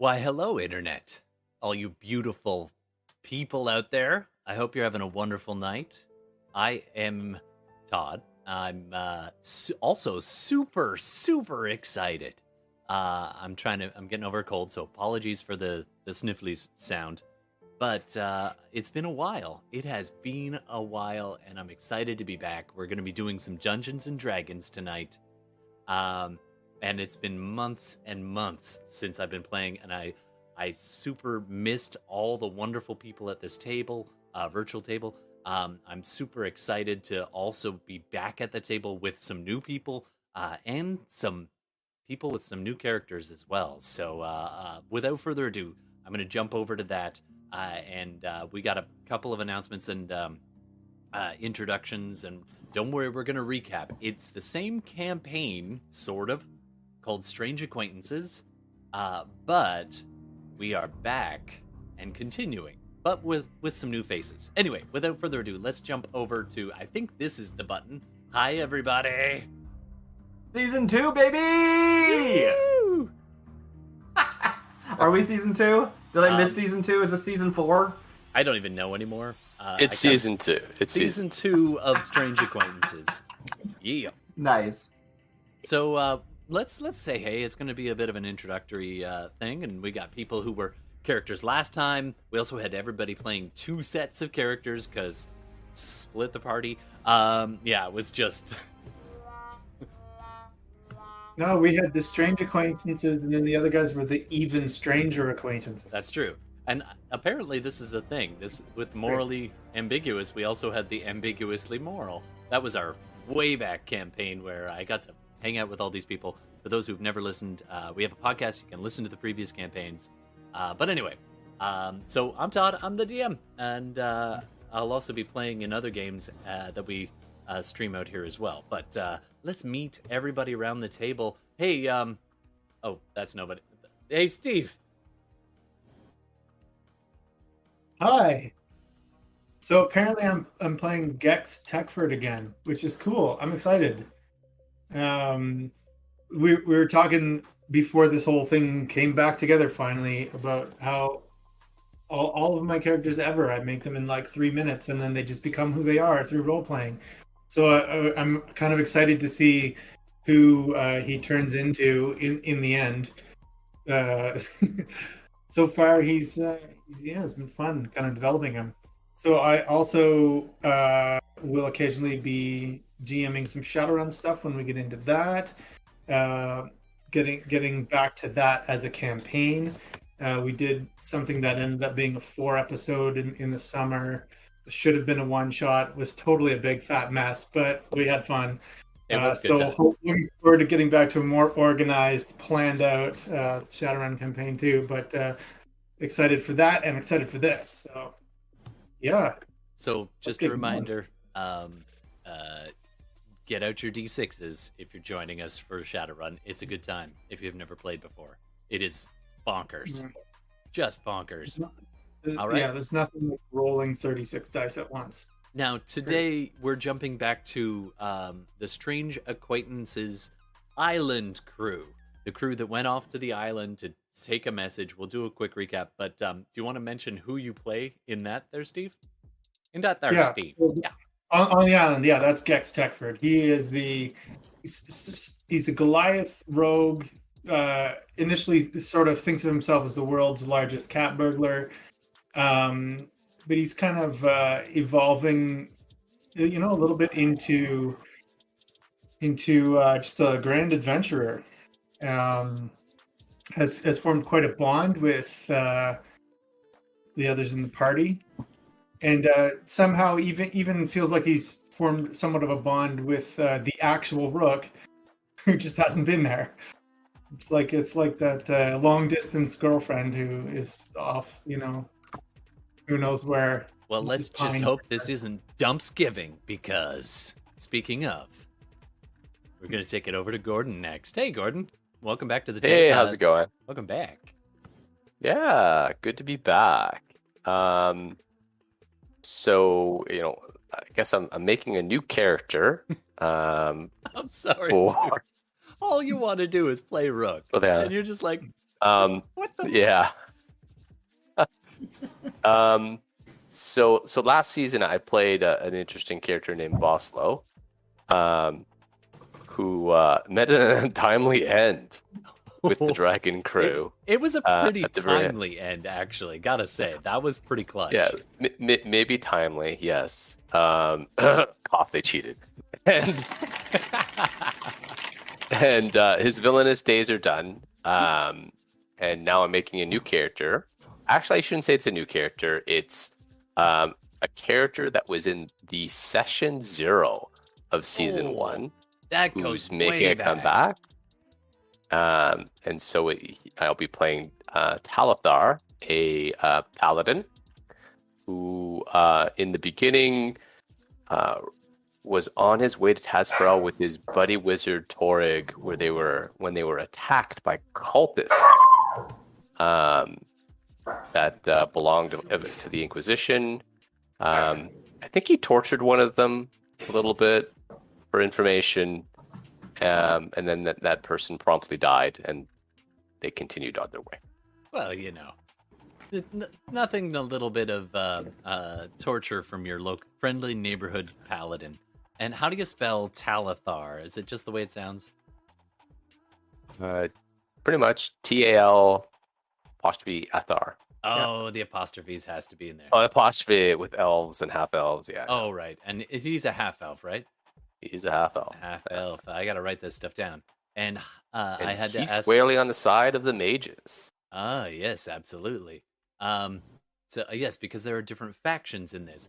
Why, hello, Internet. All you beautiful people out there. I hope you're having a wonderful night. I am Todd. I'm also super excited. I'm getting over a cold, so apologies for the sniffly sound. But it's been a while. It has been a while, and I'm excited to be back. We're going to be doing some Dungeons and Dragons tonight. And it's been months and months since I've been playing, and I super missed all the wonderful people at this table, virtual table. I'm super excited to also be back at the table with some new people, and some people with some new characters as well. So without further ado, I'm going to jump over to that, and we got a couple of announcements and introductions, and don't worry, we're going to recap. It's the same campaign, sort of, called Strange Acquaintances, but we are back and continuing, but with some new faces. Anyway, without further ado, let's jump over to, I think this is the button. Hi, everybody! Season 2, baby! Woo! Are we Season 2? Did I miss Season 2? Is it Season 4? I don't even know anymore. It's Season 2. It's Season 2 of Strange Acquaintances. Yeah. Nice. So, let's say hey. It's going to be a bit of an introductory thing, and we got people who were characters last time. We also had everybody playing 2 sets of characters because split the party. Yeah, it was just. No, we had the Strange Acquaintances, and then the other guys were the even stranger acquaintances. That's true. And apparently this is a thing. This with morally ambiguous, we also had the ambiguously moral. That was our way back campaign where I got to hang out with all these people. For those who've never listened, we have a podcast. You can listen to the previous campaigns. But anyway, so I'm Todd. I'm the DM. And I'll also be playing in other games that we stream out here as well. But let's meet everybody around the table. Hey, oh, that's nobody. Hey, Steve. Hi. So apparently I'm playing Gex Techford again, which is cool. I'm excited. We were talking before this whole thing came back together finally about how all of my characters ever, I make them in like 3 minutes and then they just become who they are through role playing. So I'm kind of excited to see who he turns into in the end. So far it's been fun kind of developing him. So I also will occasionally be GMing some Shadowrun stuff when we get into that. Getting back to that as a campaign. We did something that ended up being a 4-episode in the summer. It should have been a one-shot. It was totally a big fat mess, but we had fun. It was good so time. looking forward to getting back to a more organized, planned out Shadowrun campaign too. But excited for that and excited for this. So yeah. So just a reminder, get out your D6s if you're joining us for Shadowrun. It's a good time if you've never played before. It is bonkers. Right. Just bonkers. All Yeah, right. there's nothing like rolling 36 dice at once. Now, today we're jumping back to the Strange Acquaintances island crew. The crew that went off to the island to take a message. We'll do a quick recap, but do you want to mention who you play in that there, Steve? In that there, Yeah. Steve. Yeah. On the island, yeah, that's Gex Techford. He is he's a Goliath rogue. Initially, sort of thinks of himself as the world's largest cat burglar, but he's kind of evolving, a little bit into just a grand adventurer. Has formed quite a bond with the others in the party. And somehow even feels like he's formed somewhat of a bond with the actual Rook, who just hasn't been there. It's like that long distance girlfriend who is off, who knows where. Well, let's just hope this isn't Dumpsgiving, because speaking of, we're going to take it over to Gordon next. Hey, Gordon. Welcome back to the table. Hey, how's it going? Welcome back. Yeah, good to be back. So, I guess I'm making a new character. I'm sorry. For... All you want to do is play Rook. Yeah. And you're just like, What the? Yeah. So last season I played an interesting character named Boslow, who met an untimely end with the Dragon Crew. It was a pretty at the very end. timely end, actually. Gotta say, that was pretty clutch. Yeah, maybe timely. Yes. Cough. They cheated, and his villainous days are done. And now I'm making a new character. Actually, I shouldn't say it's a new character. It's a character that was in the session 0 of season 1. That who's goes making way a comeback. And so I'll be playing Talithar, a paladin, who in the beginning was on his way to Tazferel with his buddy wizard Torig, when they were attacked by cultists that belonged to the Inquisition. I think he tortured one of them a little bit for information, and then that person promptly died, and they continued on their way. Well, nothing a little bit of torture from your friendly neighborhood paladin. And how do you spell Talithar? Is it just the way it sounds? Pretty much Tal apostrophe Athar. Oh, yeah. The apostrophes has to be in there. Oh, apostrophe with elves and half elves, yeah. Oh, right. And he's a half elf, right? He's a half elf. Half elf. I got to write this stuff down. And I had to he's ask. Squarely on the side of the mages. Ah, yes, absolutely. So yes, because there are different factions in this.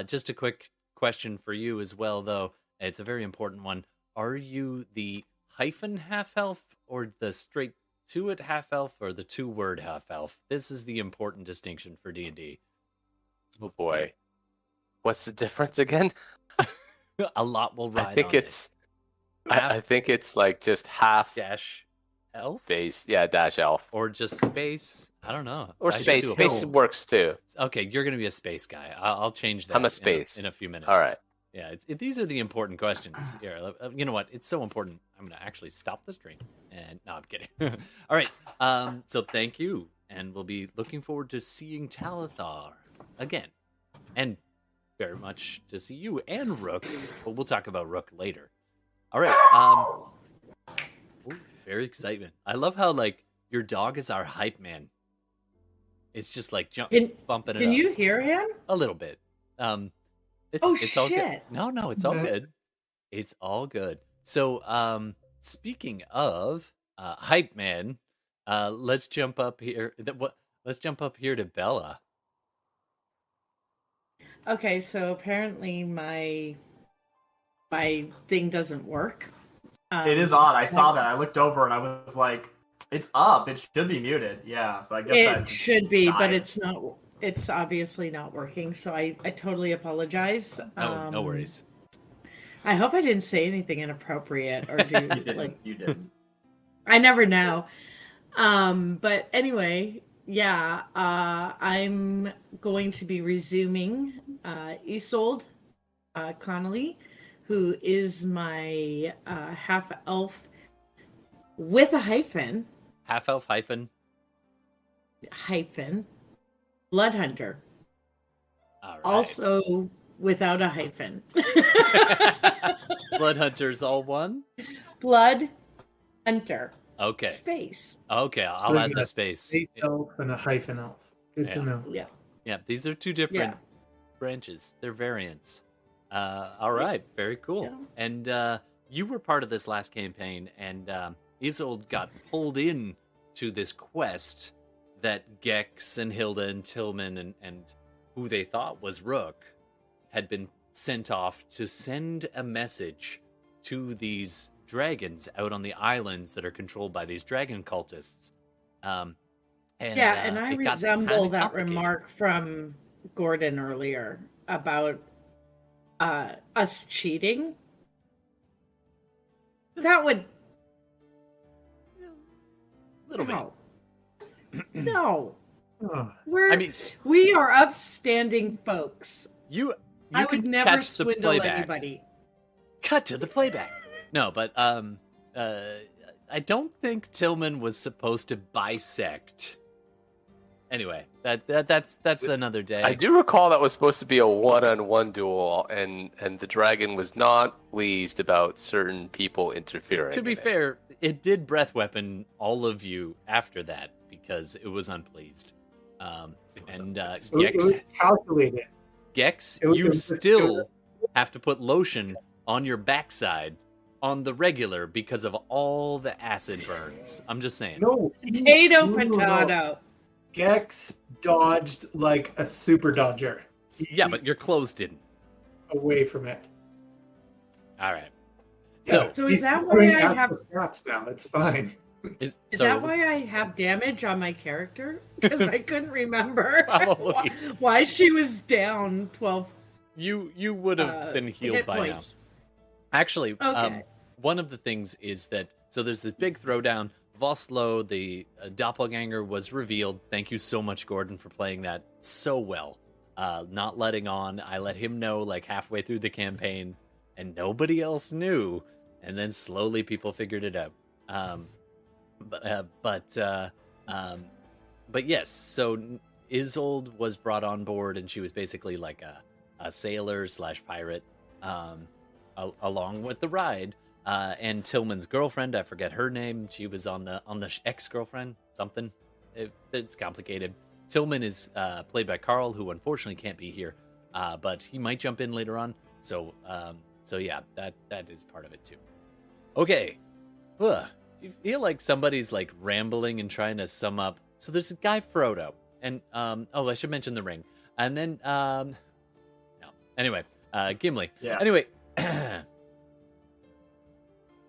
Just a quick question for you as well, though. It's a very important one. Are you the hyphen half elf or the straight to it half elf or the 2-word half elf? This is the important distinction for D&D. Oh boy, what's the difference again? A lot will ride. I think it's. I think it's like just half dash elf base, yeah, dash elf, or just space. I don't know. Or space. Space works too. Okay, you're gonna be a space guy. I'll change that. I'm a space in a few minutes. All right. Yeah, these are the important questions here. You know what? It's so important. I'm gonna actually stop the stream. And no, I'm kidding. All right. So thank you, and we'll be looking forward to seeing Talithar again, and very much to see you and Rook. But we'll talk about Rook later. All right. Ooh, very excitement. I love how your dog is our hype man. It's just bumping it up. Can you hear him? A little bit. It's all good. No, it's all good. It's all good. So, speaking of hype man, let's jump up here. Let's jump up here to Bela. Okay, so apparently my thing doesn't work. It is odd. I saw that. I looked over and I was like, "It's up. It should be muted." Yeah, so I guess it should be, but it's not. It's obviously not working. So I totally apologize. No worries. I hope I didn't say anything inappropriate or do you didn't. I never know. But anyway, yeah, I'm going to be resuming Isolde Connolly, who is my half elf with a hyphen. Half elf hyphen blood hunter. All right. Also without a hyphen. Blood hunters all one? Blood hunter. Okay. Space. Okay, I'll add the space. Space elf and a hyphen elf. Good to know. Yeah. Yeah, these are two different branches. They're variants. All right, very cool. Yeah. And you were part of this last campaign, and Isolde got pulled in to this quest that Gex and Hilda and Tillman and who they thought was Rook had been sent off to send a message to these dragons out on the islands that are controlled by these dragon cultists. And I resemble that complicated. remark from Gordon earlier about us cheating. That would Little bit. No. Oh, We are upstanding folks. You I could would never catch the swindle playback. anybody. Cut to the playback. No, but I I don't think Tillman was supposed to bisect. Anyway, that's another day. I do recall that was supposed to be a one-on-one duel, and the dragon was not pleased about certain people interfering. To be fair, it did breath weapon all of you after that because it was unpleased. It was Gex, calculated. Gex, It was- you it was- still have to put lotion on your backside on the regular because of all the acid burns. I'm just saying. No. Potato, no. potato. Gex dodged like a super dodger. Yeah, but your clothes didn't. Away from it. All right. Yeah, So he's is that why wearing I have- afro caps now? It's fine. Is so that it was- why I have damage on my character? Because I couldn't remember Probably. why she was down 12 you would have been healed hit by points. now. Actually, Okay. one of the things is that so there's this big throwdown. Voslo, the doppelganger, was revealed. Thank you so much, Gordon, for playing that so well. Not letting on. I let him know like halfway through the campaign, and nobody else knew. And then slowly people figured it out. But yes. So Isolde was brought on board, and she was basically like a sailor / pirate, along with the ride. And Tillman's girlfriend, I forget her name. She was on the ex-girlfriend, something. It's complicated. Tillman is played by Carl, who unfortunately can't be here, but he might jump in later on. So yeah, that is part of it too. Okay, do you feel like somebody's like rambling and trying to sum up? So there's a guy Frodo, and I should mention the ring, and then no, anyway, Gimli. Yeah. Anyway.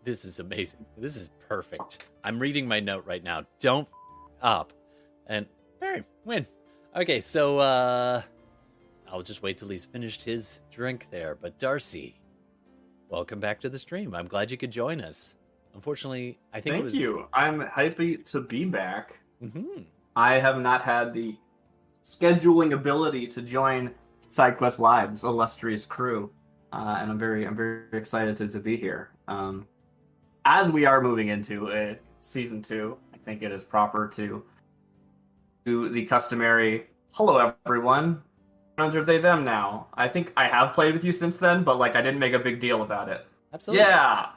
This is amazing. This is perfect. I'm reading my note right now. Don't up. And Barry, win. Okay, so I'll just wait till he's finished his drink there. But Darcy, welcome back to the stream. I'm glad you could join us. Unfortunately, I think it was... Thank you. I'm happy to be back. Mm-hmm. I have not had the scheduling ability to join SideQuest Live's illustrious crew, and I'm very excited to be here. As we are moving into season 2, I think it is proper to do the customary "Hello, everyone. Pronouns are they them now." I think I have played with you since then, but like I didn't make a big deal about it. Absolutely. Yeah.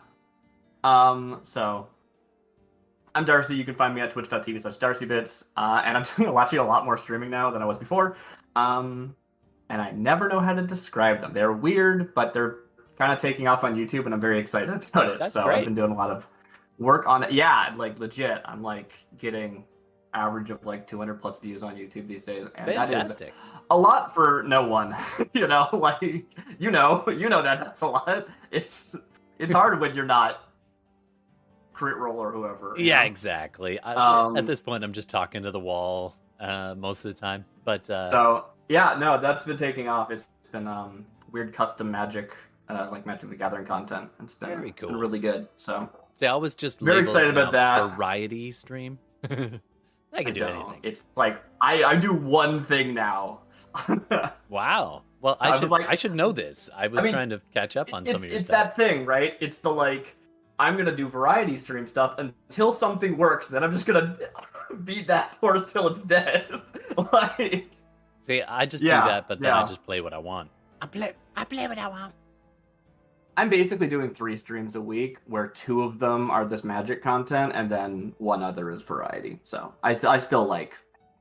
So I'm Darcy. You can find me at twitch.tv/DarcyBits, and I'm doing watching a lot more streaming now than I was before. And I never know how to describe them. They're weird, but they're kind of taking off on YouTube, and I'm very excited about it. That's so great. I've been doing a lot of work on it. Yeah, like legit. I'm like getting average of like 200 plus views on YouTube these days, and Fantastic. that is a lot for no one. you know that's a lot. It's hard when you're not Crit Roll or whoever. you Yeah, know? exactly. Um, At this point, I'm just talking to the wall most of the time. But So yeah, no, that's been taking off. It's been weird custom Magic, like Magic the Gathering content. It's been Very it's been cool. really good. So see, I was just Very labeled excited about now that. variety stream. I can do don't. anything. It's like I do one thing now. Wow. Well, I was like- I should know this. I was I mean, trying to catch up on some of your it's stuff. that thing, right? It's the like I'm gonna do variety stream stuff until something works. Then I'm just gonna beat that horse till it's dead. like See, I just Yeah, do that, but then I yeah. just play what I want. I play what I want. I'm basically doing 3 streams a week, where 2 of them are this Magic content, and then 1 other is variety. So I still like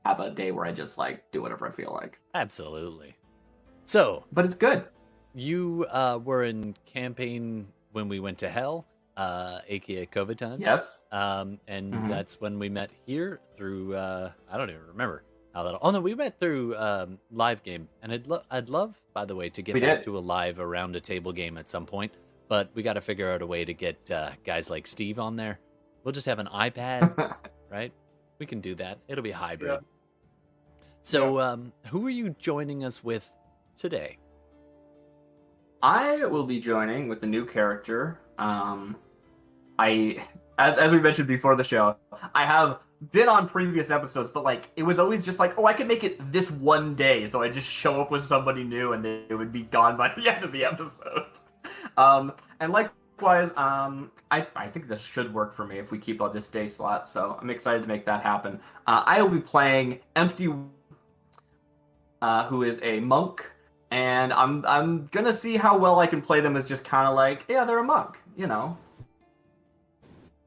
have a day where I just like do whatever I feel like. Absolutely. So But it's good. you were in campaign when we went to Hell, aka COVID times. Yes. And Mhm. that's when we met here through I don't even remember how that. Oh no, we met through live game, and I'd love, by the way, to get We back did. to a live around a table game at some point. But we got to figure out a way to get guys like Steve on there. We'll just have an iPad, right? We can do that. It'll be hybrid. Yeah. So, who are you joining us with today? I will be joining with a new character. As we mentioned before the show, I have been on previous episodes, but like it was always just like, oh, I can make it this one day, so I just show up with somebody new, and they would be gone by the end of the episode. And like Wise, I think this should work for me if we keep on this day slot. So I'm excited to make that happen. I will be playing Empty, who is a monk, and I'm gonna see how well I can play them as just kind of like, yeah, they're a monk, you know.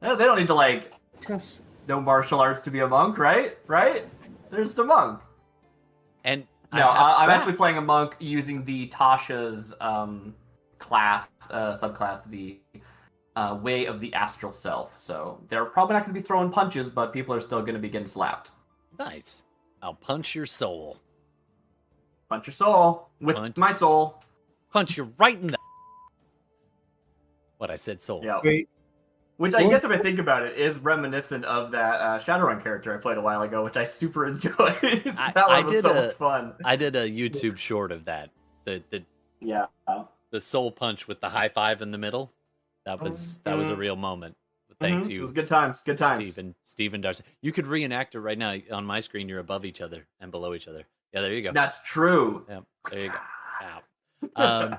They don't need to like Just know martial arts to be a monk, right? Right? There's the monk. And No, I'm actually playing a monk using the Tasha's class, subclass, the Way of the Astral Self. So they're probably not going to be throwing punches, but people are still going to be getting slapped. Nice. I'll punch your soul. Punch your soul with my soul. Punch you right in the... What I said, soul. Yeah. Wait, Which I guess if I think about it is reminiscent of that Shadowrun character I played a while ago, which I super enjoyed. That one was so much fun. I did a YouTube short of that. Yeah. The soul punch with the high five in the middle. That was a real moment. Thank you. It was good times. Good times. Stephen Darcy. You could reenact it right now on my screen. You're above each other and below each other. Yeah, there you go. That's true. Yeah, there you go. Ow.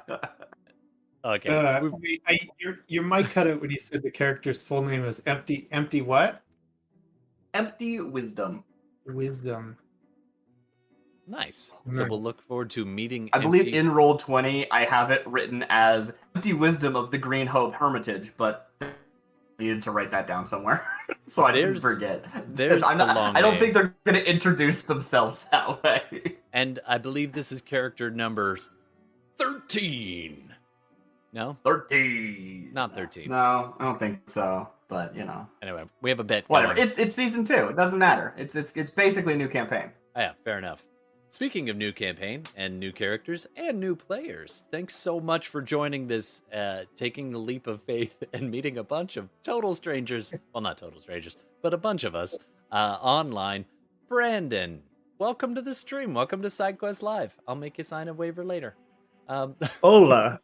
Okay. wait, your mic cut out when you said the character's full name is Empty what? Empty Wisdom. Wisdom. Nice. So we'll look forward to meeting. I believe in Roll20 I have it written as Empty Wisdom of the Green Hope Hermitage, but I needed to write that down somewhere so I didn't forget. I don't think they're going to introduce themselves that way. And I believe this is character number 13. No? 13. Not 13. No, I don't think so. But you know. Anyway, we have a bet. Whatever. It's season 2. It doesn't matter. It's basically a new campaign. Oh, yeah, fair enough. Speaking of new campaign and new characters and new players, thanks so much for joining this, taking the leap of faith and meeting a bunch of total strangers. Well, not total strangers, but a bunch of us online. Brandon, welcome to the stream. Welcome to SideQuest Live. I'll make you sign a waiver later. Hola.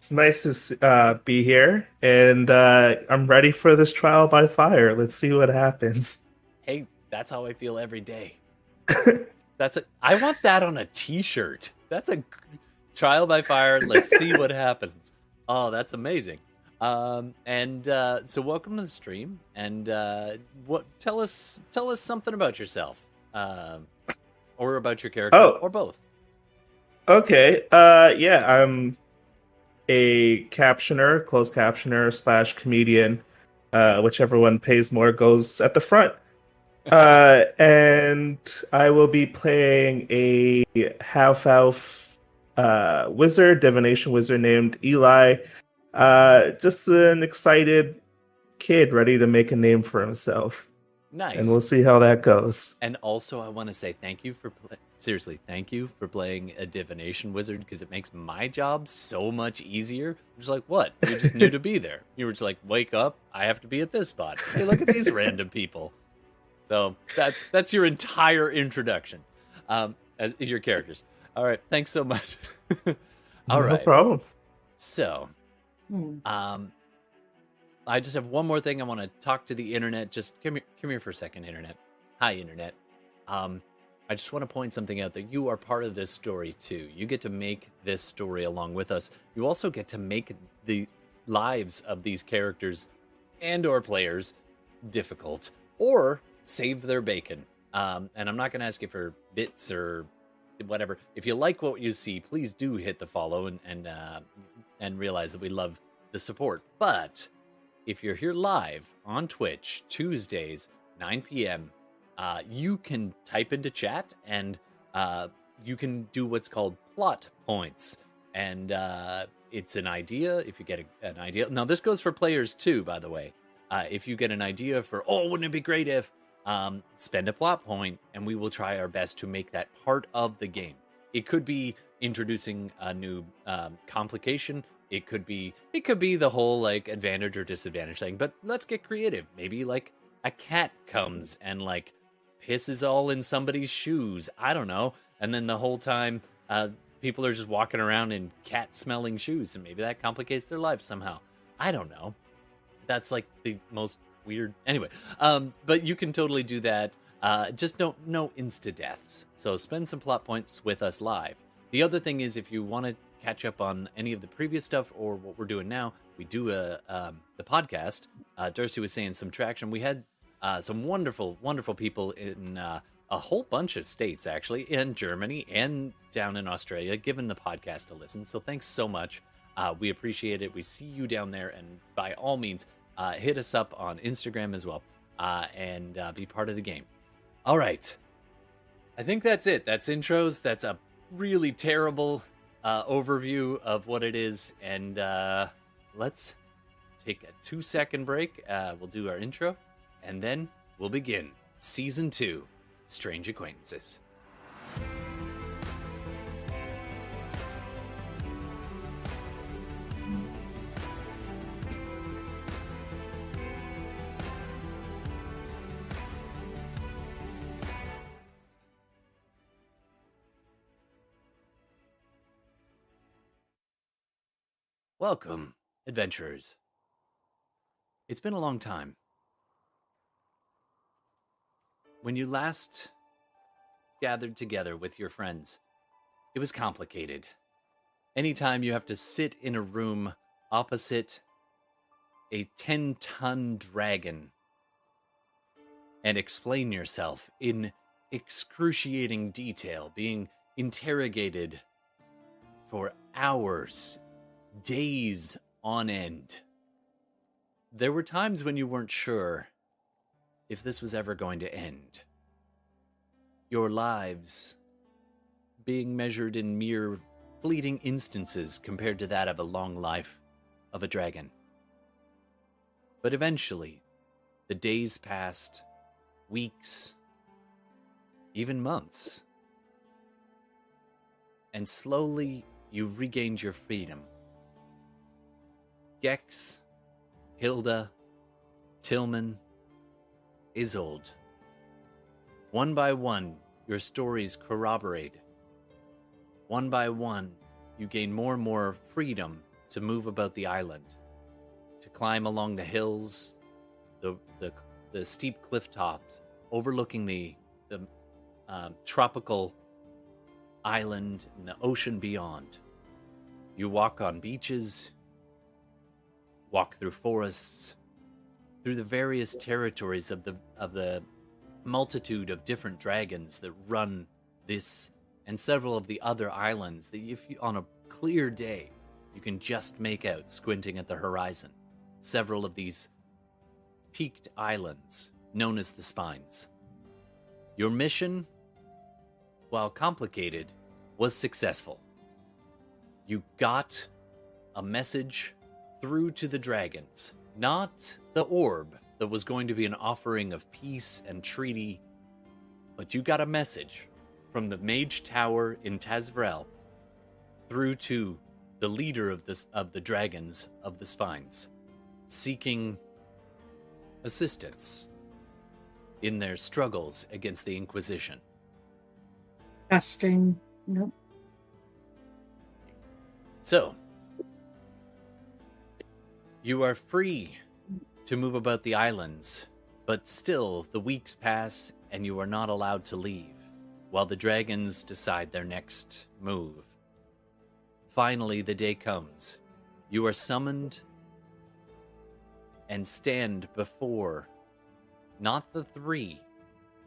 It's nice to be here, and I'm ready for this trial by fire. Let's see what happens. Hey, that's how I feel every day. I want that on a t-shirt. That's a trial by fire. Let's see what happens. Oh, that's amazing. So welcome to the stream. And tell us something about yourself. Or about your character, or both. Okay. Yeah, I'm a captioner, closed captioner / comedian. Whichever one pays more goes at the front. And I will be playing a half-elf wizard, divination wizard named Eli. Just an excited kid ready to make a name for himself. Nice. And we'll see how that goes. And also, I want to say thank you for thank you for playing a divination wizard, because it makes my job so much easier. I'm just like, what? You just knew to be there. You were just like, wake up, I have to be at this spot. Hey, look at these random people. So that's your entire introduction, as your characters. All right, thanks so much. All right, no problem. So, I just have one more thing I want to talk to the internet. Just come here for a second, internet. Hi, internet. I just want to point something out, that you are part of this story too. You get to make this story along with us. You also get to make the lives of these characters and/or players difficult, or save their bacon. And I'm not going to ask you for bits or whatever. If you like what you see, please do hit the follow and realize that we love the support. But if you're here live on Twitch Tuesdays 9 p.m., you can type into chat, and you can do what's called plot points. And it's an idea. If you get an idea, now this goes for players too, by the way. If you get an idea for, wouldn't it be great if, spend a plot point, and we will try our best to make that part of the game. It could be introducing a new complication. It could be the whole like advantage or disadvantage thing. But let's get creative. Maybe like a cat comes and like pisses all in somebody's shoes. I don't know. And then the whole time, people are just walking around in cat-smelling shoes, and maybe that complicates their life somehow. I don't know. That's like the most weird. Anyway, but you can totally do that. Just no insta deaths. So spend some plot points with us live. The other thing is, if you want to catch up on any of the previous stuff or what we're doing now, we do the podcast. Darcy was saying some traction. We had some wonderful, wonderful people in a whole bunch of states, actually, in Germany and down in Australia, giving the podcast a listen. So thanks so much. We appreciate it. We see you down there. And by all means, hit us up on Instagram as well and be part of the game. All right. I think that's it. That's intros. That's a really terrible overview of what it is. And let's take a 2-second break. We'll do our intro. And then we'll begin Season 2, Strange Acquaintances. Welcome, adventurers. It's been a long time. When you last gathered together with your friends, it was complicated. Anytime you have to sit in a room opposite a 10-ton dragon and explain yourself in excruciating detail, being interrogated for hours, days on end. There were times when you weren't sure if this was ever going to end. Your lives being measured in mere fleeting instances compared to that of a long life of a dragon. But eventually, the days passed, weeks, even months, and slowly you regained your freedom. Gex, Hilda, Tillman, Isolde. One by one, your stories corroborate. One by one, you gain more and more freedom to move about the island, to climb along the hills, the steep cliff tops, overlooking the tropical island and the ocean beyond. You walk on beaches, walk through forests, through the various territories of the multitude of different dragons that run this and several of the other islands that if you, on a clear day, you can just make out squinting at the horizon. Several of these peaked islands known as the Spines. Your mission, while complicated, was successful. You got a message through to the dragons, not the orb that was going to be an offering of peace and treaty, but you got a message from the Mage Tower in Tazvrel through to the leader of the dragons of the Spines, seeking assistance in their struggles against the Inquisition. Casting. Nope. So, you are free to move about the islands, but still the weeks pass and you are not allowed to leave, while the dragons decide their next move. Finally, the day comes. You are summoned and stand before not the 3,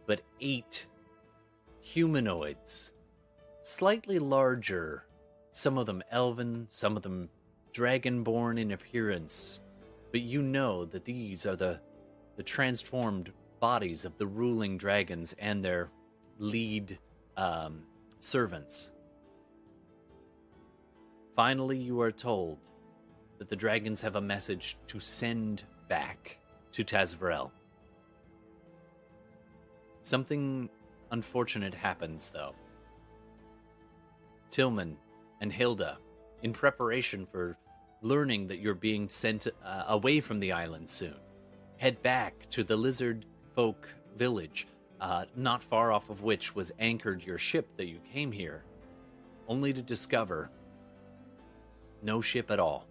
but 8 humanoids, slightly larger, some of them elven, some of them dragonborn in appearance, but you know that these are the transformed bodies of the ruling dragons and their lead servants. Finally, you are told that the dragons have a message to send back to Tazvrel. Something unfortunate happens, though. Tillman and Hilda, in preparation for learning that you're being sent away from the island soon, head back to the lizard folk village, not far off of which was anchored your ship that you came here, only to discover no ship at all.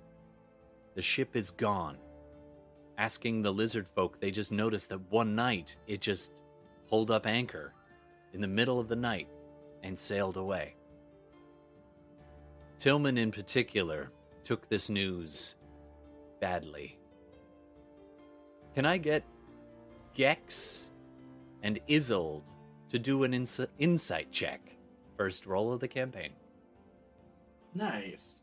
The ship is gone. Asking the lizard folk, they just noticed that one night it just pulled up anchor in the middle of the night and sailed away. Tillman in particular took this news badly. Can I get Gex and Isolde to do an insight check? First roll of the campaign. Nice.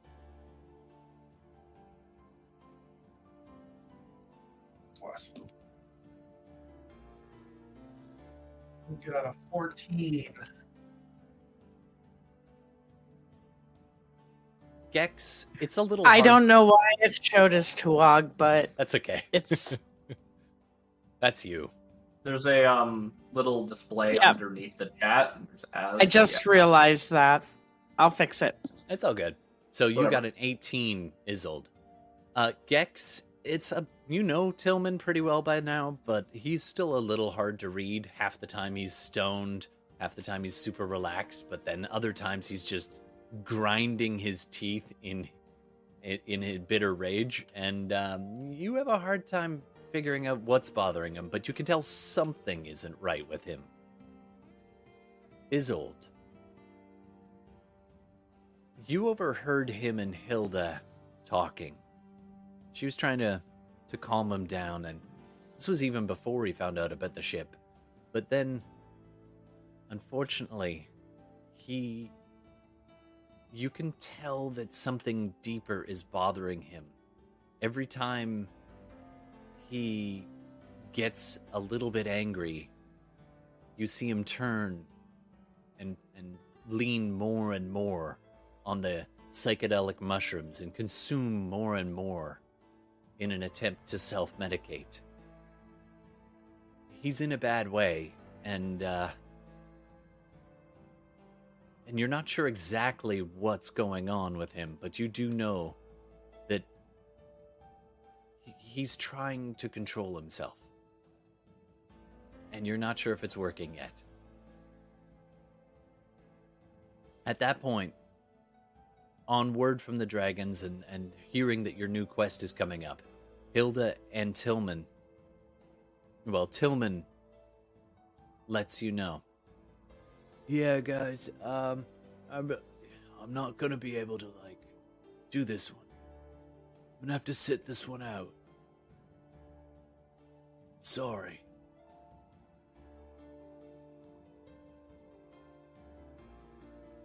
Awesome. We got a 14. Gex, it's a little I hard. don't know why it showed as Tuog, but That's okay. it's That's you. There's a little display Yeah. underneath the chat. I just realized that. I'll fix it. It's all good. So you Whatever. got an 18, Isolde. Gex, you know Tillman pretty well by now, but he's still a little hard to read. Half the time he's stoned, half the time he's super relaxed, but then other times he's just grinding his teeth in his bitter rage, and you have a hard time figuring out what's bothering him, but you can tell something isn't right with him. Isolde, you overheard him and Hilda talking. She was trying to calm him down, and this was even before he found out about the ship. But then, unfortunately, you can tell that something deeper is bothering him. Every time he gets a little bit angry, you see him turn and lean more and more on the psychedelic mushrooms and consume more and more in an attempt to self-medicate. He's in a bad way, and you're not sure exactly what's going on with him, but you do know that he's trying to control himself. And you're not sure if it's working yet. At that point, on word from the dragons and hearing that your new quest is coming up, Hilda and Tillman, well, Tillman lets you know. Yeah, guys, I'm not gonna be able to, do this one. I'm gonna have to sit this one out. Sorry.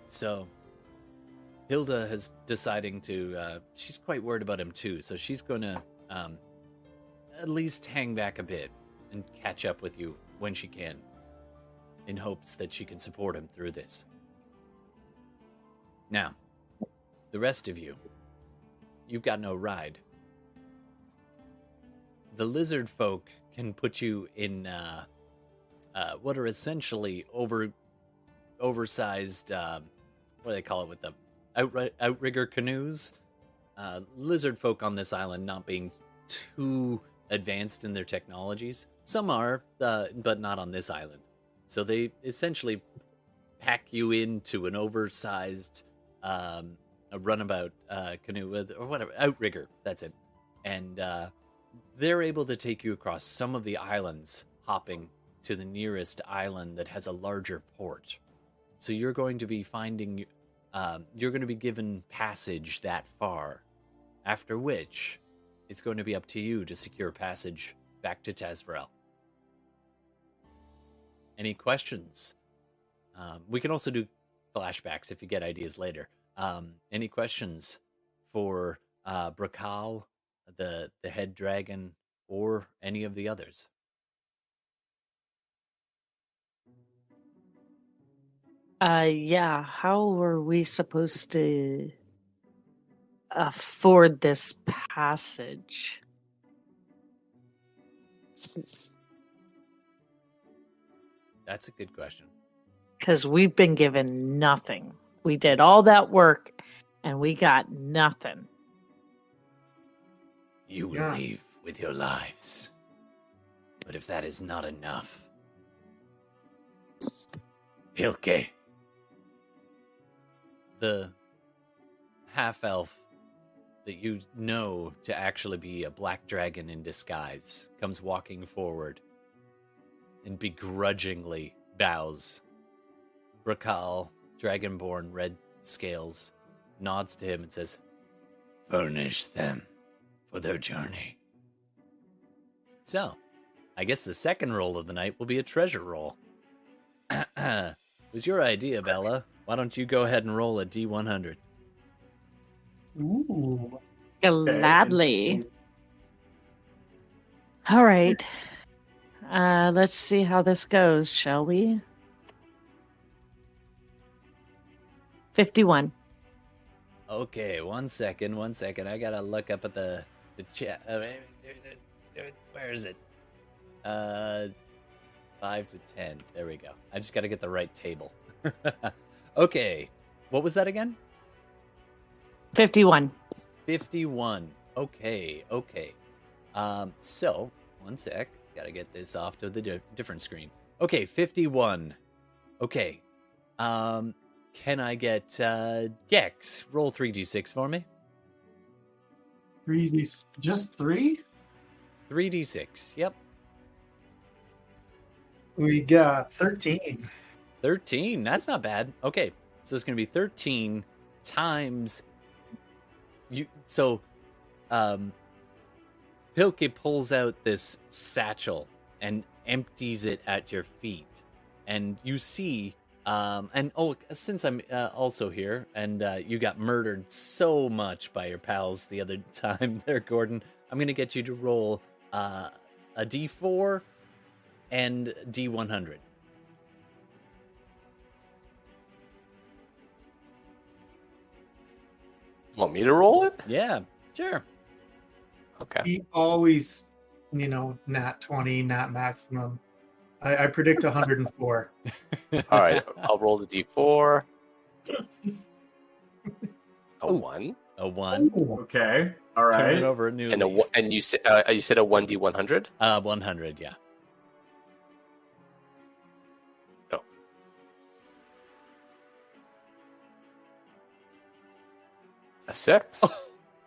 So, Hilda is deciding to, she's quite worried about him too, so she's gonna, at least hang back a bit and catch up with you when she can, in hopes that she can support him through this. Now, the rest of you, you've got no ride. The lizard folk can put you in what are essentially oversized, what do they call it, with the outrigger canoes. Lizard folk on this island not being too advanced in their technologies. Some are, but not on this island. So they essentially pack you into an oversized a runabout canoe or whatever, outrigger, that's it. And they're able to take you across some of the islands, hopping to the nearest island that has a larger port. So you're going to be you're going to be given passage that far, after which it's going to be up to you to secure passage back to Tazvarel. Any questions? We can also do flashbacks if you get ideas later. Any questions for Brakal, the head dragon, or any of the others? Yeah, how were we supposed to afford this passage? That's a good question. Because we've been given nothing. We did all that work, and we got nothing. You will Yeah. leave with your lives. But if that is not enough... Pilke. The half-elf that you know to actually be a black dragon in disguise comes walking forward and begrudgingly bows. Brakal, dragonborn, red scales, nods to him and says, "Furnish them for their journey." So, I guess the second roll of the night will be a treasure roll. It was your idea, Bela. Why don't you go ahead and roll a D100? Ooh. Gladly. interesting. All right. Let's see how this goes, shall we? 51. Okay, one second. I gotta look up at the chat. Where is it? 5 to 10. There we go. I just gotta get the right table. Okay, what was that again? 51. 51. Okay. So, one sec. Gotta get this off to the different screen. Okay, 51. Okay. Can I get Gex? Roll 3d6 for me. Just 3? 3d6. Yep. We got 13. 13. That's not bad. Okay. So it's going to be 13 times you. So Pilke pulls out this satchel and empties it at your feet. And you see, since I'm also here, and you got murdered so much by your pals the other time there, Gordon, I'm going to get you to roll a D4 and D100. Want me to roll it? Yeah, sure. Okay. He always, nat 20, nat maximum. I predict 104. All right. I'll roll the D4. A Ooh. 1. A 1. Okay. All Turn right. it over a new And leaf. and you said a 1d100. 100, yeah. A 6.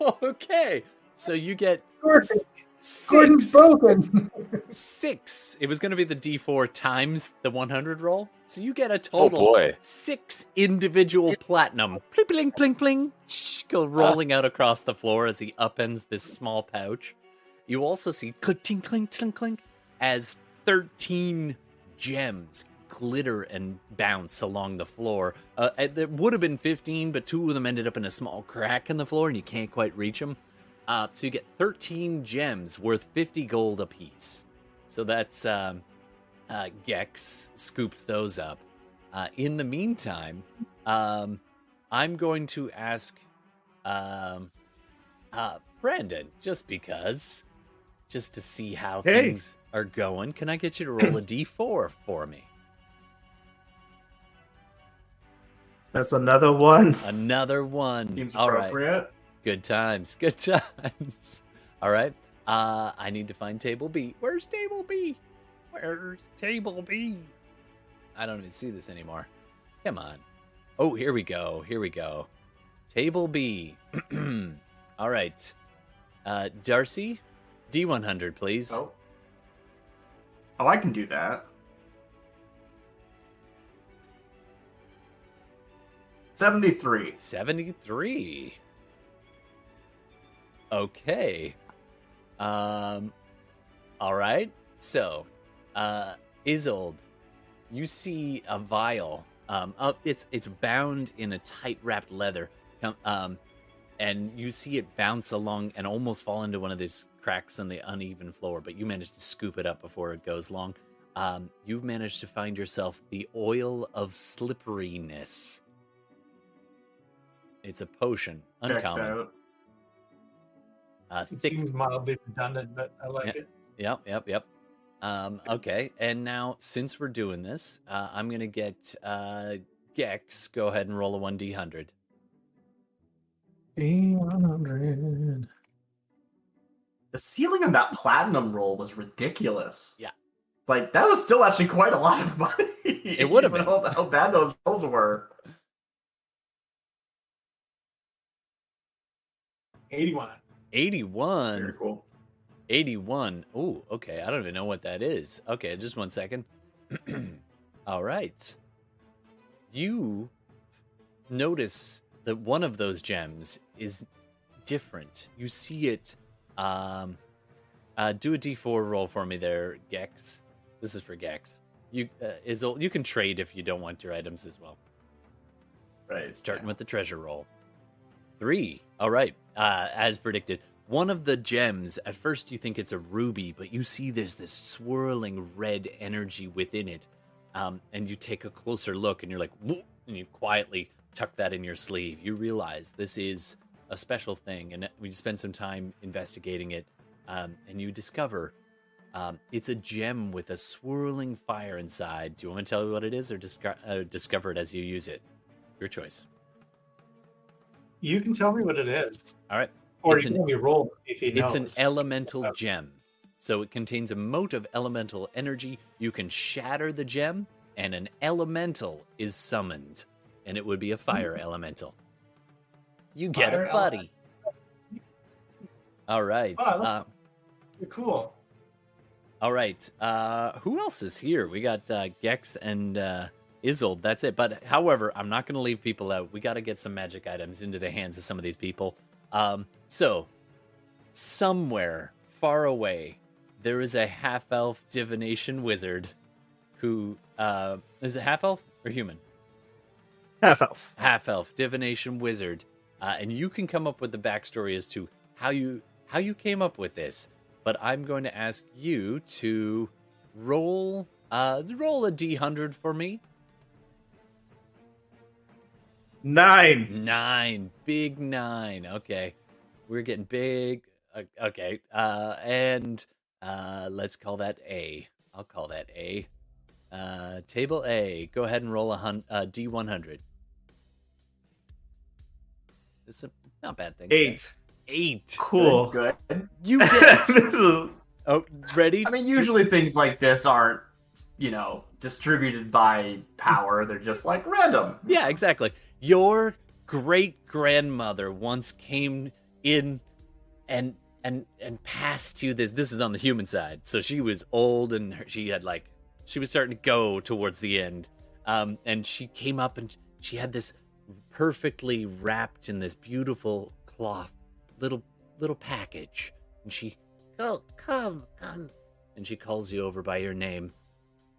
Okay, so you get Gordon's 6. broken. 6. It was going to be the D4 times the 100 roll. So you get a Oh total boy. 6 individual platinum. Pling, pling, pling, pling. Go rolling out across the floor as he upends this small pouch. You also see clink, clink, clink, clink, clink, as 13 gems glitter and bounce along the floor. There would have been 15, but 2 of them ended up in a small crack in the floor, and you can't quite reach them. So you get 13 gems worth 50 gold apiece. So that's Gex scoops those up. In the meantime, I'm going to ask Brandon, just because, just to see how things are going. Can I get you to roll a D4 for me? That's another one. Another one. Seems All right. appropriate. Good times. Good times. All right. I need to find table B. Where's table B? Where's table B? I don't even see this anymore. Come on. Oh, here we go. Here we go. Table B. All right. Darcy, D100, please. Oh, I can do that. 73. 73. Okay. All right. So, Isolde, you see a vial. It's bound in a tight wrapped leather. And you see it bounce along and almost fall into one of these cracks on the uneven floor, but you managed to scoop it up before it goes long. You've managed to find yourself the oil of slipperiness. It's a potion, Checks uncommon. out. It Thick. seems mildly redundant, but I like it. Yep. Okay, and now since we're doing this, I'm gonna get Gex. Go ahead and roll a 1d100. 100. The ceiling on that platinum roll was ridiculous. Yeah. Like, that was still actually quite a lot of money. It would have even been. How bad those rolls were. 81. 81. Very cool. 81. Ooh, okay. I don't even know what that is. Okay, just one second. All right. You notice that one of those gems is different. You see it. Do a D4 roll for me there, Gex. This is for Gex. You you can trade if you don't want your items as well. Right. Starting with the treasure roll. 3. All right. As predicted, one of the gems, at first you think it's a ruby, but you see there's this swirling red energy within it. And you take a closer look and you're like, whoop, and you quietly tuck that in your sleeve. You realize this is a special thing. And when you spend some time investigating it, and you discover it's a gem with a swirling fire inside. Do you want me to tell you what it is or discover it as you use it? Your choice. You can tell me what it is. All right. Or It's you an- can let me roll if he knows. It's an elemental gem. So it contains a mote of elemental energy. You can shatter the gem, and an elemental is summoned. And it would be a fire elemental. You get Fire a buddy. All right. Oh, cool. All right. Who else is here? We got Gex and Isolde. That's it. But however, I'm not going to leave people out. We got to get some magic items into the hands of some of these people. So, somewhere far away, there is a half-elf divination wizard who... is it half-elf or human? Half-elf. Half-elf divination wizard. And you can come up with the backstory as to how you came up with this. But I'm going to ask you to roll a D100 for me. 9. 9. Big 9. Okay. We're getting big. Okay. And let's call that A. I'll call that A. Table A. Go ahead and roll a D100. It's a not bad thing. 8. 8. Cool. Good. You get... This is- Oh, ready? I mean, usually things like this aren't, distributed by power. They're just like random. Yeah, exactly. Your great-grandmother once came in and passed you this. This is on the human side. So she was old and she was starting to go towards the end. And she came up and she had this perfectly wrapped in this beautiful cloth little package. And she, "Oh, come. And she calls you over by your name.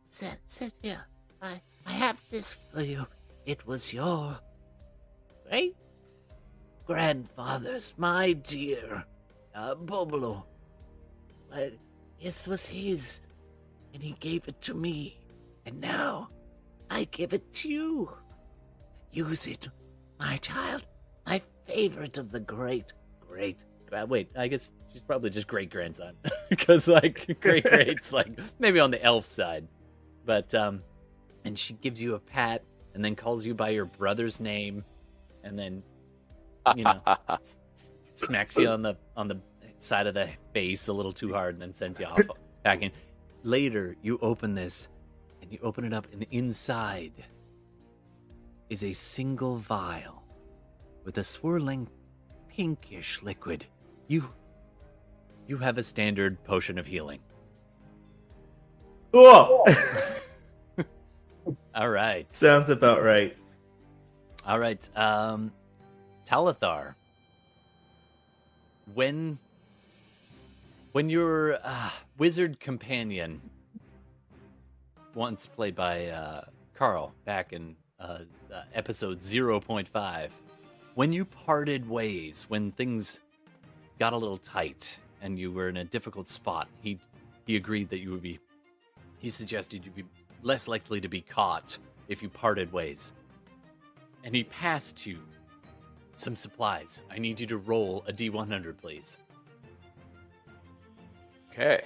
Sit here. I have this for you. It was your great grandfather's, my dear Bobolo. But this was his, and he gave it to me, and now I give it to you. Use it, my child, my favorite of the great. Wait, I guess she's probably just great grandson, because great's maybe on the elf side, but and she gives you a pat and then calls you by your brother's name, and then smacks you on the side of the face a little too hard, and then sends you off back in. Later, you open this, and you open it up, and inside is a single vial with a swirling pinkish liquid. You have a standard potion of healing. Cool. All right. Sounds about right. All right. Talithar. When your wizard companion, once played by Carl back in episode 0.5, when you parted ways, when things got a little tight and you were in a difficult spot, he agreed that he suggested you'd be less likely to be caught if you parted ways. And he passed you some supplies. I need you to roll a D100, please. Okay.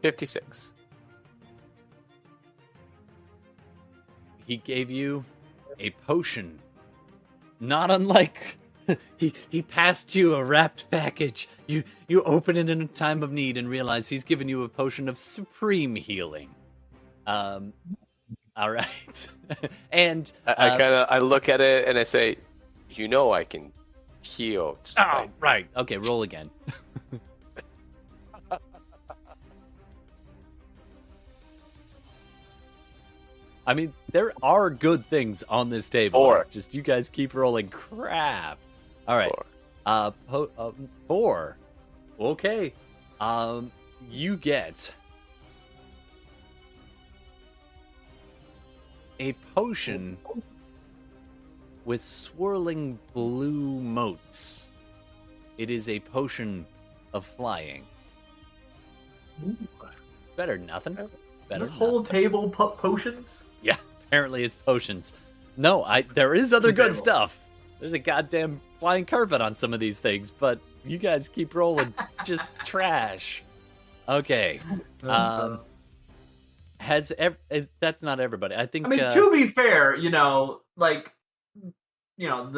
$56. He gave you a potion. Not unlike he passed you a wrapped package. You open it in a time of need and realize he's given you a potion of supreme healing. All right. And I look at it and I say, I can heal. oh, right. Okay, roll again. I mean, there are good things on this table. 4. It's just you guys keep rolling crap. All right. 4. 4. Okay. You get a potion with swirling blue motes. It is a potion of flying. Better than nothing. Better This than whole nothing. table potions. Yeah, apparently it's potions. No, there is other good Table. stuff. There's a goddamn flying carpet on some of these things, but you guys keep rolling just trash. Okay. That's not everybody. I think I mean, to be fair, the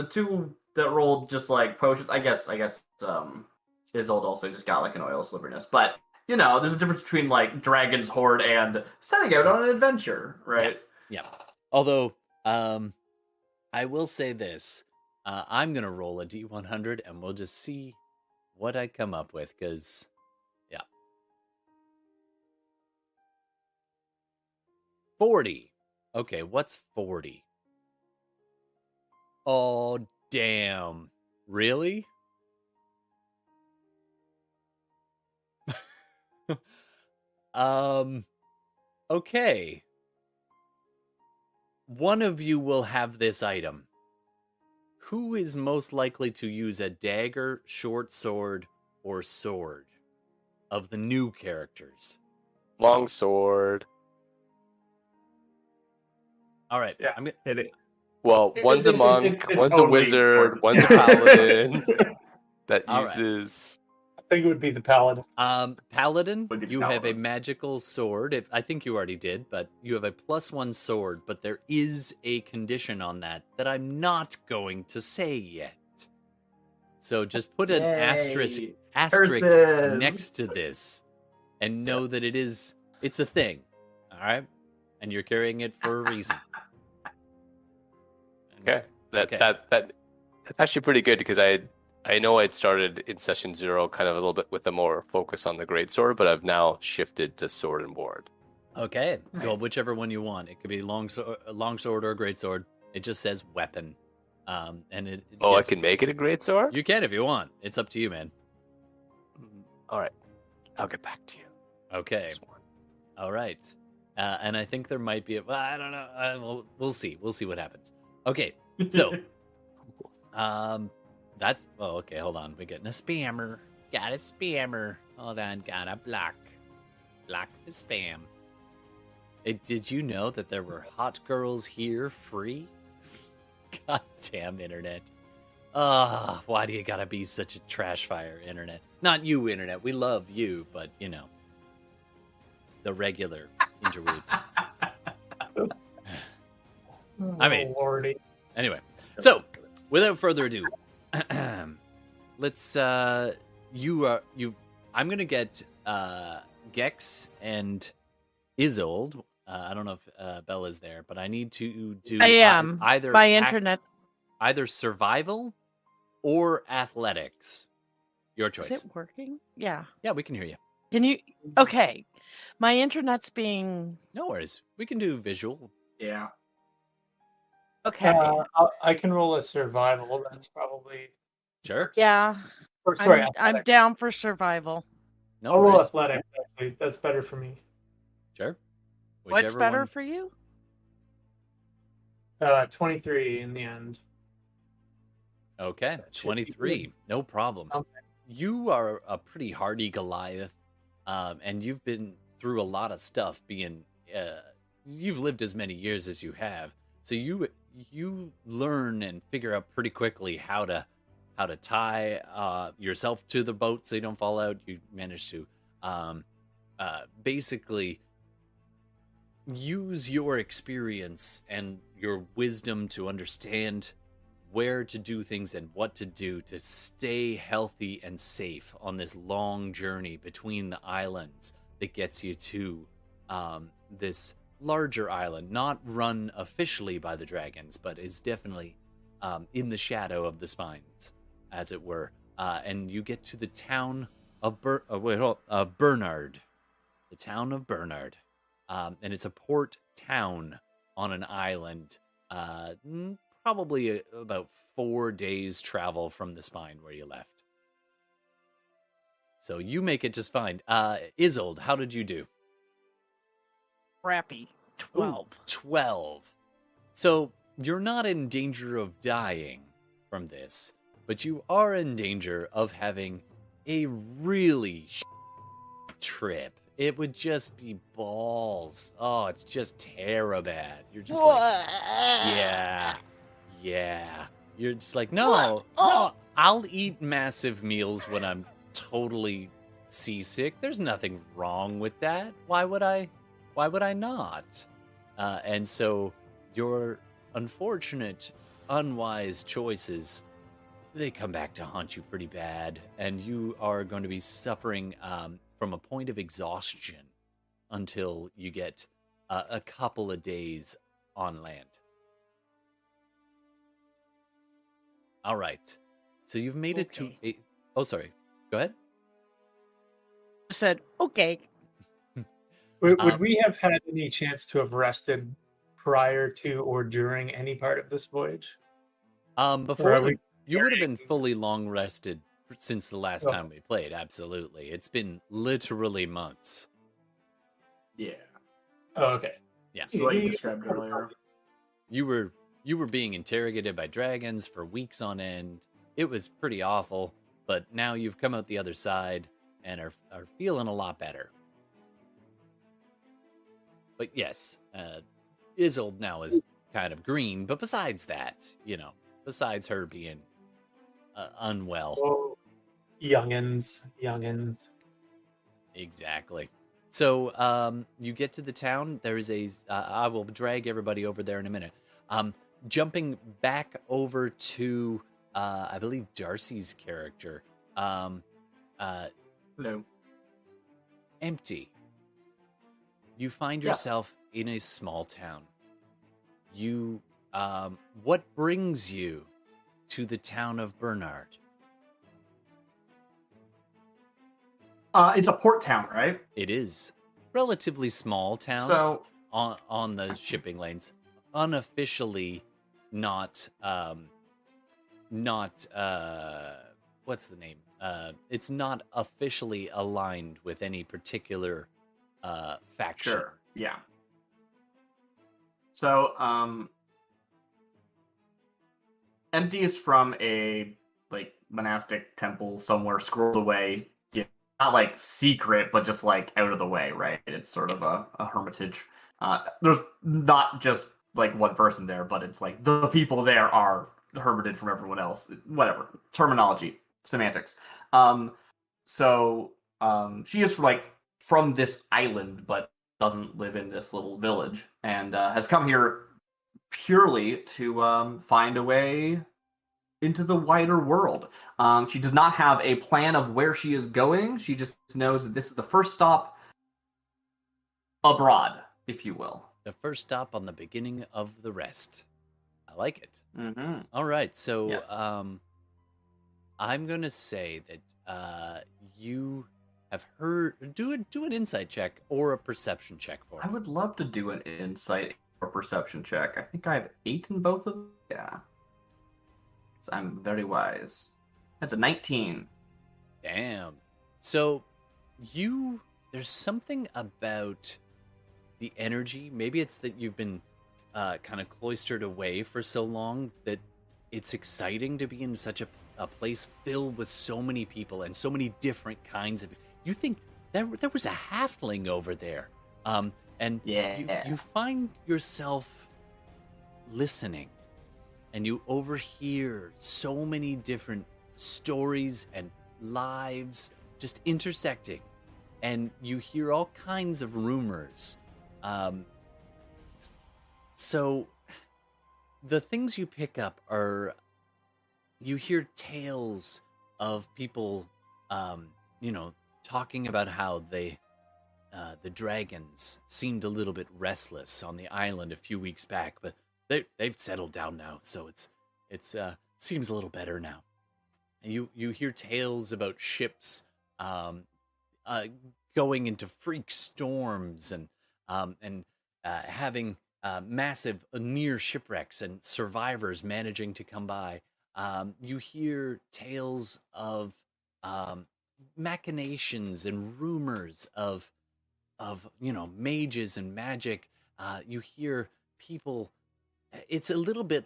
two that rolled just like potions. I guess Isold also just got like an oil sliverness, but there's a difference between like Dragon's Horde and setting out on an adventure, right? Yeah. Although, I will say this: I'm gonna roll a D100, and we'll just see what I come up with. Because, yeah, 40. Okay, what's 40? Oh, damn! Really? Okay. One of you will have this item. Who is most likely to use a dagger, short sword, or sword of the new characters? Long sword. All right. Yeah. I'm gonna, Hit it. Well, one's a monk, it's one's a only wizard, sword. one's a paladin that All right. uses. I think it would be the paladin. Paladin, Would be you have a paladin. magical sword. I think you already did, but you have a +1 sword, but there is a condition on that I'm not going to say yet. So just put an asterisk Yay. next Curses. to this and know that it's a thing. All right? And you're carrying it for a reason. Okay, Okay. that's actually pretty good because I know I'd started in session 0 kind of a little bit with a more focus on the greatsword, but I've now shifted to sword and ward. Okay. Well, Nice. whichever one you want. It could be long sword or a great sword. It just says weapon. And it Oh, I yes, can make it a greatsword? You can if you want. It's up to you, man. All right, I'll get back to you. Okay. This one. All right. And I think there might be I don't know. We'll see. We'll see what happens. Okay. So, that's okay. Hold on. We're getting a spammer. Got a spammer. Hold on. Got a block the spam. Did you know that there were hot girls here free? Goddamn internet. Why do you gotta be such a trash fire, internet? Not you, internet. We love you, but the regular interweaves. I mean, Oh, Lordy. Anyway, so without further ado, let's I'm gonna get Gex and Isolde. I don't know if Bela's there, but I need to do I am. either My internet. either survival or athletics. Your choice. Is it working? Yeah. Yeah, we can hear you. Can you? Okay. My internet's being. No worries. We can do visual. Yeah. Okay. I can roll a survival. That's probably. Sure. Yeah. Or, sorry, I'm athletic. down for survival. No I'll roll worries. athletic. Actually, that's better for me. Sure. What's Whichever better one- for you? 23 in the end. Okay, That should be 23. No problem. Okay. You are a pretty hardy Goliath, and you've been through a lot of stuff. You've lived as many years as you have, so you learn and figure out pretty quickly how to tie yourself to the boat so you don't fall out. You manage to basically use your experience and your wisdom to understand where to do things and what to do to stay healthy and safe on this long journey between the islands that gets you to this larger island, not run officially by the dragons, but is definitely in the shadow of the spines, as it were. And you get to the town of Burnard. The town of Burnard. And it's a port town on an island, probably about 4 days travel from the spine where you left. So you make it just fine. Isolde, how did you do? Crappy. 12. Ooh, 12. So you're not in danger of dying from this, but you are in danger of having a really trip. It would just be balls. Oh, it's just terrible. You're just like, yeah. You're just like, no, I'll eat massive meals when I'm totally seasick. There's nothing wrong with that. Why would I not? And so your unfortunate, unwise choices, they come back to haunt you pretty bad, and you are going to be suffering from a point of exhaustion until you get a couple of days on land. All right. So you've made it to Okay. Oh, sorry. Go ahead. I said, okay. Would we have had any chance to have rested prior to or during any part of this voyage? Before are we you would have been fully long rested since the last Oh. time we played. Absolutely. It's been literally months. Yeah. Oh, okay. Yeah. So what you described earlier. You were being interrogated by dragons for weeks on end. It was pretty awful, but now you've come out the other side and are feeling a lot better. But yes, Isolde now is kind of green, but besides that, besides her being unwell. Oh, youngins. Exactly. So you get to the town. There is I will drag everybody over there in a minute. Jumping back over to, I believe, Darcy's character. No. Empty. You find Yes. yourself in a small town. You, what brings you to the town of Burnard? It's a port town, right? It is relatively small town. So on the shipping lanes, unofficially not what's the name? It's not officially aligned with any particular faction. sure, yeah. So Empty is from a monastic temple somewhere scrolled away. Yeah, not secret, but just out of the way, right? It's sort of a hermitage. There's not just one person there, but it's the people there are hermited from everyone else. Whatever terminology, semantics. So she is from this island, but doesn't live in this little village, and has come here purely to find a way into the wider world. She does not have a plan of where she is going. She just knows that this is the first stop abroad, if you will. The first stop on the beginning of the rest. I like it. Mm-hmm. All right, so Yes. I'm gonna say that you have heard. Do an insight check or a perception check for I me. would love to do an insight or perception check. I think I have 8 in both of them. Yeah. So I'm very wise. That's a 19. Damn. So there's something about the energy. Maybe it's that you've been kind of cloistered away for so long that it's exciting to be in such a place filled with so many people and so many different kinds of. You think there was a halfling over there, and Yeah. you find yourself listening, and you overhear so many different stories and lives just intersecting, and you hear all kinds of rumors. So the things you pick up are, you hear tales of people, talking about how the dragons seemed a little bit restless on the island a few weeks back, but they've settled down now, so it's seems a little better now. And you hear tales about ships going into freak storms and having massive near shipwrecks and survivors managing to come by. You hear tales of machinations and rumors of mages and magic. You hear people. It's a little bit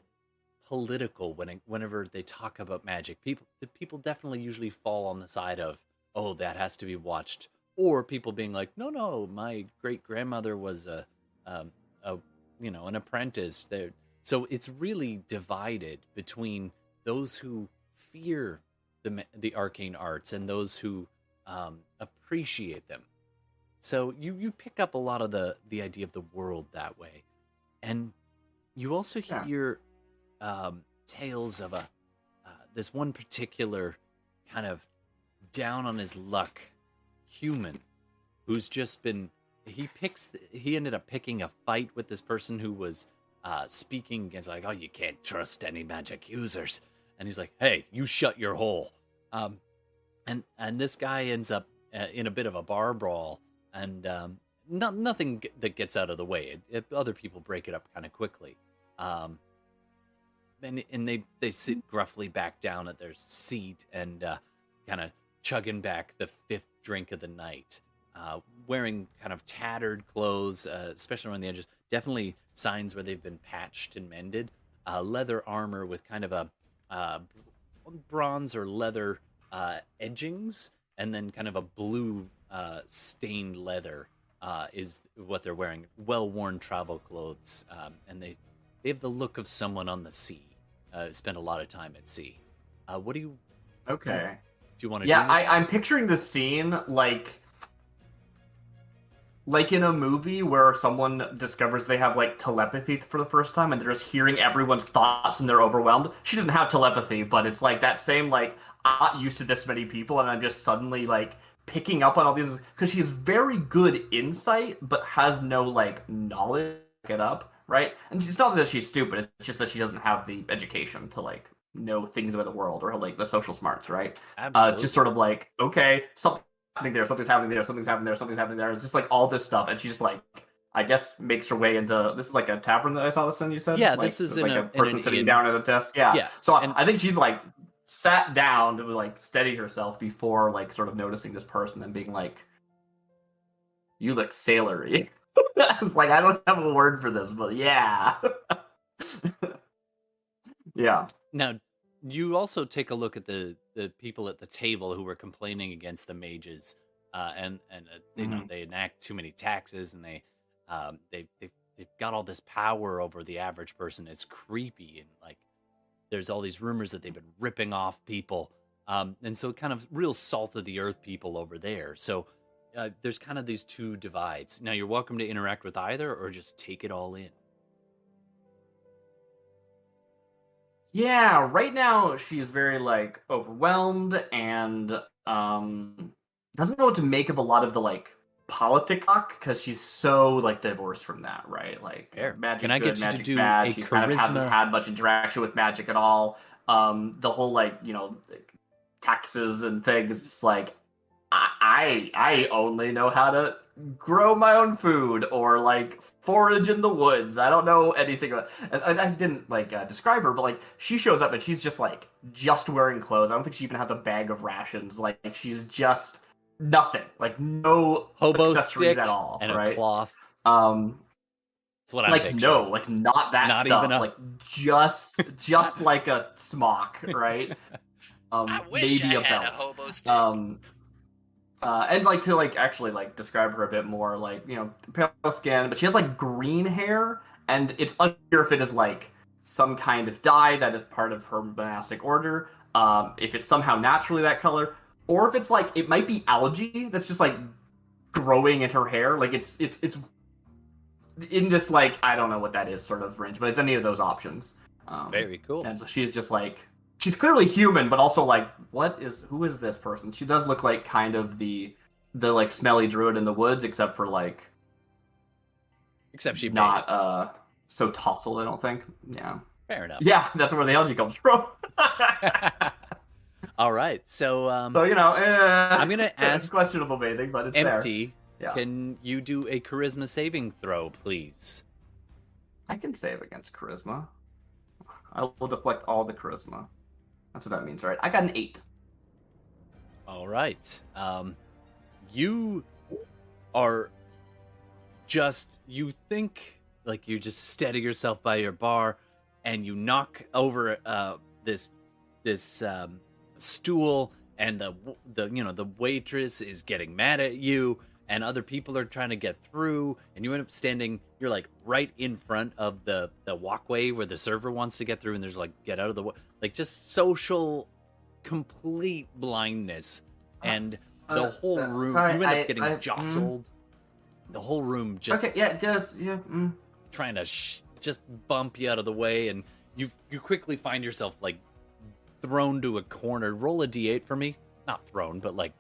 political whenever they talk about magic. People definitely usually fall on the side of, oh, that has to be watched, or people being like, no, my great grandmother was an apprentice there. So it's really divided between those who fear the arcane arts and those who appreciate them. So you pick up a lot of the idea of the world that way, and you also hear tales of this one particular kind of down on his luck human who's just been he ended up picking a fight with this person who was speaking against, like, oh, you can't trust any magic users, and he's like, hey, you shut your hole. And this guy ends up in a bit of a bar brawl, and nothing that gets out of the way. Other people break it up kind of quickly. And they sit gruffly back down at their seat and kind of chugging back the fifth drink of the night, wearing kind of tattered clothes, especially around the edges. Definitely signs where they've been patched and mended. Leather armor with kind of a bronze or leather edgings, and then kind of a blue stained leather is what they're wearing. Well-worn travel clothes, and they have the look of someone on the sea. Spent a lot of time at sea. What do you? Okay. Do you want to? Yeah, I'm picturing the scene like in a movie where someone discovers they have like telepathy for the first time and they're just hearing everyone's thoughts and they're overwhelmed. She doesn't have telepathy, but it's like that same, like, I'm not used to this many people and I'm just suddenly like picking up on all these, because she's very good insight but has no like knowledge to get up, right? And it's not that she's stupid, it's just that she doesn't have the education to like know things about the world or like the social smarts, right? Absolutely. It's just sort of like, okay, something's happening there, something's happening there, something's happening there, something's happening there. It's just like all this stuff, and she just like, I guess, makes her way into, this is like a tavern that I saw this in, you said? Yeah, like, this is like in a person sitting down at a desk. Yeah. Yeah, So and I think she's like sat down to like steady herself before like sort of noticing this person and being like, you look sailory. I was like, I don't have a word for this, but yeah. Yeah. Now, you also take a look at the people at the table who were complaining against the mages, and you know, they enact too many taxes, and they've got all this power over the average person. It's creepy, and like there's all these rumors that they've been ripping off people, and so kind of real salt of the earth people over there. So there's kind of these two divides. Now, you're welcome to interact with either, or just take it all in. Yeah, right now she's very like overwhelmed and doesn't know what to make of a lot of the like politics talk, because she's so like divorced from that, right? Like magic Can I good, get you magic to do bad. a She kind of hasn't charisma? had much interaction with magic at all. The whole like, you know, taxes and things. It's like I only know how to grow my own food or like forage in the woods. I don't know anything about, and I didn't like describe her, but like she shows up and she's just like just wearing clothes. I don't think she even has a bag of rations. Like she's just nothing, like no Hobo accessories stick at all, and right? a cloth. That's what I'm Like picturing. no, like not that Not stuff. even a- Like just like a smock, right? I wish maybe I a had belt. a hobo stick. And like to like actually like describe her a bit more, like, you know, pale skin, but she has like green hair, and it's unclear if it is like some kind of dye that is part of her monastic order, if it's somehow naturally that color, or if it's like it might be algae that's just like growing in her hair. Like it's in this like, I don't know what that is sort of range, but it's any of those options. Very cool. And so she's just like, she's clearly human, but also like, who is this person? She does look like kind of the like smelly druid in the woods, except for like, Except she not bathes. so tousled, I don't think. Yeah. Fair enough. Yeah, that's where the algae comes from. All right, so So, you know, I'm gonna it's ask questionable bathing, but it's there. Empty. Yeah. Can you do a charisma saving throw, please? I can save against charisma. I will deflect all the charisma. That's what that means, right? I got an 8. All right. You are just, you think like you just steady yourself by your bar and you knock over this stool, and the waitress is getting mad at you, and other people are trying to get through, and you end up standing, you're like right in front of the walkway where the server wants to get through, and there's like, get out of the way, like just social complete blindness, and the whole room, sorry, you end up getting jostled. The whole room just trying to just bump you out of the way, and you quickly find yourself like thrown to a corner. Roll a d8 for me. Not thrown, but like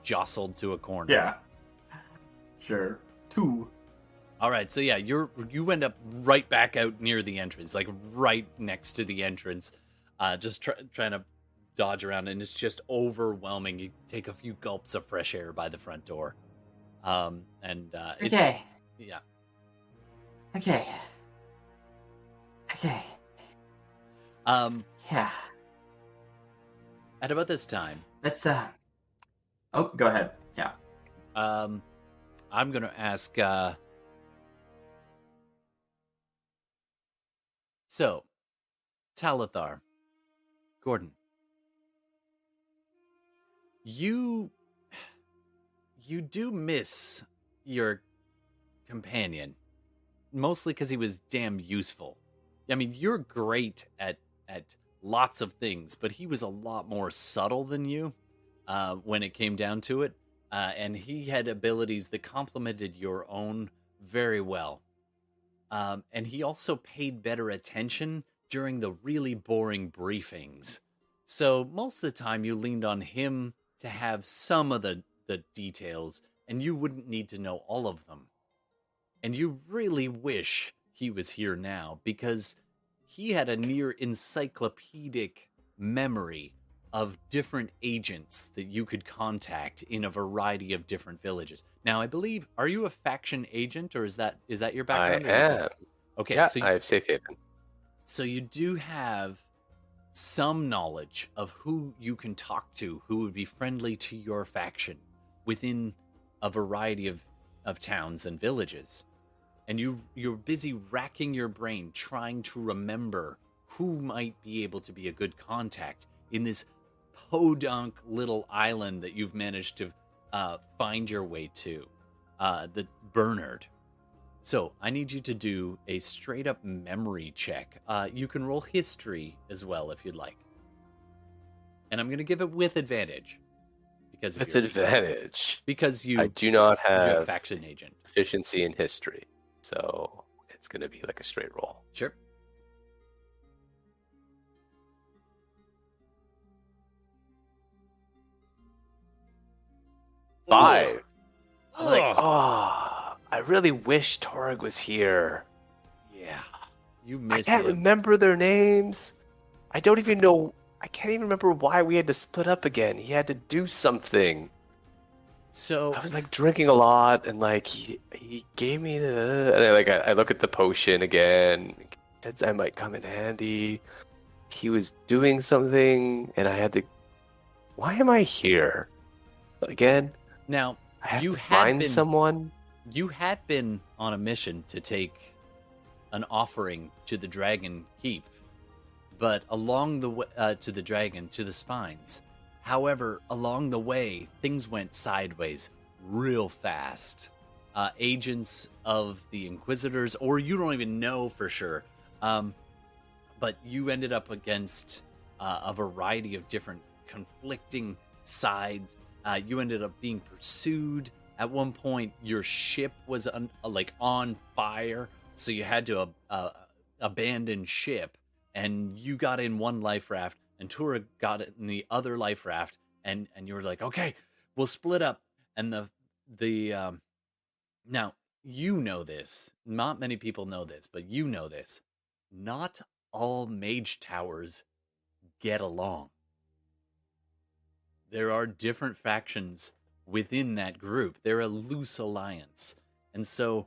jostled to a corner. Yeah. Sure. 2. All right, so yeah, you end up right back out near the entrance, like right next to the entrance, just trying to dodge around, and it's just overwhelming. You take a few gulps of fresh air by the front door. Okay. Yeah. Okay. Yeah. At about this time, Let's Oh, go ahead. Yeah. I'm gonna ask. So, Talithar, Gordon, you do miss your companion, mostly because he was damn useful. I mean, you're great at lots of things, but he was a lot more subtle than you when it came down to it, and he had abilities that complemented your own very well. And he also paid better attention during the really boring briefings. So most of the time you leaned on him to have some of the details, and you wouldn't need to know all of them. And you really wish he was here now, because he had a near encyclopedic memory of different agents that you could contact in a variety of different villages. Now, I believe, are you a faction agent, or is that your background? I am. Okay, Yeah, so I have safe haven. So you do have some knowledge of who you can talk to, who would be friendly to your faction within a variety of towns and villages. And you're busy racking your brain trying to remember who might be able to be a good contact in this podunk little island that you've managed to find your way to, the Burnard. So I need you to do a straight up memory check. You can roll history as well if you'd like. And I'm going to give it with advantage. Because With advantage. Because I do not have a faction agent. Efficiency in history. So it's going to be like a straight roll. Sure. Five. I'm like, I really wish Tuog was here. Yeah. You I missed can't him. remember their names. I don't even know. I can't even remember why we had to split up again. He had to do something. So I was like drinking a lot, and like he gave me the, and I look at the potion again. Said I might come in handy. He was doing something, and I had to. Why am I here again? now I have you to had find been someone. you had been on a mission to take an offering to the Dragon Keep, but along the way to the dragon, to the spines. However, along the way, things went sideways real fast. Agents of the Inquisitors, or you don't even know for sure, but you ended up against a variety of different conflicting sides. You ended up being pursued. At one point, your ship was on fire, so you had to abandon ship, and you got in one life raft, and Tuog got it in the other life raft, and you were like, okay, we'll split up. And the now, you know this. Not many people know this, but you know this. Not all mage towers get along. There are different factions within that group. They're a loose alliance. And so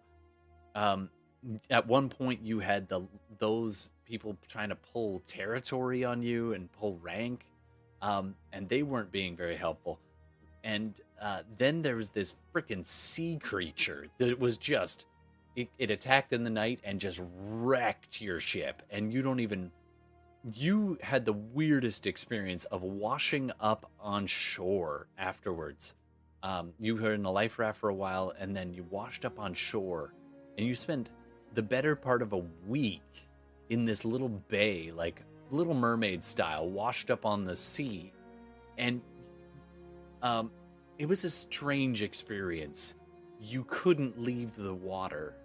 at one point you had those people trying to pull territory on you and pull rank, and they weren't being very helpful. And then there was this freaking sea creature that was just it attacked in the night and just wrecked your ship, and you had the weirdest experience of washing up on shore afterwards. You were in a life raft for a while, and then you washed up on shore, and you spent the better part of a week in this little bay, like Little Mermaid style, washed up on the sea. And it was a strange experience. You couldn't leave the water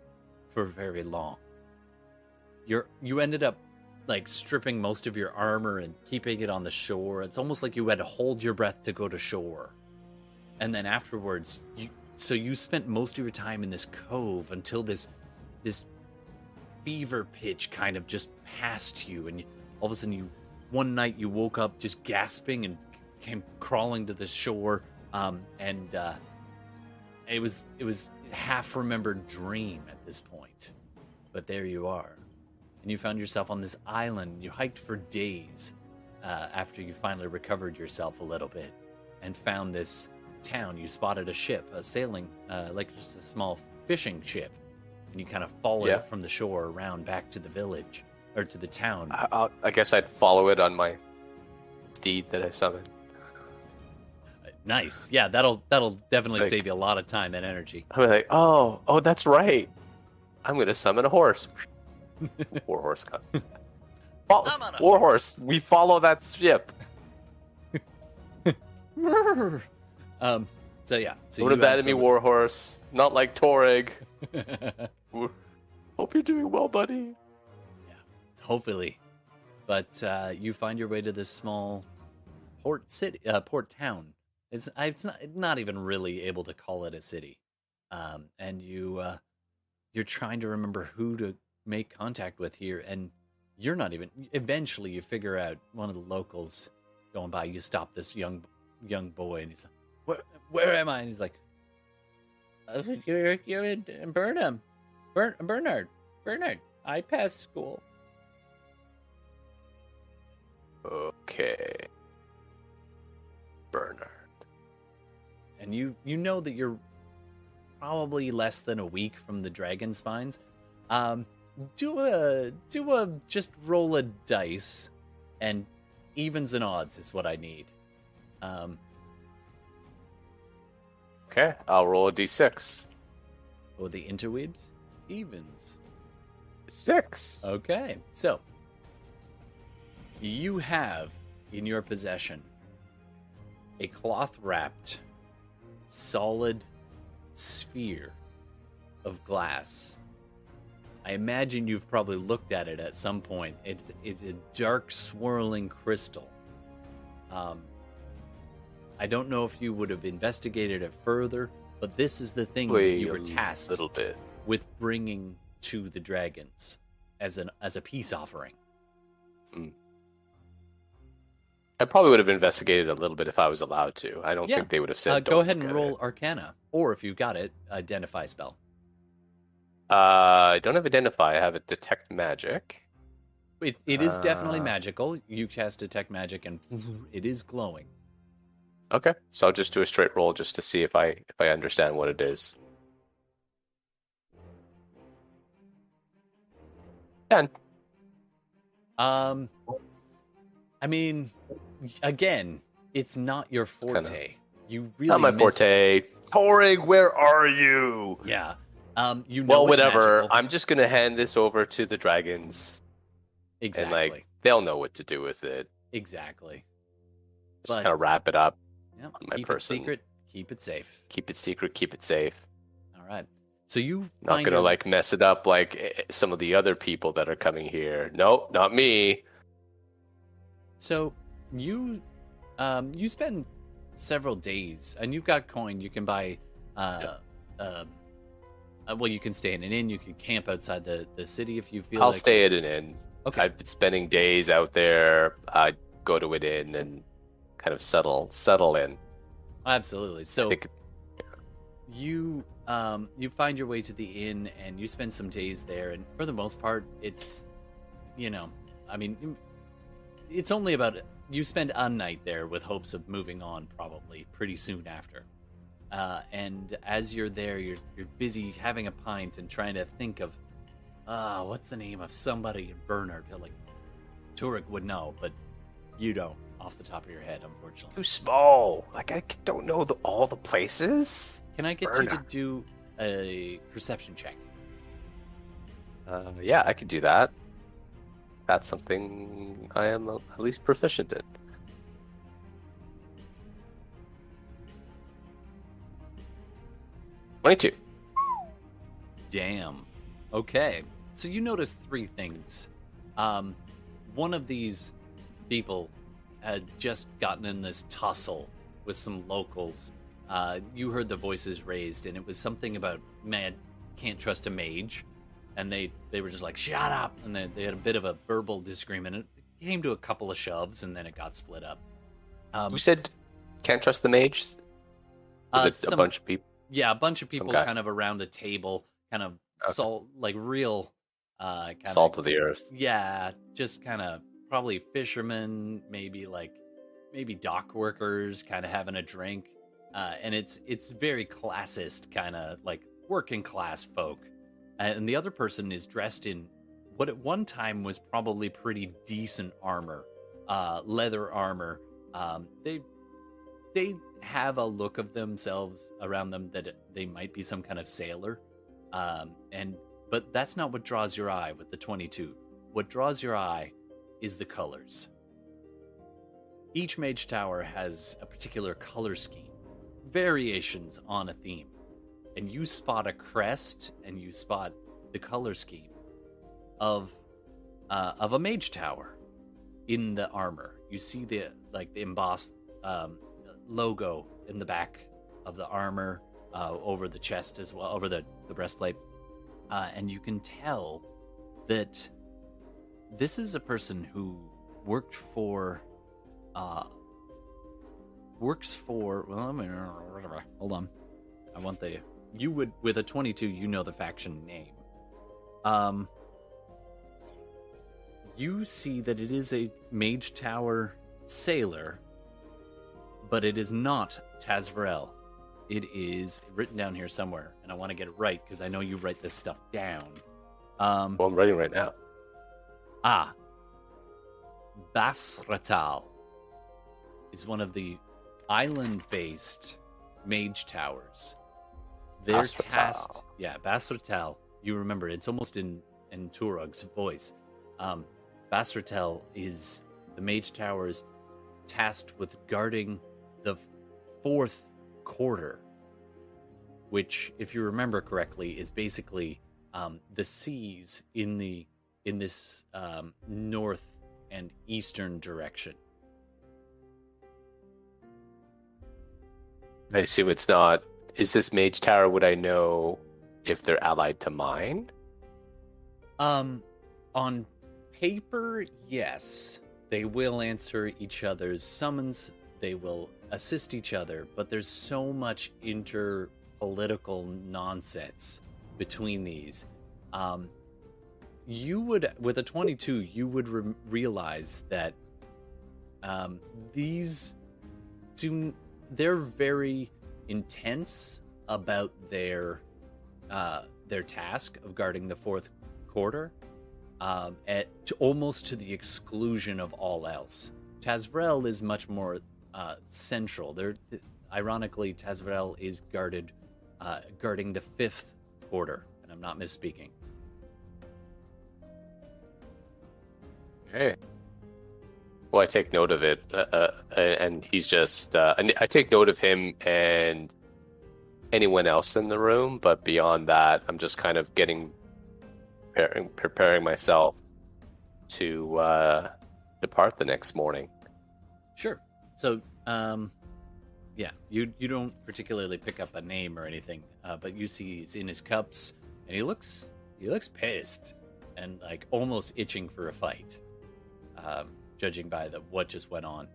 for very long. You ended up like stripping most of your armor and keeping it on the shore. It's almost like you had to hold your breath to go to shore. And then afterwards, you spent most of your time in this cove until this fever pitch kind of just passed you, and all of a sudden one night you woke up just gasping and came crawling to the shore, and it was half remembered dream at this point, but there you are, and you found yourself on this island. You hiked for days after you finally recovered yourself a little bit and found this town. You spotted a ship sailing like just a small fishing ship, and you kind of followed it from the shore around back to the village or to the town. I guess I'd follow it on my steed that I summoned. Nice. Yeah, that'll definitely save you a lot of time and energy. I was like, oh, that's right. I'm gonna summon a horse. Warhorse comes. Warhorse. We follow that ship. So yeah. So don't abandon me, Warhorse. Not like Tuog. Hope you're doing well, buddy. Yeah, hopefully. But you find your way to this small port town. It's not even really able to call it a city. And you're trying to remember who to make contact with here, and you're not even. Eventually, you figure out one of the locals going by. You stop this young boy, and he's like, "Where am I?" And he's like, "You're in Burnham, Bernard. I passed school." Okay, Bernard. And you know that you're probably less than a week from the dragon spines. Just roll a dice, and evens and odds is what I need. Okay, I'll roll a d6. Oh, the interweaves? Evens. 6. Okay, so you have in your possession a cloth-wrapped, solid sphere of glass. I imagine you've probably looked at it at some point. It's a dark, swirling crystal. I don't know if you would have investigated it further, but this is the thing that you were tasked with bringing to the dragons as a peace offering. I probably would have investigated a little bit if I was allowed to. I don't think they would have said. Go ahead and roll Arcana, or if you've got it, Identify spell. I don't have Identify. I have a Detect Magic. It is definitely magical. You cast Detect Magic, and it is glowing. Okay, so I'll just do a straight roll just to see if I understand what it is. 10. I mean, again, it's not your forte. You really not my forte. Tuog, where are you? Yeah. Well, whatever. Magical. I'm just gonna hand this over to the dragons. Exactly. And they'll know what to do with it. Exactly. Just kind of wrap it up. Yep. On my keep person. It secret. Keep it safe. Keep it secret. Keep it safe. All right. So you not gonna mess it up like some of the other people that are coming here. Nope, not me. So you spend several days, and you've got coin. You can buy. Well, you can stay in an inn. You can camp outside the city if you feel. I'll stay at an inn. Okay. I've been spending days out there. I'd go to an inn and kind of settle in. Absolutely. So you find your way to the inn and you spend some days there, and for the most part it's it's only about you spend a night there with hopes of moving on probably pretty soon after. And as you're there, you're busy having a pint and trying to think of what's the name of somebody in Burnard. Like Tuog would know, but you don't off the top of your head, unfortunately. Too small. Like I don't know all the places. Can I get Burnard. you to do a perception check? Yeah, I could do that. That's something I am at least proficient in. $22. Damn. Okay. So you notice three things. One of these people had just gotten in this tussle with some locals. You heard the voices raised, and it was something about, man, can't trust a mage. And they were just like, shut up! And they had a bit of a verbal disagreement. It came to a couple of shoves, and then it got split up. Who said can't trust the mage? Was it a bunch of people? Yeah, a bunch of people guy. kind of around a table, kind of Okay. salt, like real Salt of the earth. Yeah, just kind of probably fishermen, maybe dock workers, kind of having a drink, and it's very classist, kind of like working class folk. And the other person is dressed in what at one time was probably pretty decent armor, leather armor. They have a look of themselves around them that they might be some kind of sailor, but that's not what draws your eye with the 22. What draws your eye is the colors. Each mage tower has a particular color scheme, variations on a theme, and you spot a crest and you spot the color scheme of a mage tower in the armor. You see the embossed logo in the back of the armor, over the chest as well, over the breastplate, and you can tell that this is a person who works for. Well, hold on. I want you would, with a 22, you know the faction name. You see that it is a Mage Tower sailor, but it is not Tazvarel. It is written down here somewhere, and I want to get it right because I know you write this stuff down. Well, I'm writing right now. Basratal is one of the island-based mage towers. They're tasked. Yeah, Basratal. You remember, it's almost in Tuog's voice. Basratal is the mage tower's tasked with guarding the fourth quarter, which, if you remember correctly, is basically the seas in this north and eastern direction. I assume it's not. Is this mage tower? Would I know if they're allied to mine? On paper, yes, they will answer each other's summons. They will assist each other, but there's so much interpolitical nonsense between these. You would, with a 22, you would realize that they're very intense about their task of guarding the fourth quarter, almost to the exclusion of all else. Tazvarel is much more central. Ironically, Tazvarel is guarding the fifth quarter, and I'm not misspeaking. Okay. Well, I take note of it, and he's just. I take note of him and anyone else in the room, but beyond that, I'm just kind of preparing myself to depart the next morning. Sure. So, yeah, you don't particularly pick up a name or anything, but you see he's in his cups, and he looks pissed and like almost itching for a fight. Judging by what just went on.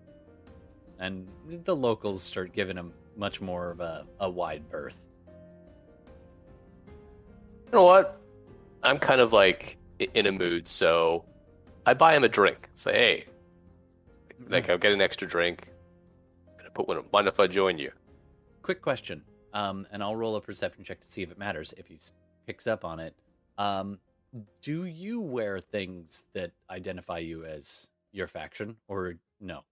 And the locals start giving him much more of a wide berth. know what? I'm kind of like in a mood, so I buy him a drink. Say, hey, like I'll get an extra drink. Mind if I join you? Quick question, and I'll roll a perception check to see if it matters. If he picks up on it, do you wear things that identify you as your faction, or no?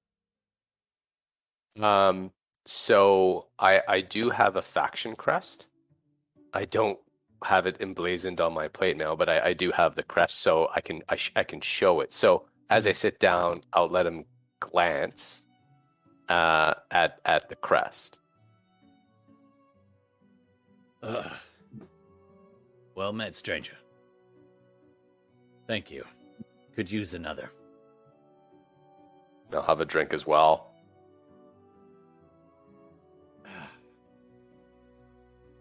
So I do have a faction crest. I don't have it emblazoned on my plate now, but I do have the crest, so I can show it. So as I sit down, I'll let him glance at the crest. Well met, stranger. Thank you. Could use another. I'll have a drink as well.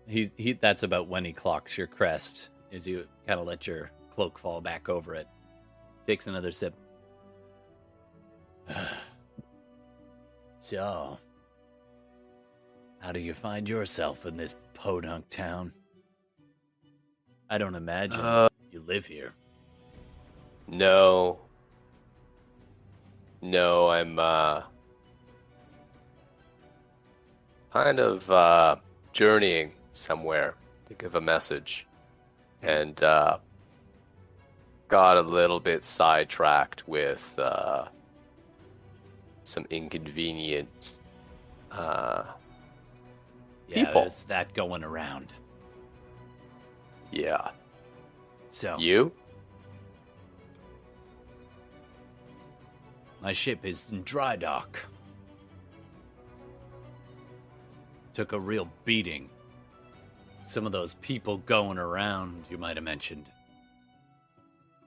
He that's about when he clocks your crest, as you kind of let your cloak fall back over it. Takes another sip. So, how do you find yourself in this podunk town? I don't imagine you live here. No, I'm kind of journeying somewhere to give a message, and got a little bit sidetracked with some inconvenient people. There's that going around. Yeah. So You? my ship is in dry dock. Took a real beating. Some of those people going around you might have mentioned.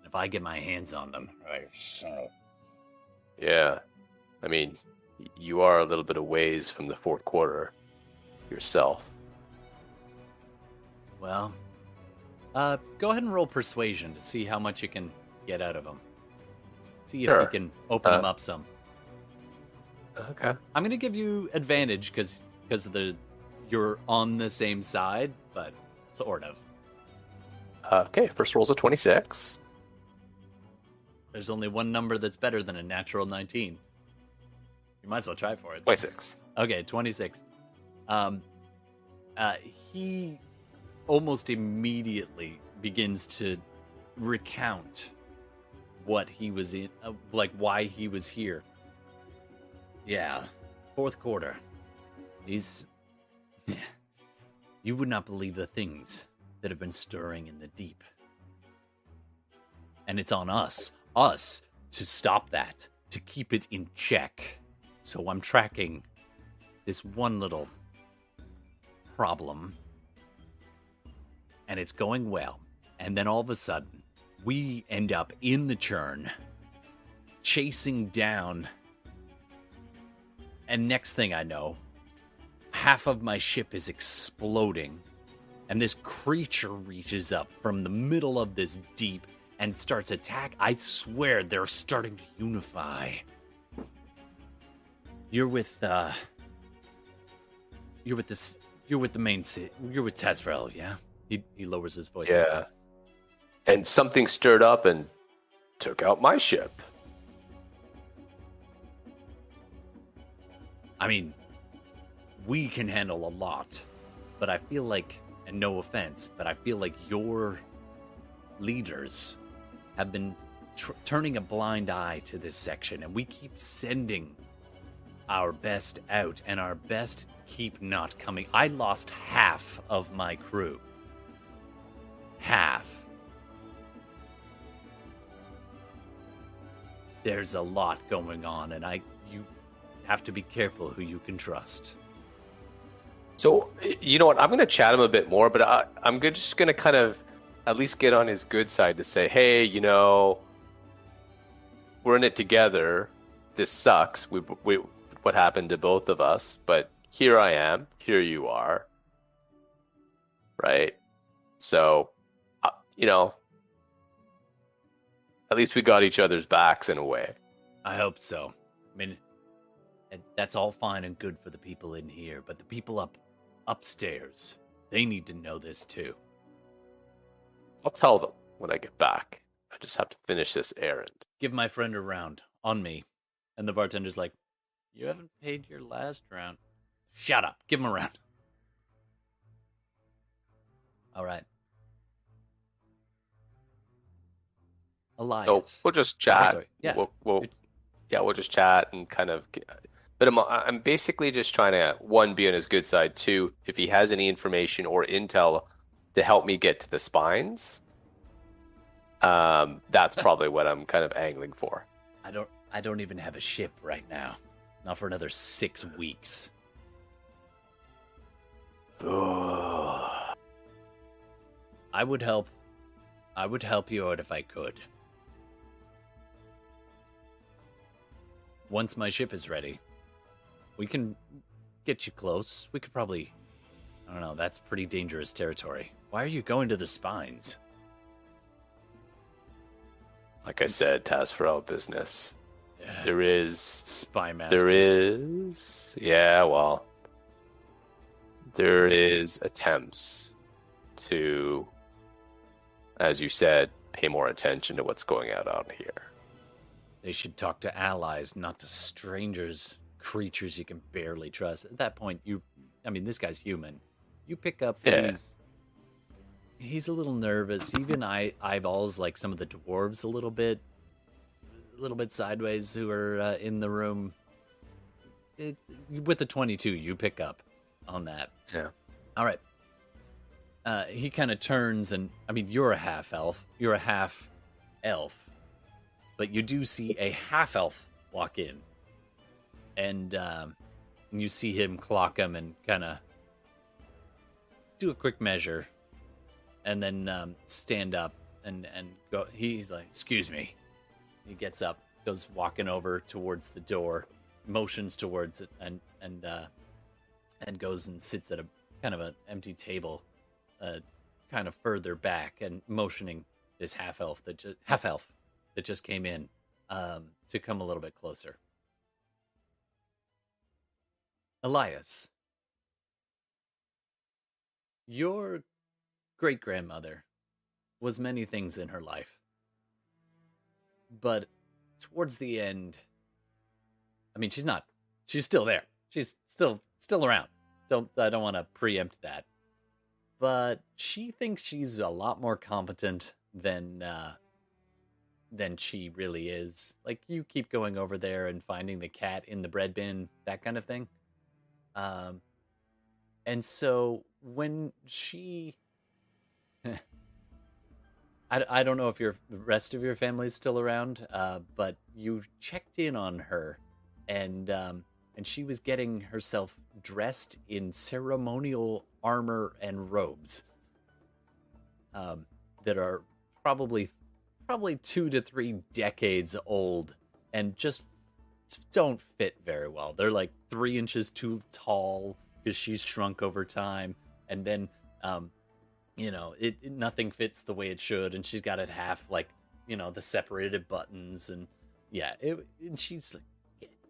If I get my hands on them, right? So. Yeah. I mean, you are a little bit of ways from the fourth quarter yourself. Well, go ahead and roll persuasion to see how much you can get out of them. See if you can open them up some. Okay. I'm gonna give you advantage because you're on the same side, but sort of. Okay, first roll's a 26. There's only one number that's better than a natural 19. You might as well try for it. 26. Okay, 26. He almost immediately begins to recount what he was in, like why he was here. Yeah, fourth quarter. These... You would not believe the things that have been stirring in the deep. And it's on us to stop that, to keep it in check. So I'm tracking this one little problem, and it's going well. And then all of a sudden, we end up in the churn, chasing down, and next thing I know, half of my ship is exploding, and this creature reaches up from the middle of this deep and starts attack. I swear they're starting to unify. You're with the main city. You're with Tazrael, yeah? He lowers his voice. Yeah. And something stirred up and took out my ship. I mean, we can handle a lot, but I feel like, and no offense, but I feel like your leaders have been turning a blind eye to this section, and we keep sending our best out, and our best keep not coming. I lost half of my crew. Half. There's a lot going on, and you have to be careful who you can trust. So, you know what? I'm going to chat him a bit more, but I'm just going to kind of at least get on his good side to say, hey, you know, we're in it together. This sucks. We what happened to both of us, but here I am. Here you are. Right? So, you know, at least we got each other's backs in a way. I hope so. I mean, that's all fine and good for the people in here, but the people upstairs, they need to know this too. I'll tell them when I get back. I just have to finish this errand. Give my friend a round on me. And the bartender's like, you haven't paid your last round. Shut up. Give him a round. All right. Elias. So we'll just chat. sorry. Yeah. We'll just chat and kind of. But I'm basically just trying to, one, be on his good side. Two, if he has any information or intel to help me get to the spines, that's probably what I'm kind of angling for. I don't even have a ship right now. Not for another 6 weeks. I would help you out if I could. Once my ship is ready, we can get you close. We could probably... I don't know, that's pretty dangerous territory. Why are you going to the spines? Like I said, task for our business. There is... Spy masters. There is... Yeah, well... There is attempts to, as you said, pay more attention to what's going on here. They should talk to allies, not to strangers, creatures you can barely trust. At that point, this guy's human. You pick up he's a little nervous. Even eyeballs like some of the dwarves a little bit sideways who are in the room. With the 22, you pick up on that. Yeah. All right. He kind of turns and, you're a half elf. You're a half elf. But you do see a half elf walk in. And you see him clock him and kind of do a quick measure. And then stand up and go. He's like, excuse me. He gets up, goes walking over towards the door, motions towards it, and goes and sits at a kind of an empty table, kind of further back, and motioning this half elf that just came in to come a little bit closer. Elias, your great-grandmother was many things in her life, but towards the end, she's still there. She's still around. I don't want to preempt that. But she thinks she's a lot more competent than she really is. Like, you keep going over there and finding the cat in the bread bin, that kind of thing. And so when she... I don't know if the rest of your family's still around, but you checked in on her, and she was getting herself dressed in ceremonial armor and robes that are probably 2 to 3 decades old and just don't fit very well. They're like 3 inches too tall because she's shrunk over time, and then nothing fits the way it should, and she's got it half like the separated buttons, and and she's like,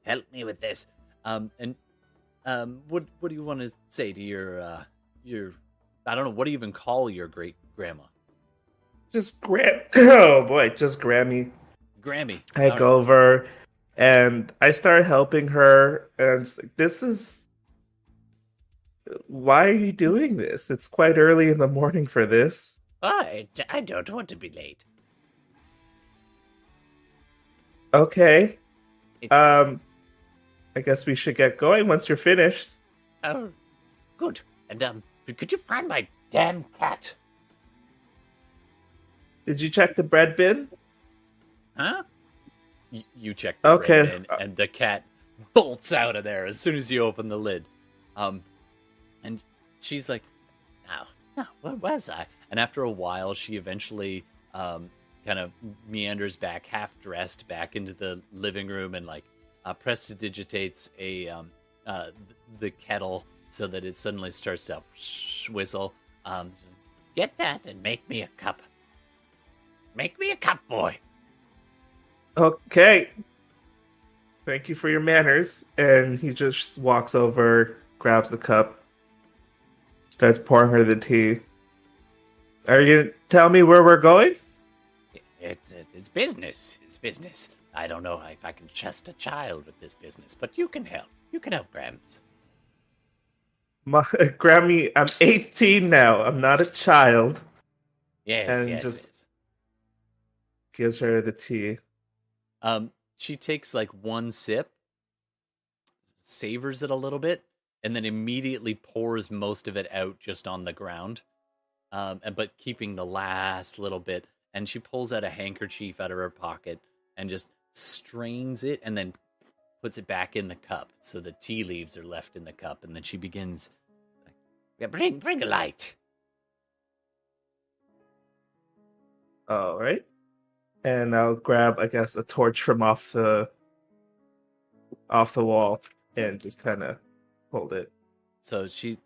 help me with this. What do you want to say to your I don't know, what do you even call your great grandma? Just Grammy. Grammy. I go over and I start helping her, and I'm just like, why are you doing this? It's quite early in the morning for this. I don't want to be late. Okay. I guess we should get going once you're finished. Oh, good. And could you find my damn cat? Did you check the bread bin? Huh? You check the okay. bread bin, and the cat bolts out of there as soon as you open the lid. And she's like, no, where was I? And after a while, she eventually kind of meanders back, half dressed, back into the living room, and like prestidigitates the kettle so that it suddenly starts to whistle. Get that and make me a cup. Make me a cup, boy. Okay. Thank you for your manners. And he just walks over, grabs the cup, starts pouring her the tea. Are you gonna tell me where we're going? It's business. It's business. I don't know if I can trust a child with this business, but you can help. You can help, Grams. Grammy, I'm 18 now. I'm not a child. Yes, And yes, just- yes. Gives her the tea. She takes like one sip, savors it a little bit, and then immediately pours most of it out just on the ground. But keeping the last little bit, and she pulls out a handkerchief out of her pocket and just strains it and then puts it back in the cup. So the tea leaves are left in the cup, and then she begins, Yeah, bring a light. All right. And I'll grab, I guess, a torch from off the wall and just kind of hold it. so she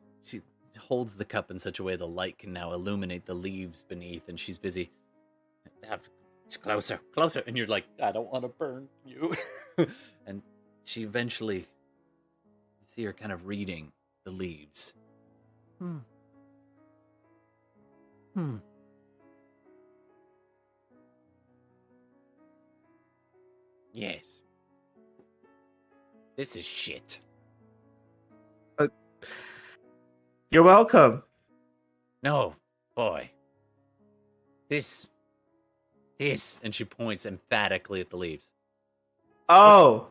holds the cup in such a way the light can now illuminate the leaves beneath, and she's busy. Closer. And you're like, I don't want to burn you. And she eventually, you see her kind of reading the leaves. Yes. This is shit. You're welcome. No, boy. This, and she points emphatically at the leaves. Oh,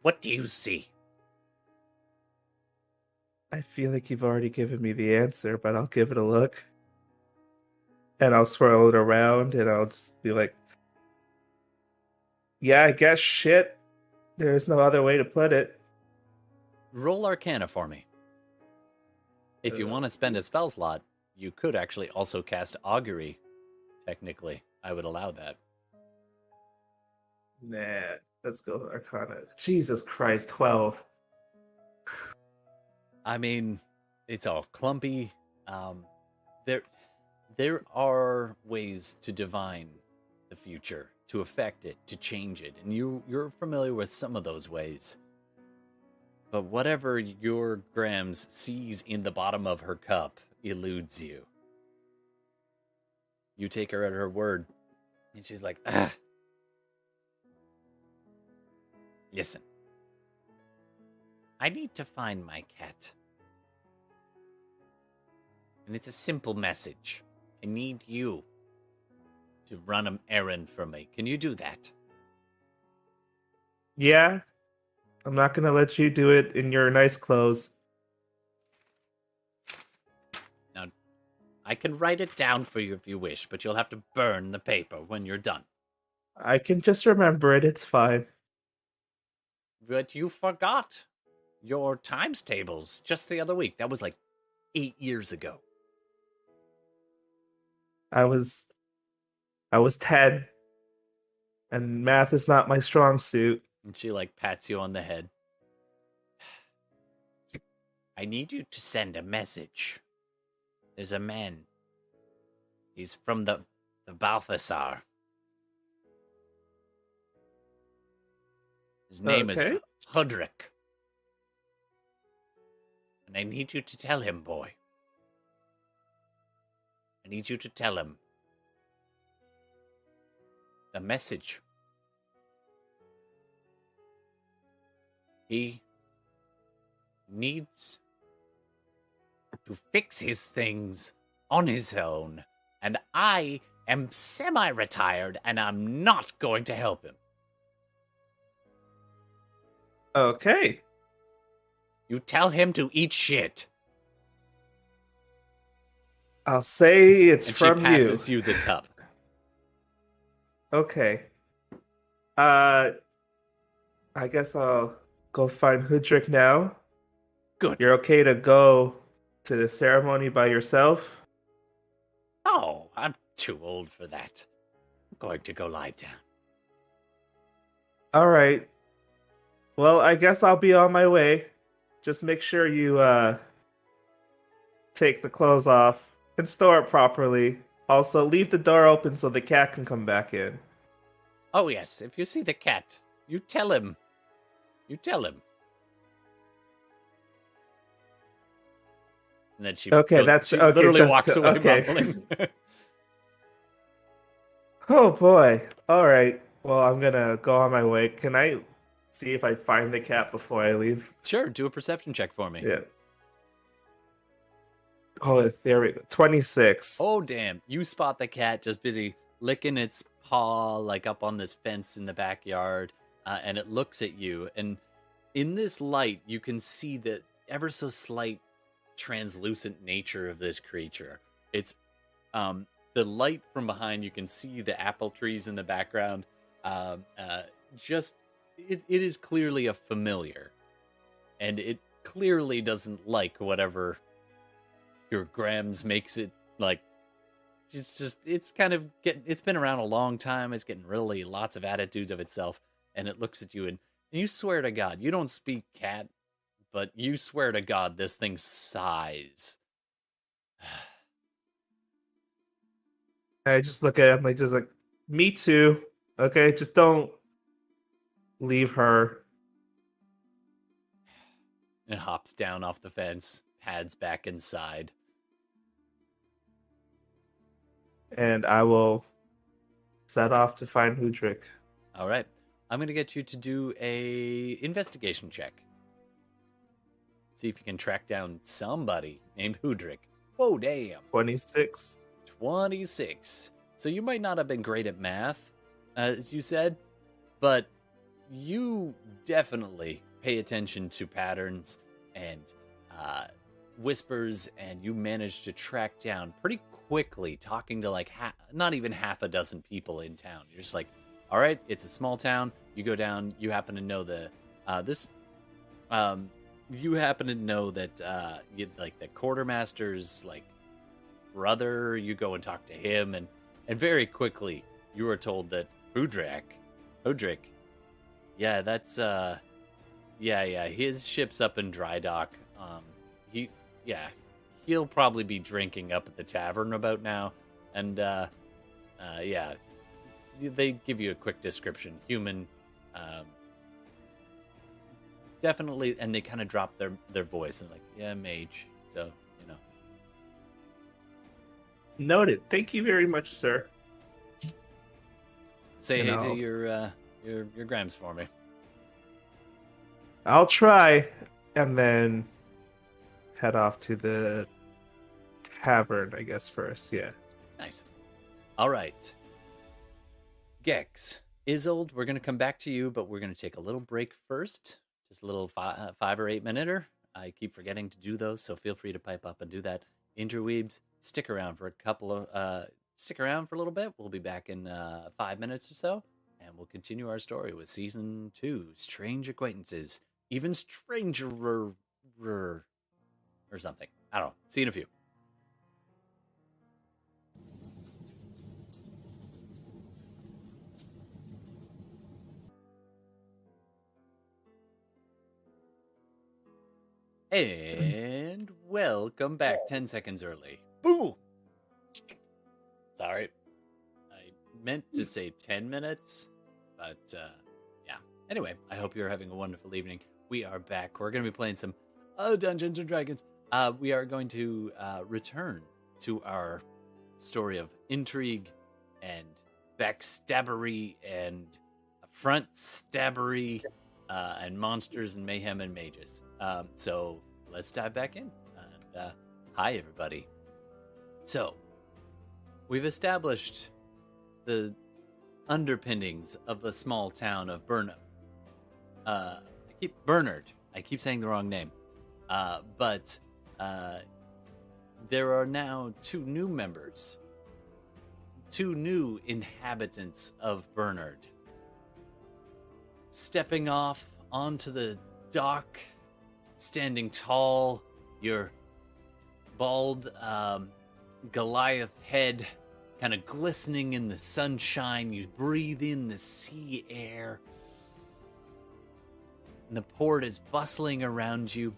What do you see? I feel like you've already given me the answer, but I'll give it a look. And I'll swirl it around and I'll just be like, yeah, I guess shit. There's no other way to put it. Roll Arcana for me. If you want to spend a spell slot, you could actually also cast Augury. Technically, I would allow that. Nah, let's go Arcana. Jesus Christ, 12. I mean, it's all clumpy. There are ways to divine the future, to affect it, to change it, and you're familiar with some of those ways. But whatever your Grams sees in the bottom of her cup eludes you. You take her at her word, and she's like, ah. Listen. I need to find my cat. And it's a simple message. I need you to run an errand for me. Can you do that? Yeah, I'm not gonna let you do it in your nice clothes. Now, I can write it down for you if you wish, but you'll have to burn the paper when you're done. I can just remember it, it's fine. But you forgot your times tables just the other week. That was like 8 years ago. I was 10, and math is not my strong suit. And she like pats you on the head. I need you to send a message. There's a man. He's from the Balthasar. His name Okay. is Hudrick. And I need you to tell him, boy. I need you to tell him the message. He needs to fix his things on his own, and I am semi-retired, and I'm not going to help him. Okay. You tell him to eat shit. I'll say it's And from she passes you the cup. Okay. I guess I'll go find Hudrick now. Good. You're okay to go to the ceremony by yourself? Oh, I'm too old for that. I'm going to go lie down. All right. Well, I guess I'll be on my way. Just make sure you take the clothes off and store it properly. Also, leave the door open so the cat can come back in. Oh, yes, if you see the cat, you tell him. You tell him. And then she Okay, goes- that's she okay. literally just walks to- away okay. mumbling. Oh boy. All right. Well, I'm gonna go on my way. Can I see if I find the cat before I leave? Sure, do a perception check for me. Yeah. Oh, there we go. 26. Oh, damn. You spot the cat just busy licking its paw, like up on this fence in the backyard, and it looks at you. And in this light, you can see the ever so slight translucent nature of this creature. It's the light from behind, you can see the apple trees in the background. Just, it is clearly a familiar. And it clearly doesn't like whatever your Grams makes it like. It's kind of it's been around a long time. It's getting really lots of attitudes of itself, and it looks at you and you swear to God, you don't speak cat, but you swear to God this thing sighs. I just look at him like, just like, me too. Okay, just don't leave her. And hops down off the fence, pads back inside. And I will set off to find Hoodrick. All right, I'm gonna get you to do a investigation check. See if you can track down somebody named Hoodrick. Whoa, damn. 26. 26. So you might not have been great at math, as you said, but you definitely pay attention to patterns and whispers, and you managed to track down pretty quickly, talking to like not even half a dozen people in town. You're just like, all right, it's a small town. You go down. You happen to know you happen to know that like the quartermaster's like brother. You go and talk to him, and very quickly you are told that Hoodrick, yeah, that's yeah, his ship's up in dry dock. He'll probably be drinking up at the tavern about now, and yeah, they give you a quick description. Human, definitely, and they kind of drop their voice and like, yeah, mage. So you know. Noted. Thank you very much, sir. Say You hey know. to your Grams for me. I'll try, and then head off to the tavern, I guess, first. Yeah. Nice. All right. Gex, Isolde, we're going to come back to you, but we're going to take a little break first. Just a little 5 or 8 minute. I keep forgetting to do those, so feel free to pipe up and do that. Interweebs, stick around for a little bit. We'll be back in 5 minutes or so, and we'll continue our story with Season 2, Strange Acquaintances. Even stranger or something. I don't know. See you in a few. And welcome back 10 seconds early. Boo! Sorry. I meant to say 10 minutes, but yeah. Anyway, I hope you're having a wonderful evening. We are back. We're going to be playing some Dungeons and Dragons. We are going to return to our story of intrigue and backstabbery and front stabbery and monsters and mayhem and mages. So let's dive back in. And, hi, everybody. So we've established the underpinnings of the small town of Burnard. Bernard. I keep saying the wrong name. But there are now 2 new members, 2 new inhabitants of Bernard. Stepping off onto the dock, standing tall, your bald Goliath head kind of glistening in the sunshine. You breathe in the sea air. And the port is bustling around you.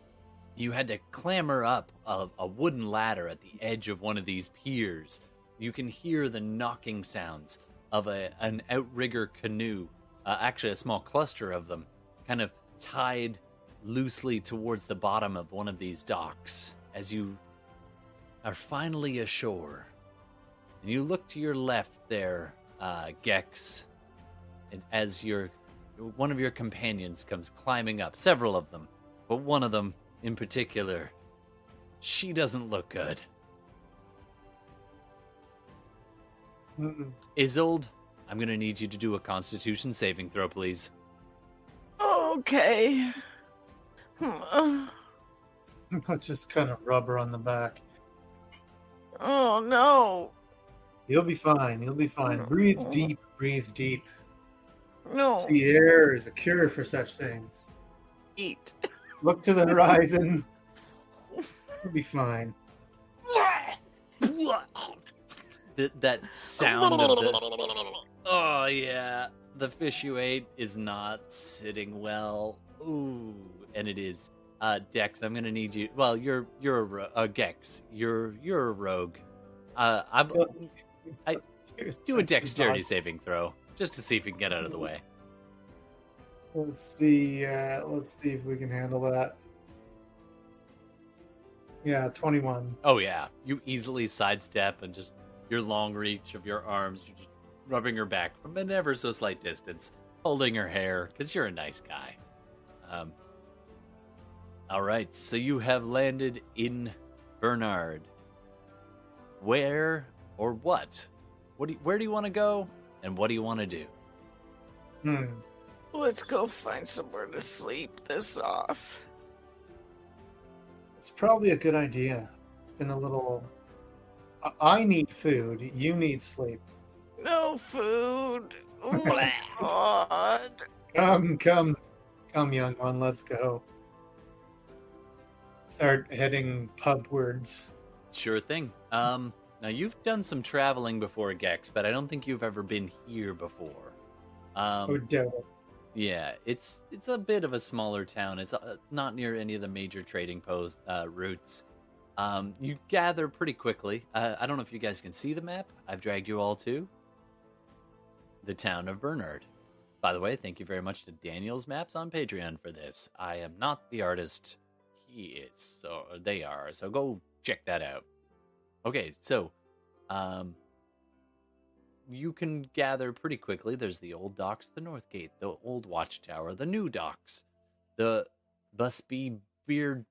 You had to clamber up a wooden ladder at the edge of one of these piers. You can hear the knocking sounds of an outrigger canoe, actually a small cluster of them, kind of tied loosely towards the bottom of one of these docks as you are finally ashore. And you look to your left there, Gex, and as one of your companions comes climbing up, several of them, but one of them in particular, she doesn't look good. Isolde, I'm going to need you to do a Constitution saving throw, please. Okay. I'll just kind of rub her on the back. Oh no. You'll be fine. You'll be fine. Breathe deep. Breathe deep. No. The air is a cure for such things. Eat. Look to the horizon. You'll be fine. That sound of the... Oh, yeah. The fish you ate is not sitting well. Ooh. And it is. Dex, I'm going to need you... Well, you're a Gex. You're a rogue. Do a dexterity saving throw, just to see if you can get out of the way. Let's see if we can handle that. Yeah, 21. Oh, yeah. You easily sidestep and just your long reach of your arms, you're just rubbing her back from an ever so slight distance, holding her hair, because you're a nice guy. All right, so you have landed in Burnard. Where or what? Where do you want to go, and what do you want to do? Let's go find somewhere to sleep this off. It's probably a good idea. In a little... I need food. You need sleep. No food. Oh my god. Come, young one. Let's go. Start heading pubwards. Sure thing. Now you've done some traveling before, Gex, but I don't think you've ever been here before. Yeah, it's a bit of a smaller town. It's not near any of the major trading routes. You gather pretty quickly. I don't know if you guys can see the map. I've dragged you all to the town of Bernard. By the way, thank you very much to Daniel's Maps on Patreon for this. I am not the artist. He is, so they are. So go check that out. Okay, so you can gather pretty quickly. There's the old docks, the North Gate, the old watchtower, the new docks, the Bushy Beard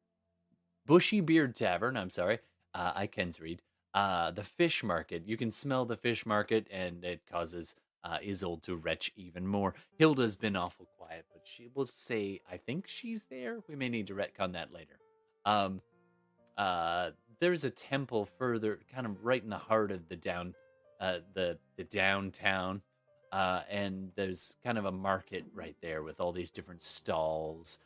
Tavern. I'm sorry, I can't read. The fish market. You can smell the fish market, and it causes Isolde to retch even more. Hilda's been awful quiet, but she will say, I think she's there. We may need to retcon that later. There's a temple further, kind of right in the heart of the downtown, and there's kind of a market right there with all these different stalls.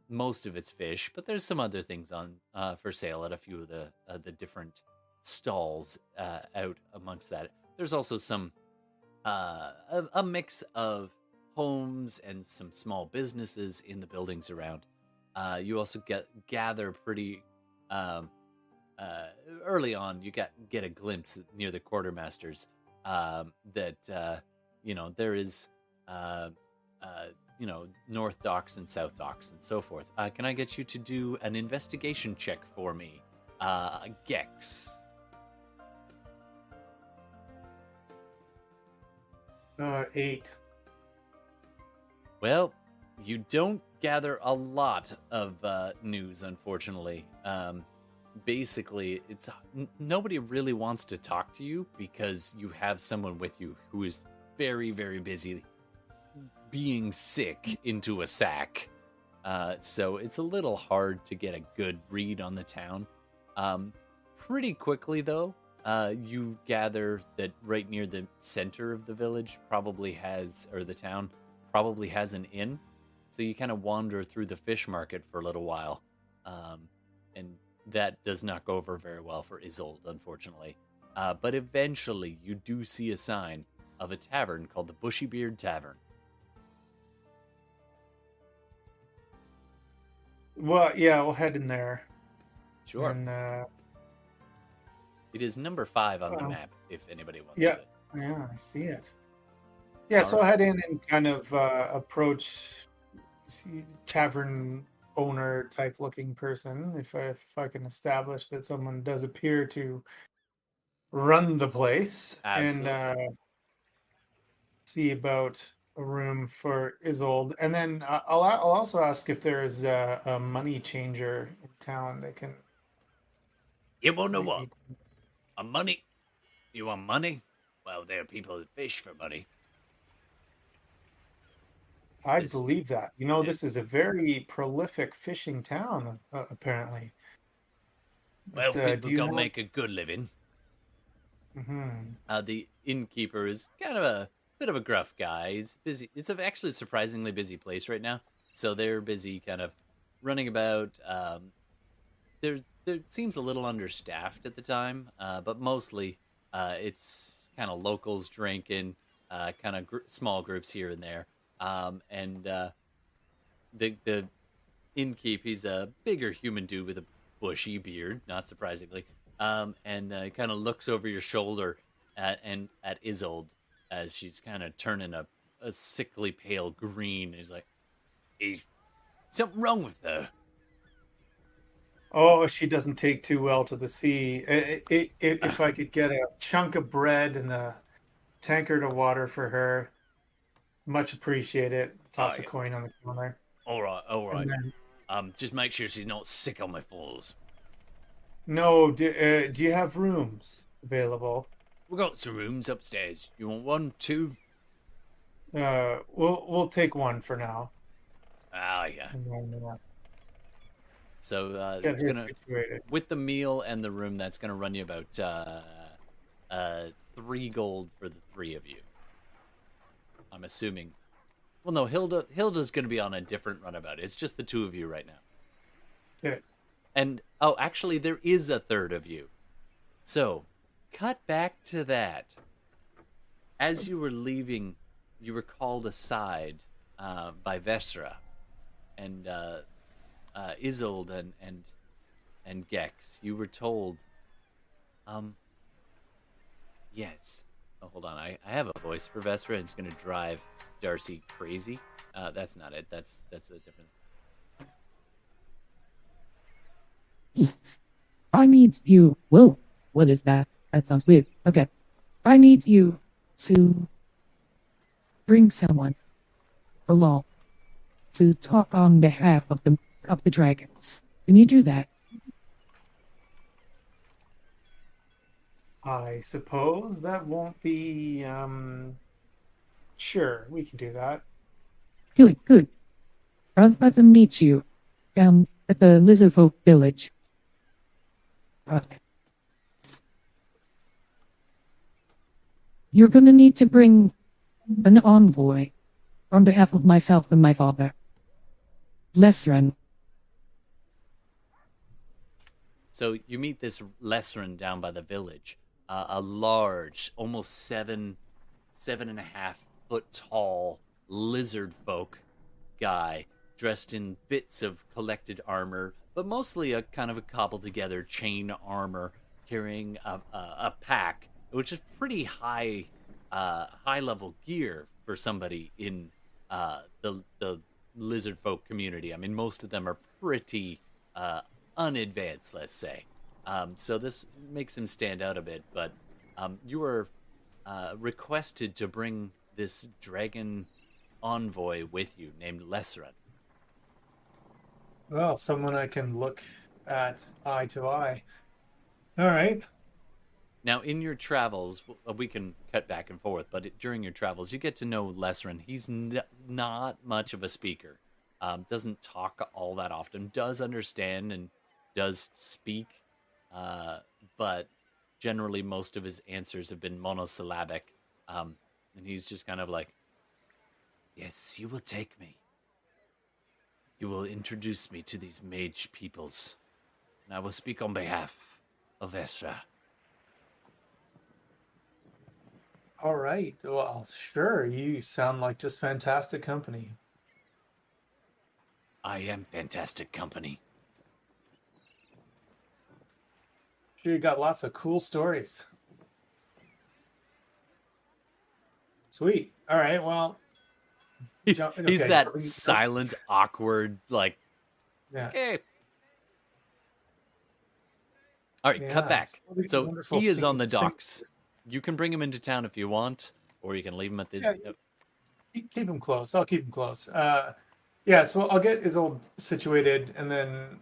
Most of it's fish, but there's some other things on for sale at a few of the different stalls out amongst that. There's also some a mix of homes and some small businesses in the buildings around. You also gather pretty early on. You get a glimpse near the quartermasters that there is North Docks and South Docks and so forth. Can I get you to do an investigation check for me, Gex? 8. Well, you don't gather a lot of news, unfortunately. Basically, it's nobody really wants to talk to you because you have someone with you who is very, very busy being sick into a sack. So it's a little hard to get a good read on the town. Pretty quickly, though, you gather that right near the center of the village the town probably has an inn. So you kind of wander through the fish market for a little while. And that does not go over very well for Isolde, unfortunately. But eventually you do see a sign of a tavern called the Bushy Beard Tavern. Well, yeah, we'll head in there. Sure. And, it is number 5 on the map, if anybody wants it. Yeah, I see it. Yeah, so I'll head in and kind of approach tavern owner type looking person. If I can establish that someone does appear to run the place, Absolutely. and see about a room for Isolde, and then I'll also ask if there is a money changer in town that can. You wanna what? maybe- A money? You want money? Well, there are people that fish for money. I This- believe that. You know, this is a very prolific fishing town, Well, apparently. But, people do you gotta have- make a good living. Mhm. The innkeeper is kind of a bit of a gruff guy. He's busy. It's actually a surprisingly busy place right now. So they're busy kind of running about. There seems a little understaffed at the time, but mostly it's kind of locals drinking, kind of small groups here and there. And the innkeep, he's a bigger human dude with a bushy beard, not surprisingly. And kind of looks over your shoulder at Isolde as she's kind of turning a sickly pale green. He's like, Is something wrong with her? Oh, she doesn't take too well to the sea. If I could get a chunk of bread and a tankard of water for her, much appreciated. Toss a yeah. coin on the counter. All right. And then, Just make sure she's not sick on my falls. no, do you have rooms available? We got some rooms upstairs. You want one, two? We'll take one for now. Ah, yeah. And then, so get it's her gonna situated. with the meal and the room. That's gonna run you about 3 gold for the 3 of you. I'm assuming. Well, no, Hilda's gonna be on a different runabout. It's just the 2 of you right now. Yeah. And oh, actually, there is a 3rd of you. So, cut back to that. As you were leaving, you were called aside by Vesra and Isolde and Gex. You were told, yes. Oh, hold on. I have a voice for Vesra, and it's going to drive Darcy crazy. That's not it. That's a different. I need you. Whoa, what is that? That sounds weird. Okay. I need you to bring someone along to talk on behalf of the dragons. Can you do that? I suppose that won't be. Sure, we can do that. Good, good. I'll about to meet you down at the Lizardfolk village. Okay. You're gonna need to bring an envoy on behalf of myself and my father. Lesren. So you meet this Lesserin down by the village, a large, almost 7.5 foot tall lizard folk guy dressed in bits of collected armor, but mostly a kind of a cobbled together chain armor, carrying a pack, which is pretty high level gear for somebody in the lizard folk community. I mean, most of them are pretty unadvanced, let's say. So this makes him stand out a bit, but you were requested to bring this dragon envoy with you named Lesserin. Well, someone I can look at eye to eye. All right. Now, in your travels, we can cut back and forth, but during your travels, you get to know Lesserin. He's not much of a speaker. Doesn't talk all that often. Does understand and does speak, but generally most of his answers have been monosyllabic. And he's just kind of like, yes, you will take me. You will introduce me to these mage peoples, and I will speak on behalf of Esra. All right. Well, sure. You sound like just fantastic company. I am fantastic company. Sure, you got lots of cool stories. Sweet. All right. Well, He's okay. that silent, awkward, like Yeah. Okay. All right, cut Yeah, back. it's probably So wonderful he is on the singing- docks. You can bring him into town if you want, or you can leave him at the. Yeah, keep him close. I'll keep him close. Yeah, so I'll get Isold situated, and then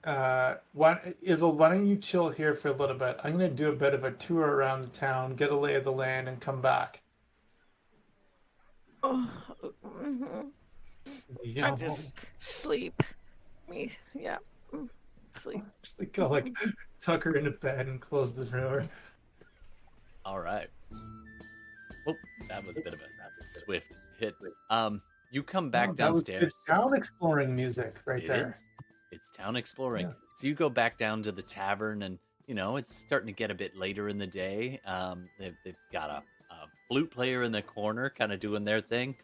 Isold, why don't you chill here for a little bit? I'm gonna do a bit of a tour around the town, get a lay of the land, and come back. I just sleep. Yeah, sleep. Just like go like tuck her into bed and close the door. All right. Oh, that was a bit of a swift hit. You come back That was downstairs. good town exploring music right It there. is. It's town exploring. Yeah. So you go back down to the tavern, and it's starting to get a bit later in the day. They've got a flute player in the corner, kind of doing their thing.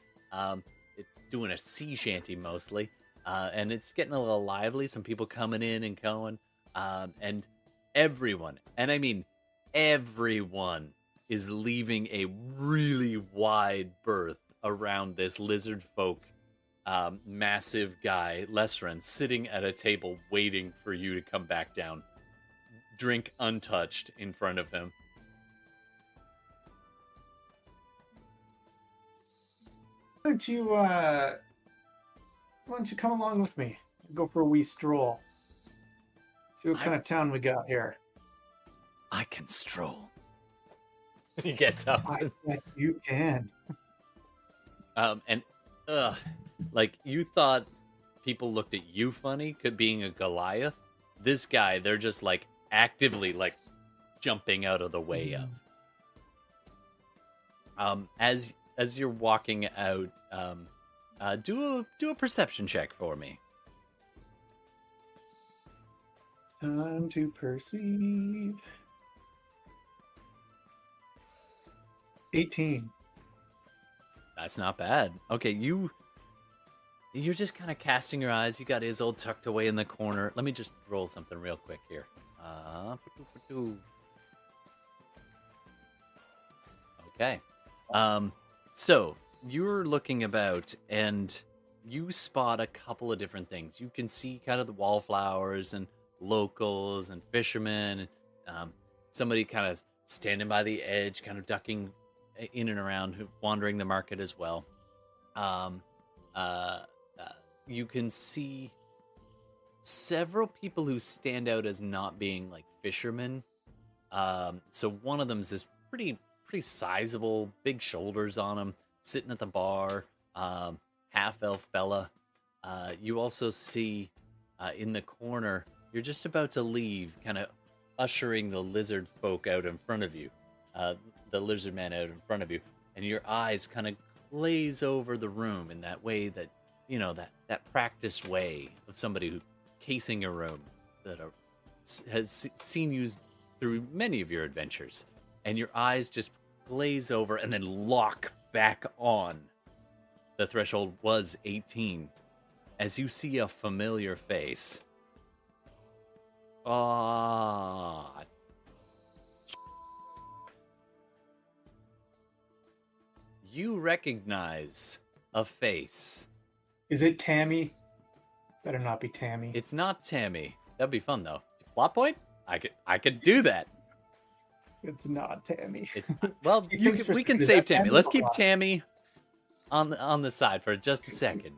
It's doing a sea shanty mostly, and it's getting a little lively. Some people coming in and going, and everyone, and I mean everyone, is leaving a really wide berth around this lizard folk. Massive guy, Lesren, sitting at a table waiting for you to come back down. Drink untouched in front of him. Why don't you come along with me? Go for a wee stroll. See what kind of town we got here. I can stroll. He gets up. I bet you can. Like you thought people looked at you funny, being a Goliath. This guy, they're just like actively like jumping out of the way of. As you're walking out, do a perception check for me. Time to perceive. 18. That's not bad. Okay, you're just kind of casting your eyes. You got Isold tucked away in the corner. Let me just roll something real quick here. Okay. So you're looking about and you spot a couple of different things. You can see kind of the wallflowers and locals and fishermen. Somebody kind of standing by the edge, kind of ducking in and around, wandering the market as well. You can see several people who stand out as not being like fishermen. So one of them's this pretty sizable, big shoulders on him, sitting at the bar, half-elf fella. You also see in the corner, you're just about to leave, kind of ushering the lizard folk out in front of you, the lizard man out in front of you, and your eyes kind of glaze over the room in that way that, that practiced way of somebody who casing a room that has seen you through many of your adventures, and your eyes just glaze over and then lock back on. The threshold was 18 as you see a familiar face. You recognize a face. Is it Tammy? Better not be Tammy. It's not Tammy. That'd be fun though. Plot point? I could do that. It's not Tammy. It's well, we can save Tammy. Let's keep Tammy on the side for just a second.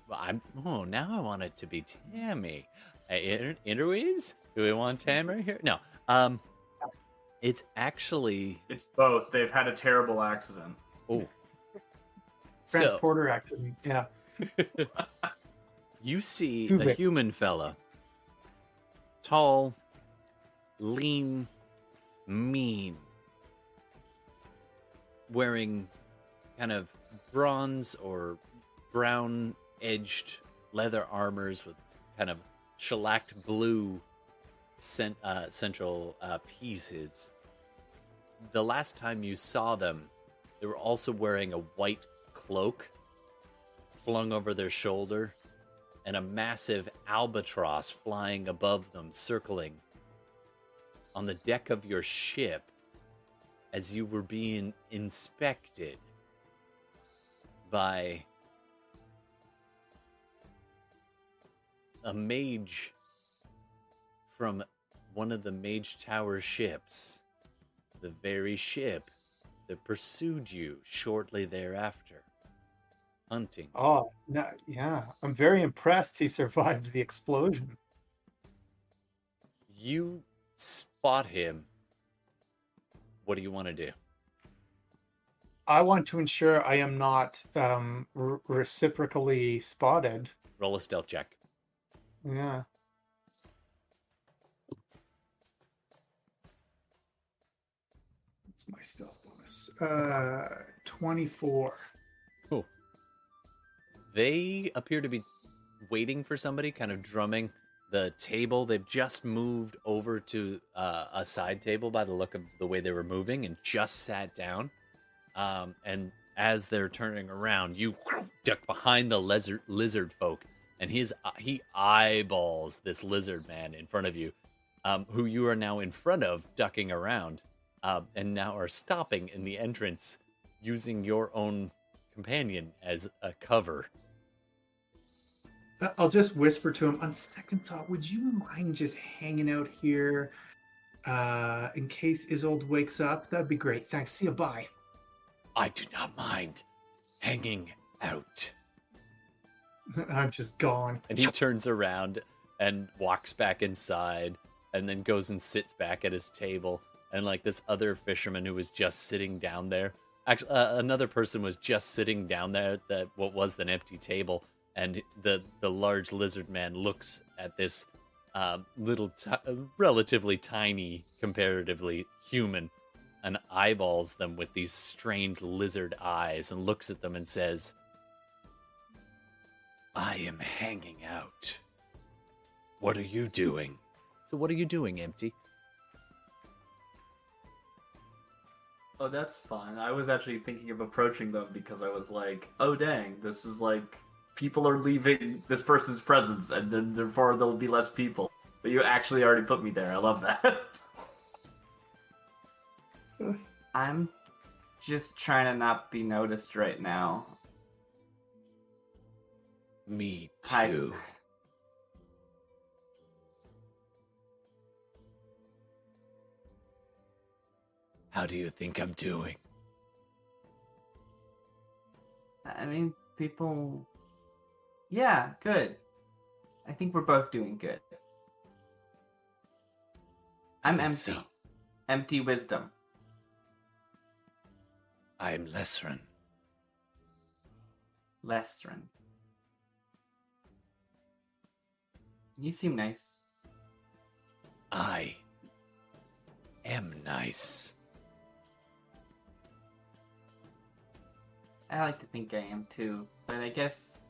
Now I want it to be Tammy. Interweaves? Do we want Tammy here? No. It's actually It's both. They've had a terrible accident. oh. Transporter accident. Yeah. You see Too a big. human fella. Tall, lean, mean. Wearing kind of bronze or brown edged leather armors with kind of shellacked blue central pieces. The last time you saw them, they were also wearing a white cloak flung over their shoulder and a massive albatross flying above them, circling on the deck of your ship as you were being inspected by a mage from one of the Mage Tower ships, the very ship that pursued you shortly thereafter, hunting. Oh, no, yeah. I'm very impressed he survived the explosion. You spot him. What do you want to do? I want to ensure I am not reciprocally spotted. Roll a stealth check. Yeah. What's my stealth bonus? 24. Cool. They appear to be waiting for somebody, kind of drumming the table. They've just moved over to a side table by the look of the way they were moving and just sat down. And as they're turning around, you duck behind the lizard folk, and he eyeballs this lizard man in front of you, who you are now in front of, ducking around, and now are stopping in the entrance, using your own companion as a cover. I'll just whisper to him, on second thought, would you mind just hanging out here in case Isolde wakes up? That'd be great. Thanks. See you. Bye. I do not mind hanging out. I'm just gone. And he turns around and walks back inside, and then goes and sits back at his table. And like this other fisherman who was just sitting down there, actually another person was just sitting down there at what was an empty table. And the large lizard man looks at this relatively tiny, comparatively human, and eyeballs them with these strange lizard eyes and looks at them and says, I am hanging out. What are you doing? So what are you doing, Empty? Oh, that's fun. I was actually thinking of approaching them because I was like, oh dang, this is like, people are leaving this person's presence, and then therefore there'll be less people. But you actually already put me there. I love that. I'm just trying to not be noticed right now. Me too. How do you think I'm doing? I mean, people... Yeah, good. I think we're both doing good. I'm empty. So. Empty wisdom. I'm Lesren. Lesren. You seem nice. I am nice. I like to think I am too, but I guess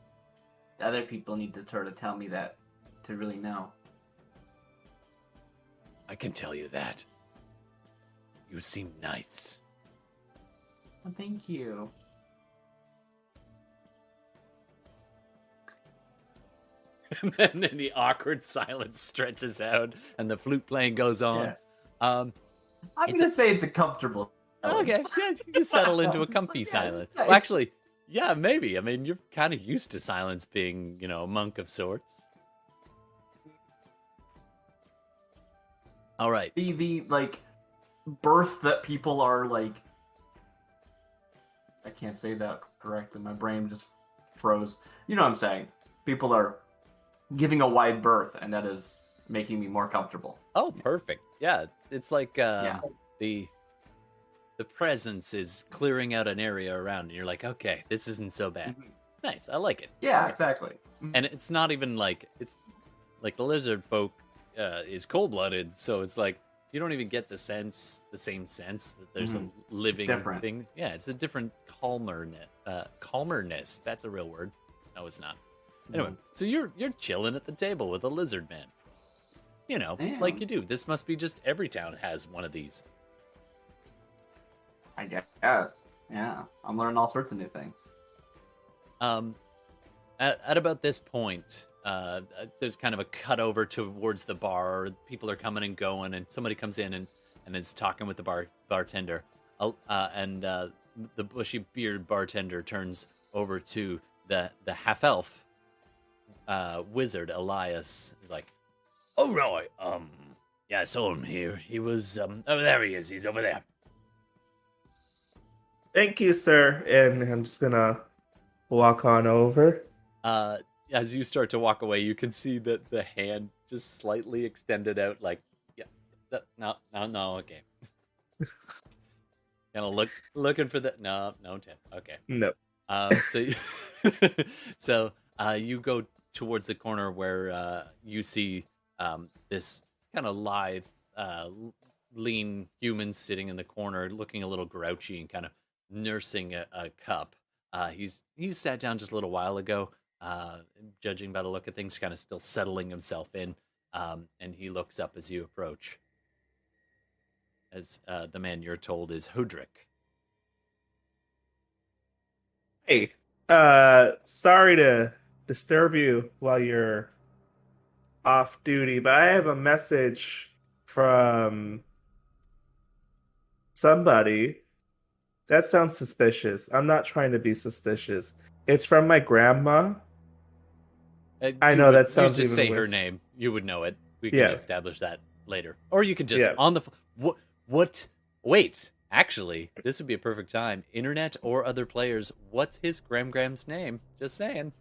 other people need to sort of tell me that to really know. I can tell you that. You seem nice. Well, thank you. And then the awkward silence stretches out, and the flute playing goes on. Yeah. I'm gonna say it's a comfortable silence. Okay, yeah, you can settle into a comfy Yes, silence. nice. Well, actually, yeah, maybe. I mean, you're kind of used to silence being, a monk of sorts. All right. The like birth that people are like, I can't say that correctly. My brain just froze. You know what I'm saying? People are giving a wide berth, and that is making me more comfortable. Oh, perfect. Yeah, it's like Yeah. the presence is clearing out an area around, and you're like, okay, this isn't so bad. Mhm. Nice, I like it. Yeah, exactly. And it's not even like it's like the lizard folk is cold-blooded, so it's like you don't even get the same sense that there's a living different. thing. Yeah, it's a different calmerness. That's a real word. No, it's not. Anyway, so you're chilling at the table with a lizard man. Like you do. This must be just every town has one of these. I guess. Yeah, I'm learning all sorts of new things. At about this point, there's kind of a cut over towards the bar. People are coming and going, and somebody comes in and is talking with the bartender. And the bushy beard bartender turns over to the half elf wizard Elias is like, "Oh right, yeah, I saw him here. He was oh, there he is. He's over there." Thank you, sir. And I'm just gonna walk on over. As you start to walk away, you can see that the hand just slightly extended out, like, yeah, no, okay. Kind of looking for the no, Tim, okay. No. So you go towards the corner where you see this kind of lithe, lean human sitting in the corner, looking a little grouchy and kind of nursing a cup. He's sat down just a little while ago. Judging by the look of things, kind of still settling himself in, and he looks up as you approach. As the man you're told is Hudrick. Hey, sorry to disturb you while you're off duty, but I have a message from somebody. That sounds suspicious. I'm not trying to be suspicious. It's from my grandma. I know that sounds you just even say her worse. name. You would know it. We can Yeah. establish that later, or you can just Yeah. on the what? Wait, actually, this would be a perfect time. Internet or other players, what's his Gram's name? Just saying.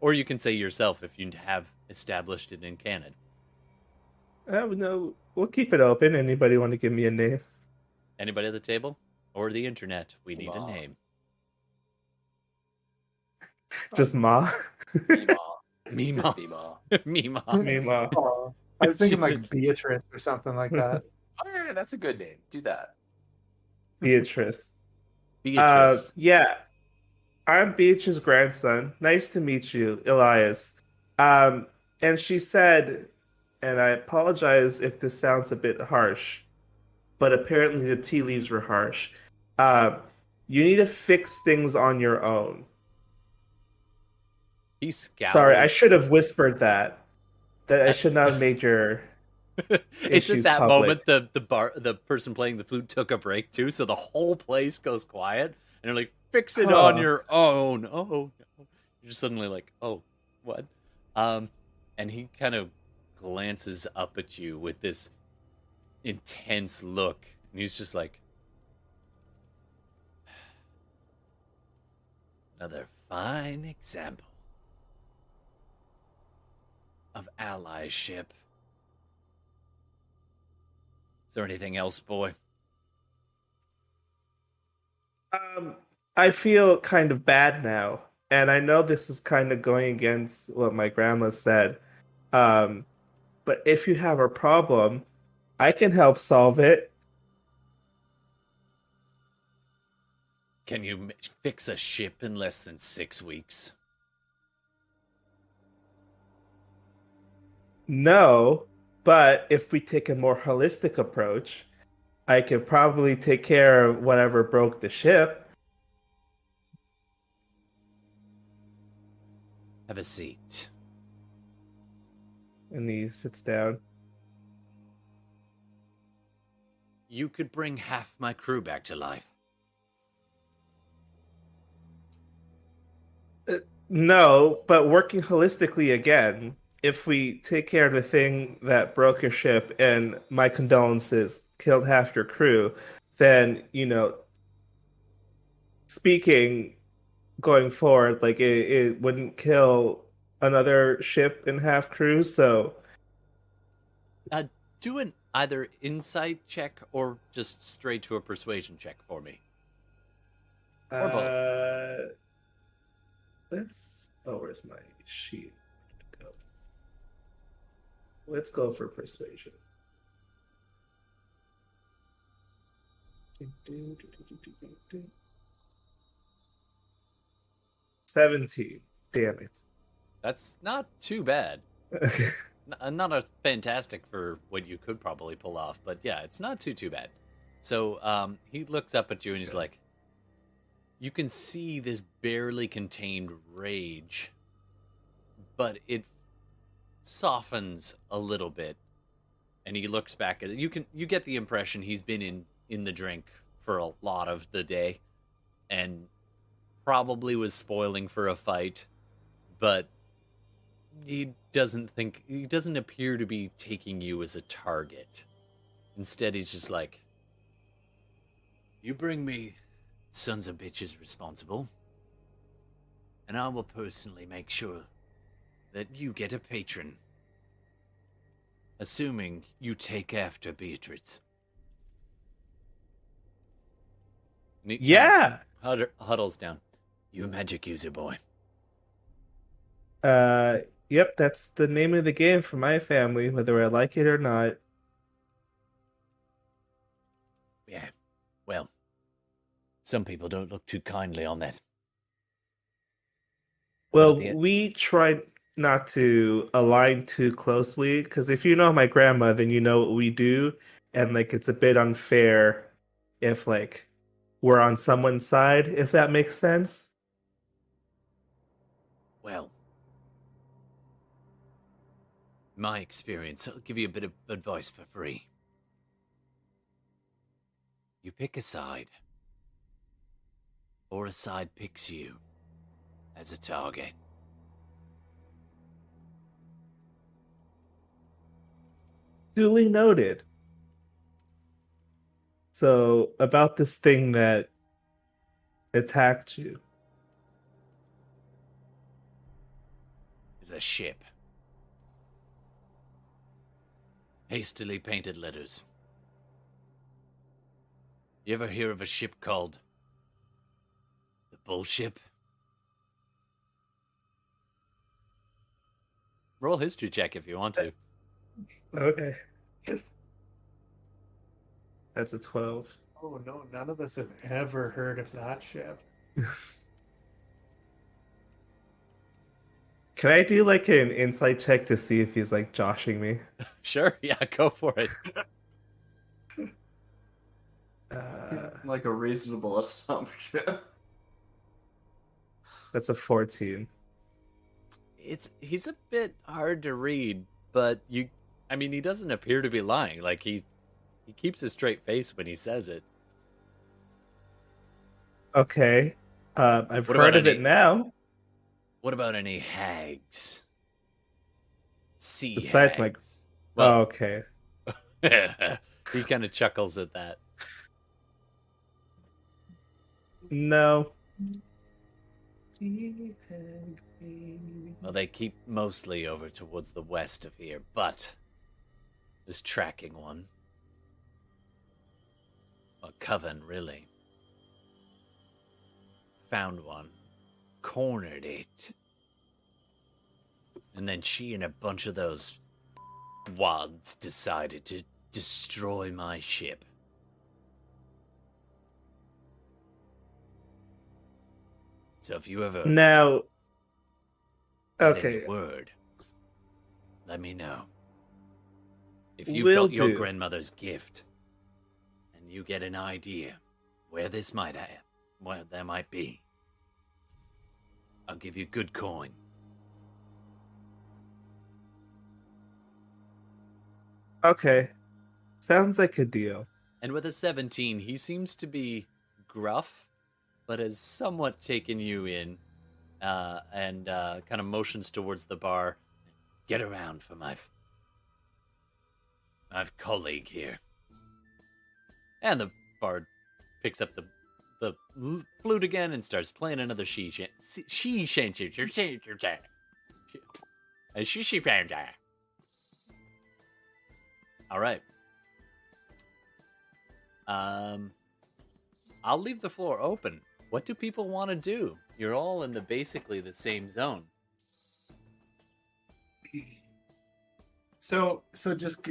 Or you can say yourself if you have established it in canon. No, we'll keep it open. Anybody want to give me a name? Anybody at the table or the internet? We need a Wow. name. Just Ma. Meemaw. Mima. Just Meemaw. Mima. Me, Ma. Oh, I was thinking She's like Beatrice or something like that. Oh, yeah, that's a good name. Do that. Beatrice. Beatrice. Yeah. I'm Beatrice's grandson. Nice to meet you, Elias. And she said, and I apologize if this sounds a bit harsh, but apparently the tea leaves were harsh. You need to fix things on your own. He scowls. Sorry, I should have whispered that. That I should not have made your It's at issues that public. moment the person playing the flute took a break too, so the whole place goes quiet, and they're like, "Fix it on Huh. your own." Oh no! You're just suddenly like, "Oh, what?" And he kind of glances up at you with this intense look, and he's just like, "Another fine example of allyship." Is there anything else, boy? I feel kind of bad now, and I know this is kind of going against what my grandma said. But if you have a problem, I can help solve it. Can you fix a ship in less than 6 weeks? No, but if we take a more holistic approach, I could probably take care of whatever broke the ship. Have a seat. And he sits down. You could bring half my crew back to life. No, but working holistically again, if we take care of the thing that broke your ship and my condolences killed half your crew, then, speaking going forward, like it wouldn't kill another ship and half crew, so Do an either insight check or just straight to a persuasion check for me. Or both. where's my sheet? Go. Let's go for persuasion. 17. Damn it. That's not too bad. Not a fantastic for what you could probably pull off, but yeah, it's not too bad. So he looks up at you and he's like, you can see this barely contained rage, but it softens a little bit. And he looks back at it. You get the impression he's been in the drink for a lot of the day and probably was spoiling for a fight, but He doesn't appear to be taking you as a target. Instead, he's just like, you bring me sons of bitches responsible, and I will personally make sure that you get a patron. Assuming you take after Beatrice. Yeah. Huddles down. You a magic user, boy. Yep, that's the name of the game for my family, whether I like it or not. Yeah, well, some people don't look too kindly on that. Well, But at the- we try not to align too closely, because if you know my grandma, then you know what we do, and like it's a bit unfair if like we're on someone's side, if that makes sense. Well, my experience, I'll give you a bit of advice for free. You pick a side, or a side picks you as a target. Duly noted. So, about this thing that attacked you. Is a ship. Hastily painted letters. You ever hear of a ship called the Bullship? Roll history check if you want to. Okay. That's a 12. Oh no, none of us have ever heard of that ship. Can I do like an insight check to see if he's like joshing me? Sure, yeah, go for it. Like a reasonable assumption. That's a 14. He's a bit hard to read, but he doesn't appear to be lying. Like he keeps a straight face when he says it. Okay. I've What heard about of it now. What about any hags? Sea Besides my- hags. Oh, okay. He kind of chuckles at that. No. Well, they keep mostly over towards the west of here, but there's tracking one. A coven, really. Found one. Cornered it. And then she and a bunch of those wads decided to destroy my ship. So if you ever Now. get Okay. any word, let me know. If you've Will got your do. grandmother's gift, and you get an idea where this might have, where there might be, I'll give you good coin. Okay. Sounds like a deal. And with a 17, he seems to be gruff, but has somewhat taken you in, and kind of motions towards the bar. Get around for my colleague here. And the bard picks up the flute again and starts playing another she. All right. I'll leave the floor open. What do people want to do? You're all in basically the same zone. So just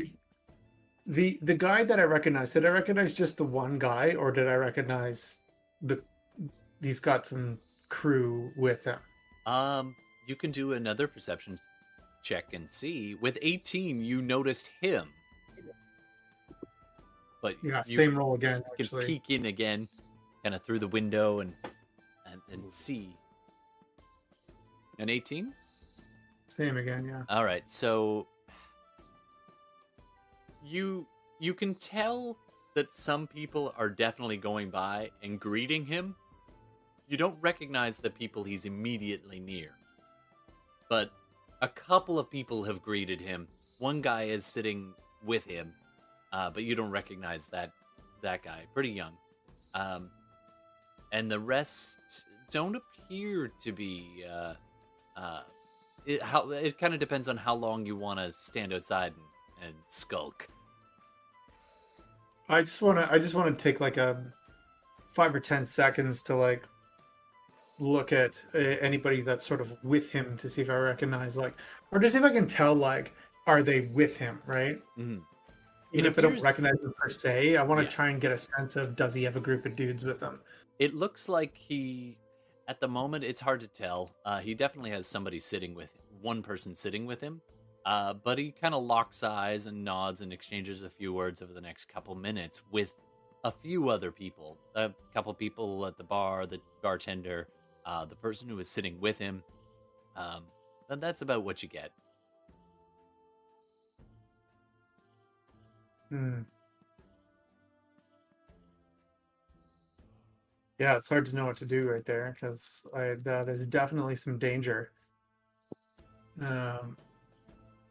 the guy that I recognized, did I recognize just the one guy, or did I recognize he's got some crew with him? You can do another perception check and see. With 18, you noticed him. But Yeah, you same roll again, can actually. peek in again, kind of through the window and see. An 18? Same again, yeah. All right, so you can tell that some people are definitely going by and greeting him. You don't recognize the people he's immediately near, but A couple of people have greeted him. One guy is sitting with him, but you don't recognize that guy. Pretty young. And the rest don't appear to be. It kind of depends on how long you want to stand outside and skulk. I just want to take like a 5 or 10 seconds to like look at anybody that's sort of with him to see if I recognize or to see if I can tell are they with him, right? Mm-hmm. Even if I don't recognize them per se, I want to try and get a sense of, does he have a group of dudes with him? It looks like at the moment, it's hard to tell. He definitely has one person sitting with him. But he kind of locks eyes and nods and exchanges a few words over the next couple minutes with a few other people. A couple people at the bar, the bartender, the person who is sitting with him. And that's about what you get. Yeah, it's hard to know what to do right there, because that is definitely some danger.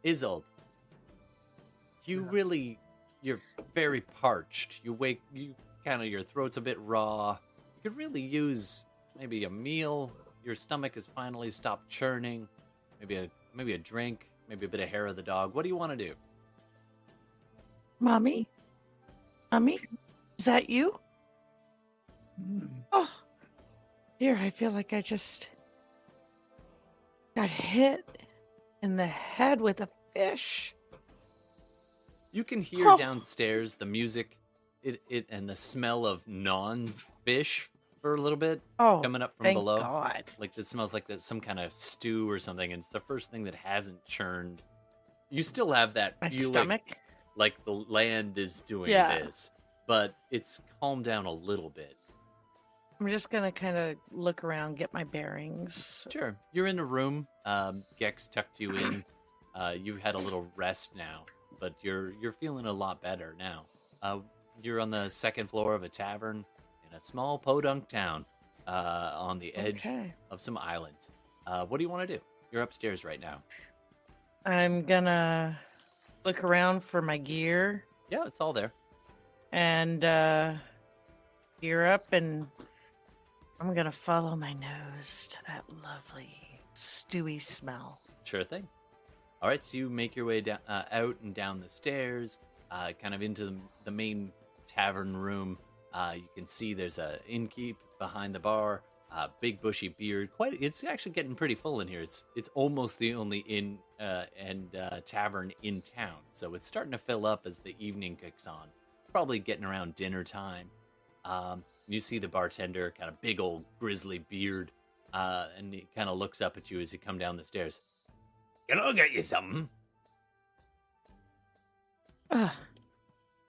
Isolde, you're very parched. Your throat's a bit raw. You could really use maybe a meal. Your stomach has finally stopped churning. Maybe a drink, maybe a bit of hair of the dog. What do you want to do? Mommy, is that you? Oh, dear, I feel like I just got hit in the head with a fish. You can hear downstairs the music, and the smell of non-fish for a little bit coming up from below. God. Like this smells like some kind of stew or something, and it's the first thing that hasn't churned. You still have that My feeling stomach? like the land is doing this, but it's calmed down a little bit. I'm just gonna kind of look around, get my bearings. Sure. You're in a room. Gex tucked you in. You've had a little rest now, but you're feeling a lot better now. You're on the second floor of a tavern in a small podunk town on the edge of some islands. What do you want to do? You're upstairs right now. I'm gonna look around for my gear. Yeah, it's all there. And gear up, and I'm gonna follow my nose to that lovely stewy smell. Sure thing. All right, so you make your way down, out and down the stairs, kind of into the main tavern room. You can see there's a innkeep behind the bar, big bushy beard. It's actually getting pretty full in here. It's almost the only inn and tavern in town, so it's starting to fill up as the evening kicks on. Probably getting around dinner time. You see the bartender, kind of big old grizzly beard, and he kind of looks up at you as you come down the stairs. Can I get you something?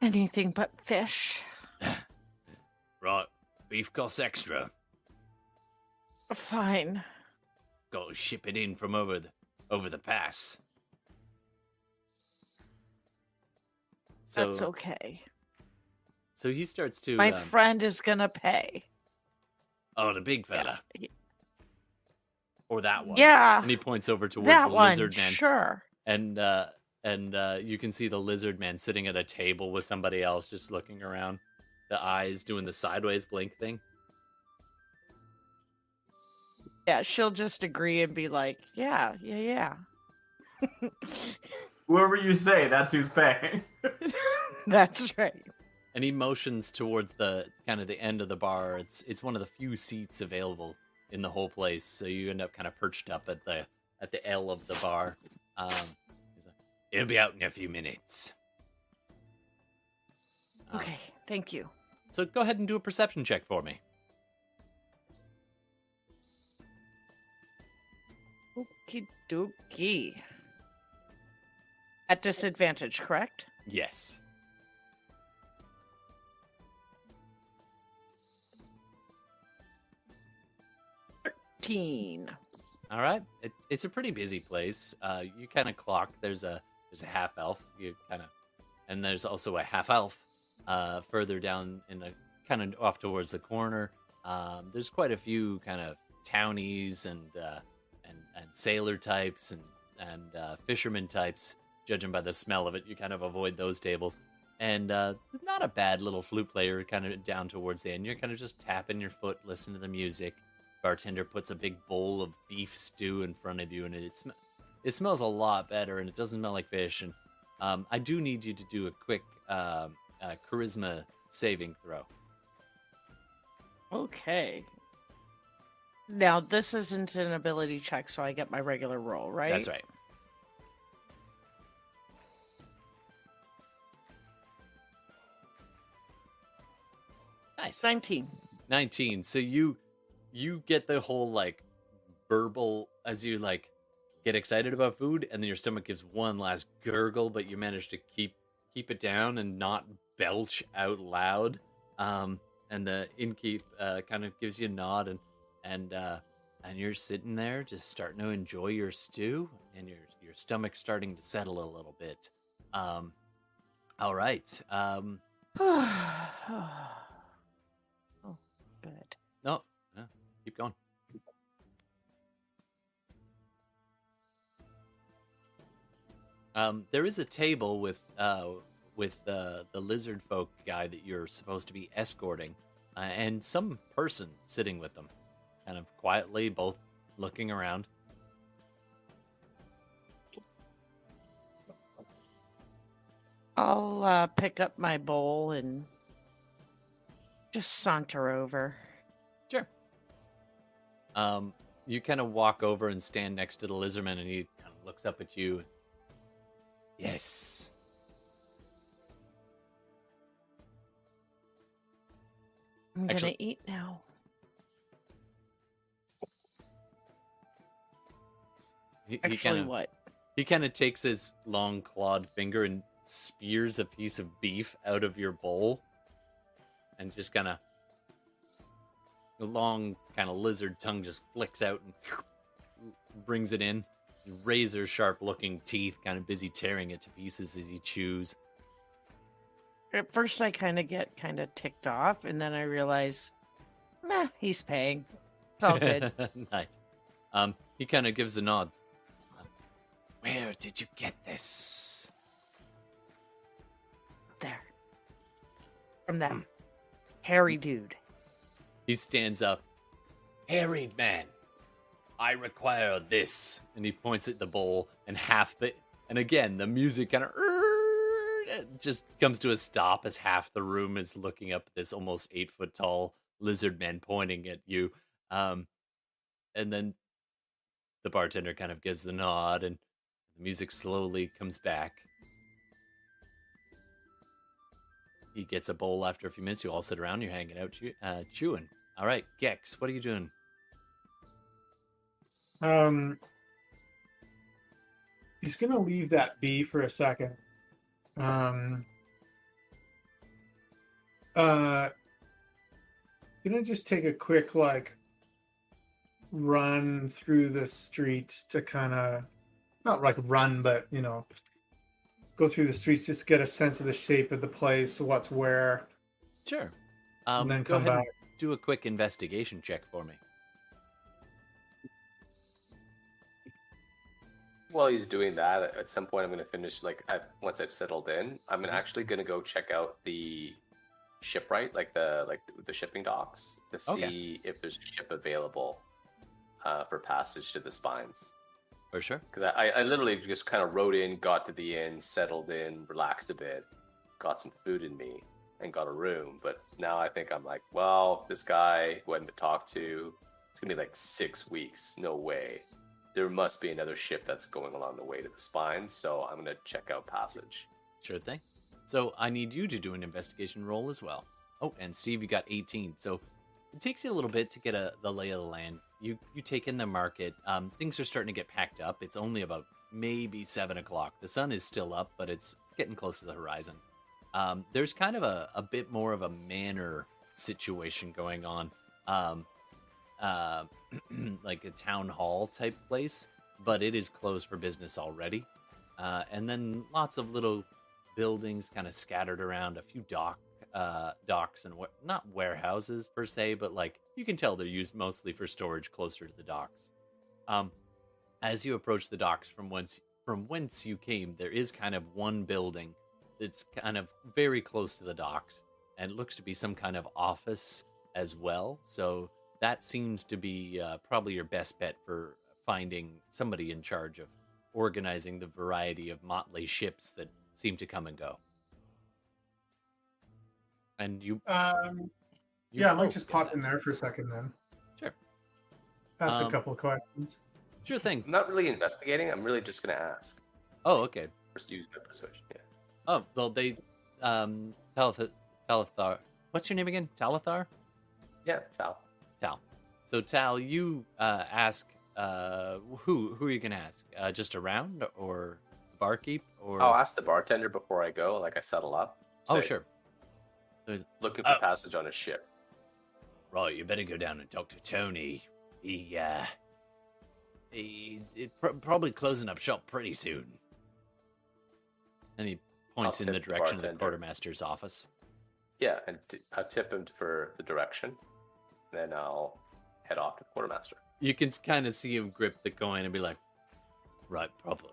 Anything but fish. Right, beef costs extra. Fine. Got to ship it in from over the pass. So, That's okay. So he starts to. My friend is gonna pay. Oh, the big fella. Yeah. Or that one. Yeah. And he points over towards that the one, lizard man. Sure. And you can see the lizard man sitting at a table with somebody else, just looking around. The eyes doing the sideways blink thing. Yeah, she'll just agree and be like, yeah. Whoever you say, that's who's paying. That's right. And he motions towards the kind of the end of the bar. It's one of the few seats available in the whole place, so you end up kind of perched up at the L of the bar. He's like, it'll be out in a few minutes. Okay, thank you. So go ahead and do a perception check for me. Okie dokie. At disadvantage, correct? Yes. All right. It's a pretty busy place. You kind of clock. There's a half elf. And there's also a half elf further down in the kind of off towards the corner. There's quite a few kind of townies and sailor types and fisherman types. Judging by the smell of it, you kind of avoid those tables. And not a bad little flute player, kind of down towards the end. You're kind of just tapping your foot, listening to the music. Bartender puts a big bowl of beef stew in front of you, and it smells a lot better, and it doesn't smell like fish. And I do need you to do a quick charisma saving throw. Okay. Now, this isn't an ability check, so I get my regular roll, right? That's right. Nice. 19. So you get the whole like verbal as you like get excited about food, and then your stomach gives one last gurgle, but you manage to keep it down and not belch out loud. And the innkeep kind of gives you a nod, and you're sitting there just starting to enjoy your stew, and your stomach's starting to settle a little bit. All right. Oh, good. No, keep going. There is a table with the lizard folk guy that you're supposed to be escorting, and some person sitting with them, kind of quietly, both looking around. I'll pick up my bowl and just saunter over. Sure. You kind of walk over and stand next to the lizardman, and he kind of looks up at you. Yes. I'm Actually- gonna eat now. He Actually, kinda, what? He kind of takes his long clawed finger and spears a piece of beef out of your bowl, and just kind of the long kind of lizard tongue just flicks out and brings it in. Razor sharp looking teeth, kind of busy tearing it to pieces as he chews. At first, I get kind of ticked off, and then I realize, nah, he's paying. It's all good. Nice. He kind of gives a nod. Where did you get this? There. From that hairy dude. He stands up. Harried man, I require this. And he points at the bowl, and and again, the music kind of just comes to a stop as half the room is looking up at this almost 8-foot tall lizard man pointing at you. And then the bartender kind of gives the nod, and the music slowly comes back. He gets a bowl after a few minutes. You all sit around. You're hanging out, chewing. All right, Gex, what are you doing? He's gonna leave that bee for a second. Gonna just take a quick run through the streets to kind of not run, but go through the streets, just get a sense of the shape of the place, what's where. Sure. And then go come ahead back. and do a quick investigation check for me. While he's doing that, at some point I'm going to finish, once I've settled in, I'm actually going to go check out the shipwright, the shipping docks, to see if there's ship available for passage to the spines. For sure. Because I literally just kind of rode in, got to the inn, settled in, relaxed a bit, got some food in me, and got a room. But now I think I'm like, well, this guy who I had to talk to, it's going to be 6 weeks. No way. There must be another ship that's going along the way to the spines, so I'm going to check out passage. Sure thing. So I need you to do an investigation roll as well. Oh, and Steve, you got 18. So it takes you a little bit to get the lay of the land. You take in the market. Things are starting to get packed up. It's only about maybe 7 o'clock. The sun is still up, but it's getting close to the horizon. There's kind of a bit more of a manor situation going on. Like a town hall type place, but it is closed for business already. And then lots of little buildings kind of scattered around, a few docks and not warehouses per se, but you can tell they're used mostly for storage closer to the docks. As you approach the docks from whence you came, there is kind of one building that's kind of very close to the docks, and it looks to be some kind of office as well. So that seems to be probably your best bet for finding somebody in charge of organizing the variety of motley ships that seem to come and go. And you Yeah, I might just pop in there for a second then. Sure. Ask a couple of questions. Sure thing. I'm not really investigating. I'm really just going to ask. Oh, okay. First use my persuasion, yeah. Oh, well, they, Talithar. What's your name again? Talithar? Yeah, Tal. Tal. So, Tal, you ask, who are you going to ask? Just around, or the barkeep, or? I'll ask the bartender before I go, like I settle up. Oh, Say, sure. Looking for passage on a ship. Right, you better go down and talk to Tony. He's probably closing up shop pretty soon. And he points in the direction of the quartermaster's office. Yeah, and I'll tip him for the direction. Then I'll head off to the quartermaster. You can kind of see him grip the coin and be like, right, proper.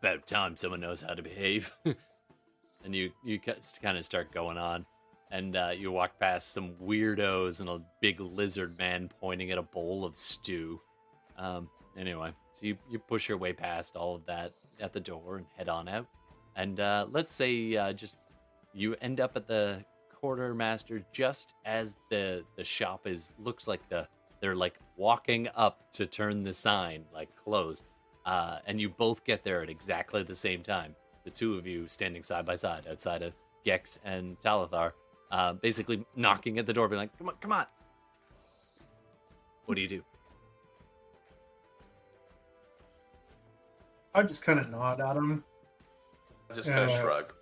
About time someone knows how to behave. And you kind of start going on. And you walk past some weirdos and a big lizard man pointing at a bowl of stew. Anyway, so you push your way past all of that at the door and head on out. And let's say just you end up at the quartermaster just as the shop looks like they're like walking up to turn the sign, like close. And you both get there at exactly the same time. The two of you standing side by side outside of Gex and Talithar, basically knocking at the door, being like, come on. What do you do? I just kind of nod at him. I just kind of shrug.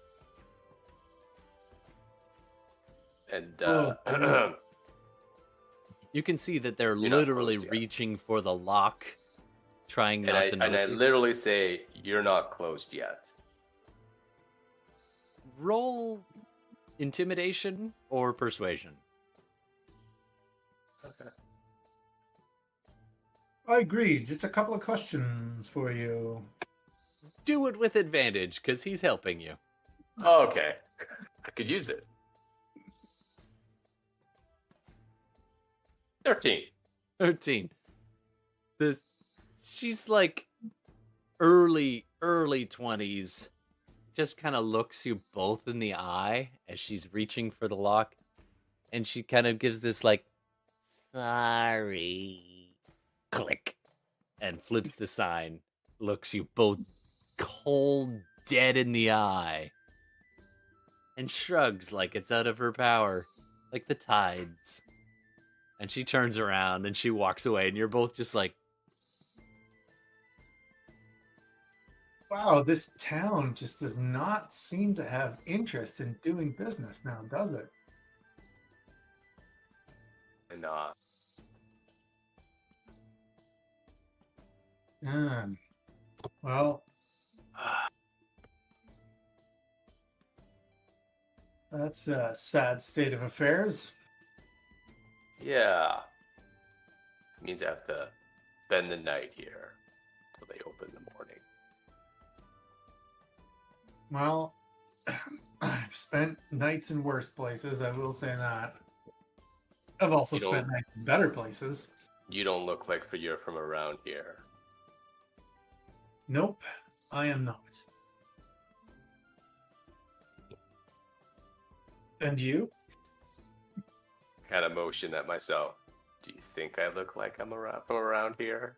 And you can see that they're literally reaching for the lock, trying not to notice. And I literally say, "You're not closed yet." Roll intimidation or persuasion. Okay. I agree. Just a couple of questions for you. Do it with advantage, because he's helping you. Oh, okay. I could use it. 13. 13. She's like early 20s. Just kind of looks you both in the eye as she's reaching for the lock. And she kind of gives this like, sorry, click, and flips the sign. Looks you both cold dead in the eye. And shrugs like it's out of her power. Like the tides. And she turns around and she walks away. And you're both just like, wow, this town just does not seem to have interest in doing business now, does it? And well, that's a sad state of affairs. yeah. It means I have to spend the night here until they open in the morning. Well, I've spent nights in worse places, I will say that. I've also spent nights in better places. You don't look like you're from around here. Nope, I am not. And you? Kind of motion at myself. Do you think I look like I'm from around here?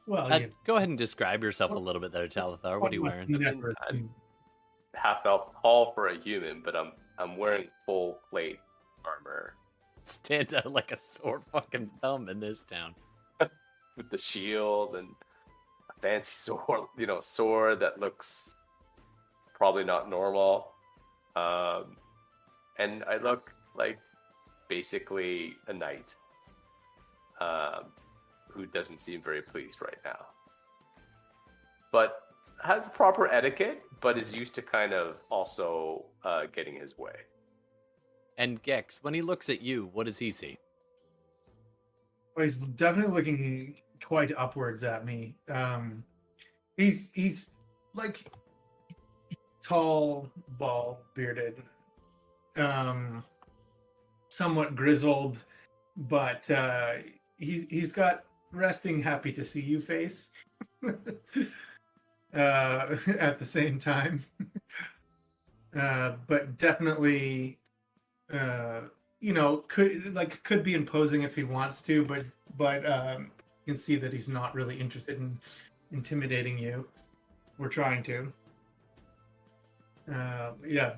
Well, go ahead and describe yourself a little bit there, Talithar. What are you wearing? I'm half elf tall for a human, but I'm wearing full plate armor. Stand out like a sore fucking thumb in this town. With the shield and a fancy sword, sword that looks probably not normal. And I look like basically a knight who doesn't seem very pleased right now. But has proper etiquette, but is used to kind of also getting his way. And Gex, when he looks at you, what does he see? Well, he's definitely looking quite upwards at me. He's like tall, bald, bearded, somewhat grizzled, but he's got resting happy to see you face at the same time. But definitely could be imposing if he wants to, but you can see that he's not really interested in intimidating you. We're trying to.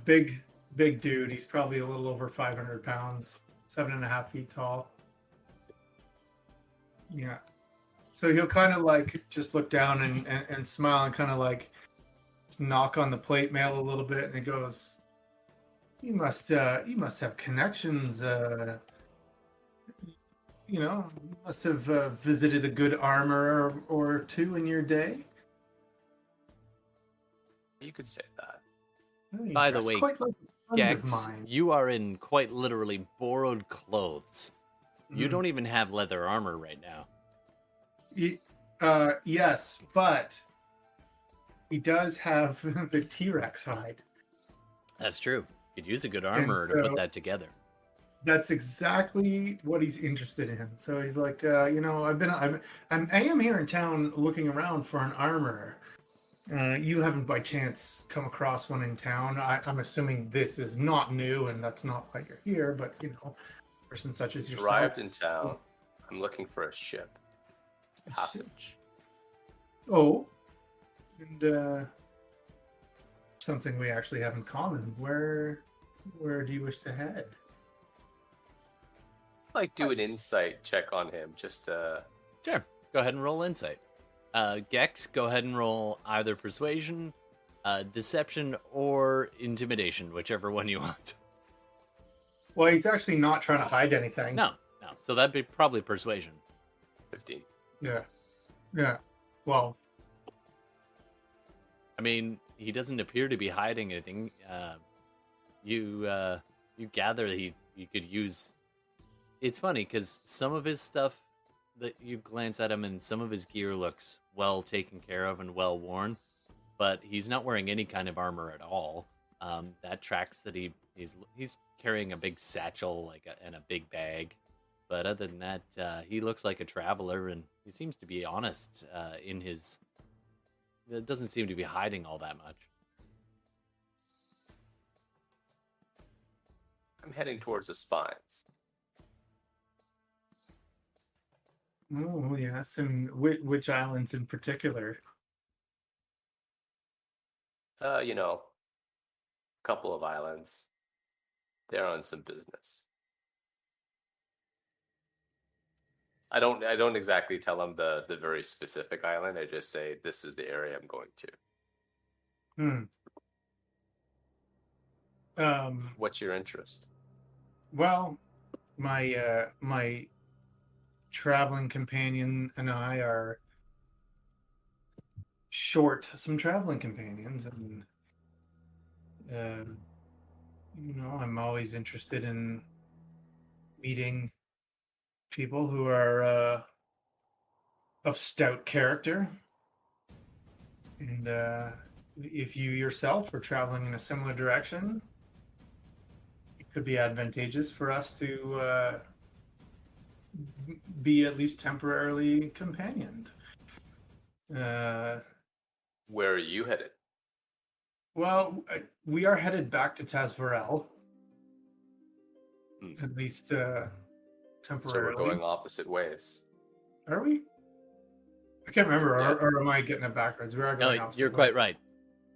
Big dude. He's probably a little over 500 pounds, 7.5 feet tall. Yeah. So he'll kind of like just look down and smile and kind of like knock on the plate mail a little bit, and he goes, You must have connections. Must have visited a good armor or two in your day. You could say that. You By the dress way, quite like a friend of Gex, mine. you are in quite literally borrowed clothes. You Mm. don't even have leather armor right now. Yes, but he does have the T-Rex hide. That's true. Could use a good armor to put that together. That's exactly what he's interested in. So he's like, I am here in town looking around for an armor. You haven't by chance come across one in town. I'm assuming this is not new, and that's not why you're here. But a person such as yourself Arrived in town. I'm looking for a ship. Passage. Oh, and something we actually have in common. Where do you wish to head? Like do an insight check on him, just Sure. Go ahead and roll insight. Gex, go ahead and roll either persuasion, deception, or intimidation, whichever one you want. Well, he's actually not trying to hide anything. No. So that'd be probably persuasion. 15. Yeah. Well, I mean, he doesn't appear to be hiding anything. You gather that he could use. It's funny because some of his stuff that you glance at him, and some of his gear looks well taken care of and well worn, but he's not wearing any kind of armor at all. That tracks that he's carrying a big satchel and a big bag. But other than that, he looks like a traveler, and he seems to be honest in his. It doesn't seem to be hiding all that much. I'm heading towards the spines. oh yes, and which islands in particular? A couple of islands. They're on some business. I don't exactly tell them the very specific island. I just say this is the area I'm going to. What's your interest? Well, my traveling companion and I are short some traveling companions, and I'm always interested in meeting people who are of stout character, and if you yourself are traveling in a similar direction, it could be advantageous for us to be at least temporarily companioned. Where are you headed? Well, we are headed back to Tazvarel, Hmm. at least So temporarily. we're going opposite ways. Are we? I can't remember, Yeah. or am I getting it backwards? We are going No, opposite you're ways. quite right.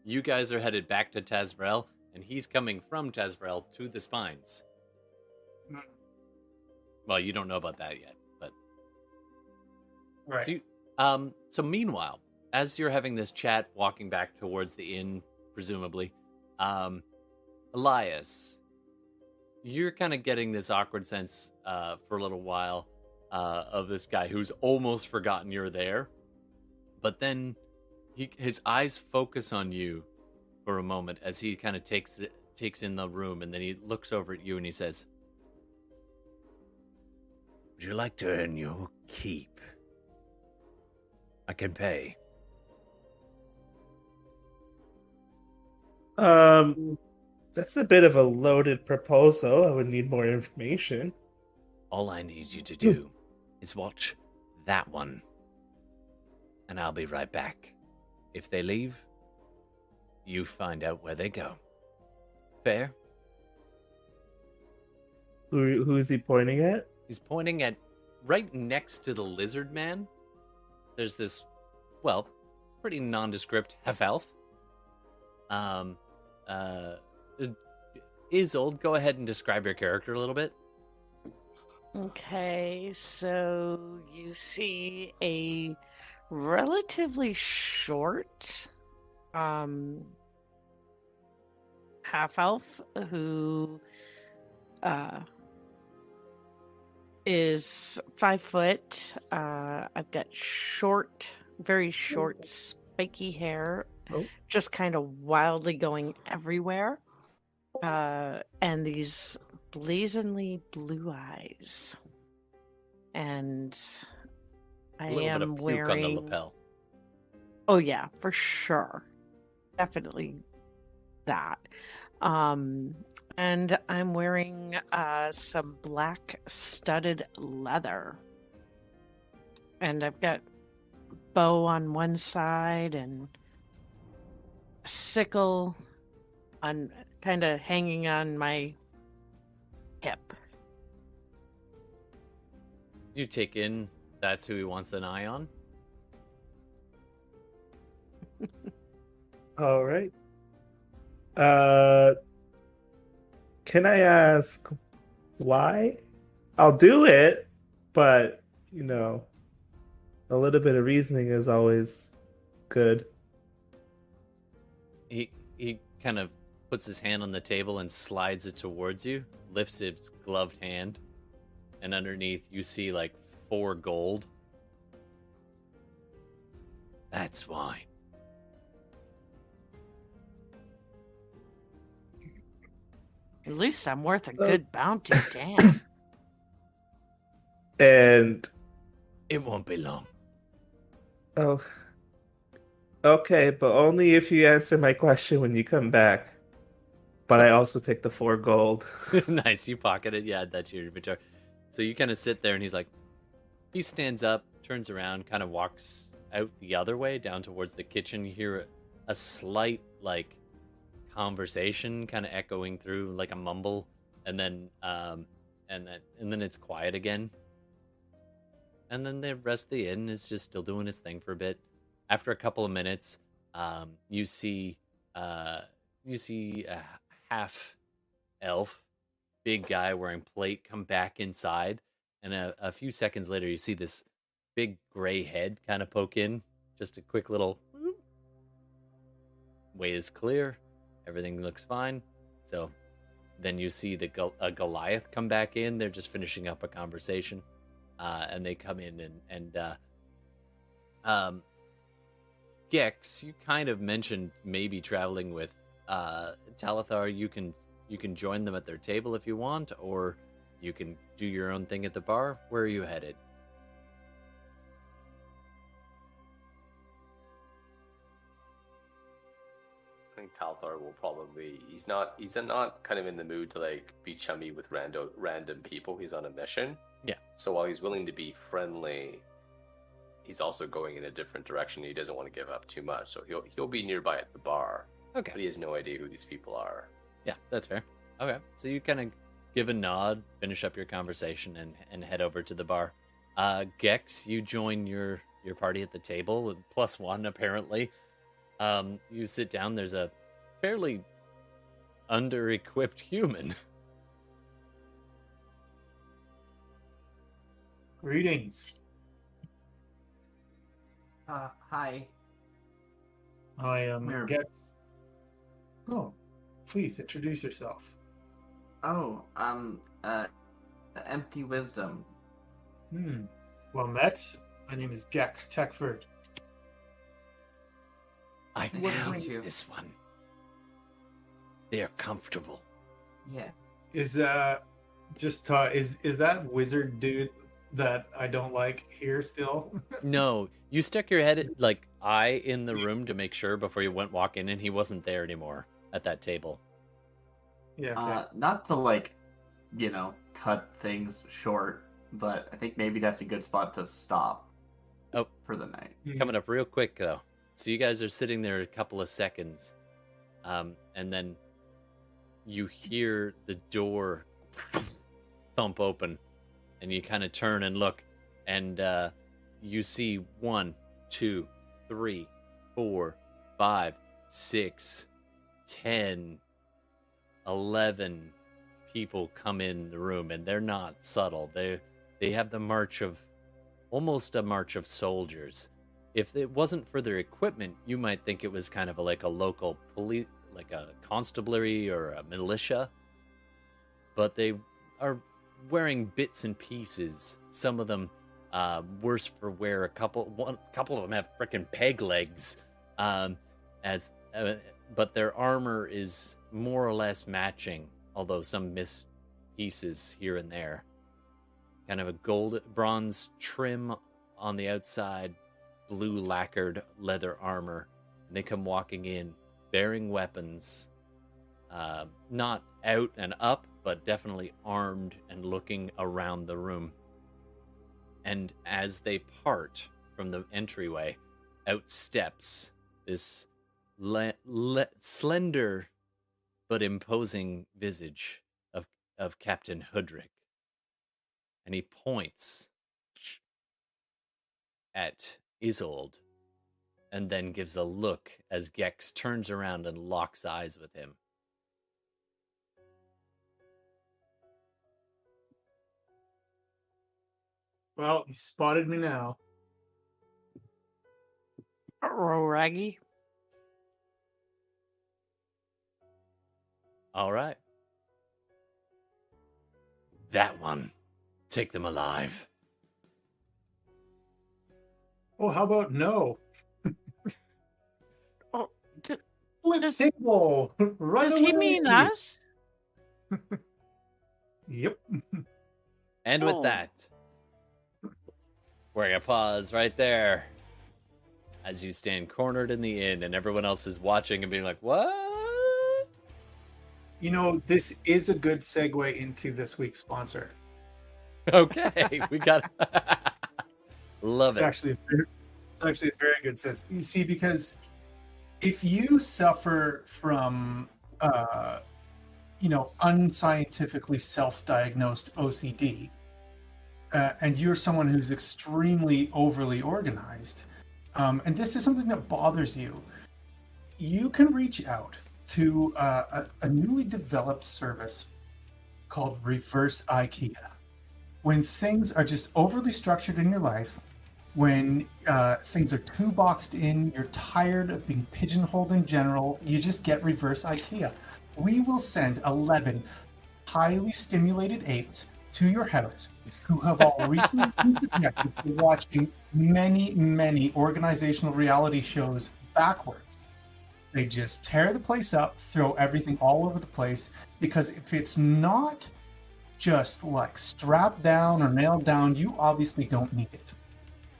You guys are headed back to Tazvarel, and he's coming from Tazvarel to the Spines. Hmm. Well, you don't know about that yet, but Right. so meanwhile, as you're having this chat, walking back towards the inn, presumably, Elias, you're kind of getting this awkward sense for a little while of this guy who's almost forgotten you're there, but then his eyes focus on you for a moment as he kind of takes in the room, and then he looks over at you and he says, Would you like to earn your keep? I can pay. That's a bit of a loaded proposal. I would need more information. All I need you to do is watch that one. And I'll be right back. If they leave, you find out where they go. Fair? Who's he pointing at? He's pointing at right next to the lizard man. There's this, well, pretty nondescript half-elf. Isolde, go ahead and describe your character a little bit. Okay, so you see a relatively short half-elf who is 5 foot. I've got short, very short, spiky hair, just kind of wildly going everywhere. And these blazingly blue eyes. And I A little am bit of puke wearing... on the lapel. Oh yeah, for sure. Definitely that. And I'm wearing some black studded leather. And I've got bow on one side and a sickle on kind of hanging on my hip. You take in that's who he wants an eye on. All right. Can I ask why? I'll do it, but you know, a little bit of reasoning is always good. He kind of puts his hand on the table and slides it towards you, lifts his gloved hand, and underneath you see like 4 gold. That's why. At least I'm worth a good bounty, damn. And It won't be long. oh, okay, but only if you answer my question when you come back. But I also take the 4 gold. Nice, you pocket it. Yeah, that's your inventory. So you kind of sit there, and he stands up, turns around, kind of walks out the other way down towards the kitchen. You hear a slight like conversation kind of echoing through, like a mumble, and then it's quiet again. And then the rest of the inn is just still doing its thing for a bit. After a couple of minutes, you see a half elf, big guy wearing plate, come back inside, and a few seconds later, you see this big gray head kind of poke in. Just a quick little whoop. Way is clear. Everything looks fine. So then you see a Goliath come back in. They're just finishing up a conversation. And they come in and Gex, you kind of mentioned maybe traveling with Talithar. You can join them at their table if you want, or you can do your own thing at the bar. Where are you headed? I think Talthar will probably he's not kind of in the mood to like be chummy with random people. He's on a mission. Yeah. So while he's willing to be friendly, he's also going in a different direction. He doesn't want to give up too much. So he'll be nearby at the bar. Okay. But he has no idea who these people are. Yeah, that's fair. Okay. So you kind of give a nod, finish up your conversation, and head over to the bar. Gex, you join your party at the table, +1 apparently. You sit down. There's a fairly under-equipped human. Greetings. Hi. I am Where- Gex. Oh, please introduce yourself. Oh, Empty Wisdom. Well met. My name is Gex Techford. I What found brings you? this one. They are comfortable. Yeah. Is is that wizard dude that I don't like here still? No, you stuck your head in the room to make sure before you went walk in, and he wasn't there anymore at that table. Yeah. Okay. Not to cut things short, but I think maybe that's a good spot to stop. Oh, for the night. Coming up real quick though. So you guys are sitting there a couple of seconds, and then you hear the door thump open, and you kind of turn and look, and you see 1, 2, 3, 4, 5, 6, 10, 11 people come in the room, and they're not subtle. They have almost a march of soldiers. If it wasn't for their equipment, you might think it was kind of like a local police, like a constabulary or a militia. But they are wearing bits and pieces. Some of them worse for wear. A couple of them have frickin' peg legs, but their armor is more or less matching, although some miss pieces here and there. Kind of a bronze trim on the outside, blue lacquered leather armor. And they come walking in, bearing weapons, not out and up, but definitely armed and looking around the room. And as they part from the entryway, out steps this slender but imposing visage of Captain Hoodrick. And he points at Isolde and then gives a look as Gex turns around and locks eyes with him. Well, he spotted me now. Raggy. All right. That one. Take them alive. Oh, how about no? Oh, Does table right does away. he mean us? Yep. And with that, we're going to pause right there as you stand cornered in the inn and everyone else is watching and being like, what? You know, this is a good segue into this week's sponsor. Okay, we got love It's it. actually a very good sense. You see, because if you suffer from, unscientifically self-diagnosed OCD, and you're someone who's extremely overly organized, and this is something that bothers you, you can reach out to a newly developed service called Reverse IKEA. When things are just overly structured in your life, when things are too boxed in, you're tired of being pigeonholed in general, you just get Reverse IKEA. We will send 11 highly stimulated apes to your house who have all recently been connected to watching many, many organizational reality shows backwards. They just tear the place up, throw everything all over the place, because if it's not just like strapped down or nailed down, you obviously don't need it.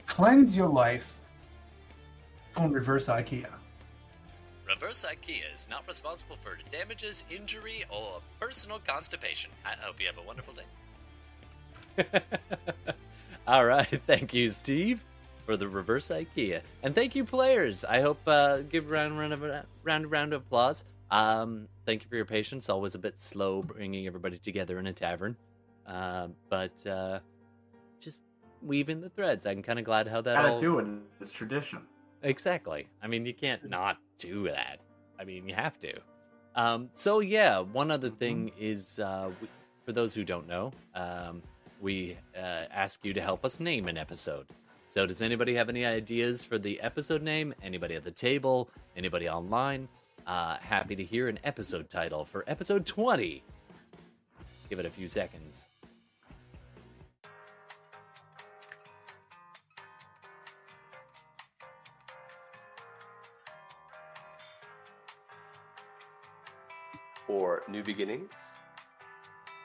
Cleanse your life. Phone Reverse IKEA. Reverse IKEA is not responsible for damages, injury, or personal constipation. I hope you have a wonderful day. All right, thank you, Steve, for the Reverse IKEA, and thank you, players. I hope give a round of applause. Thank you for your patience. Always a bit slow bringing everybody together in a tavern, but just weaving the threads. I'm kind of glad how that Gotta all do it. It's tradition. Exactly. I mean, you can't not do that. I mean, you have to. So yeah, one other thing is, for those who don't know, we ask you to help us name an episode. So does anybody have any ideas for the episode name? Anybody at the table? Anybody online? Happy to hear an episode title for episode 20. Give it a few seconds. Or New Beginnings,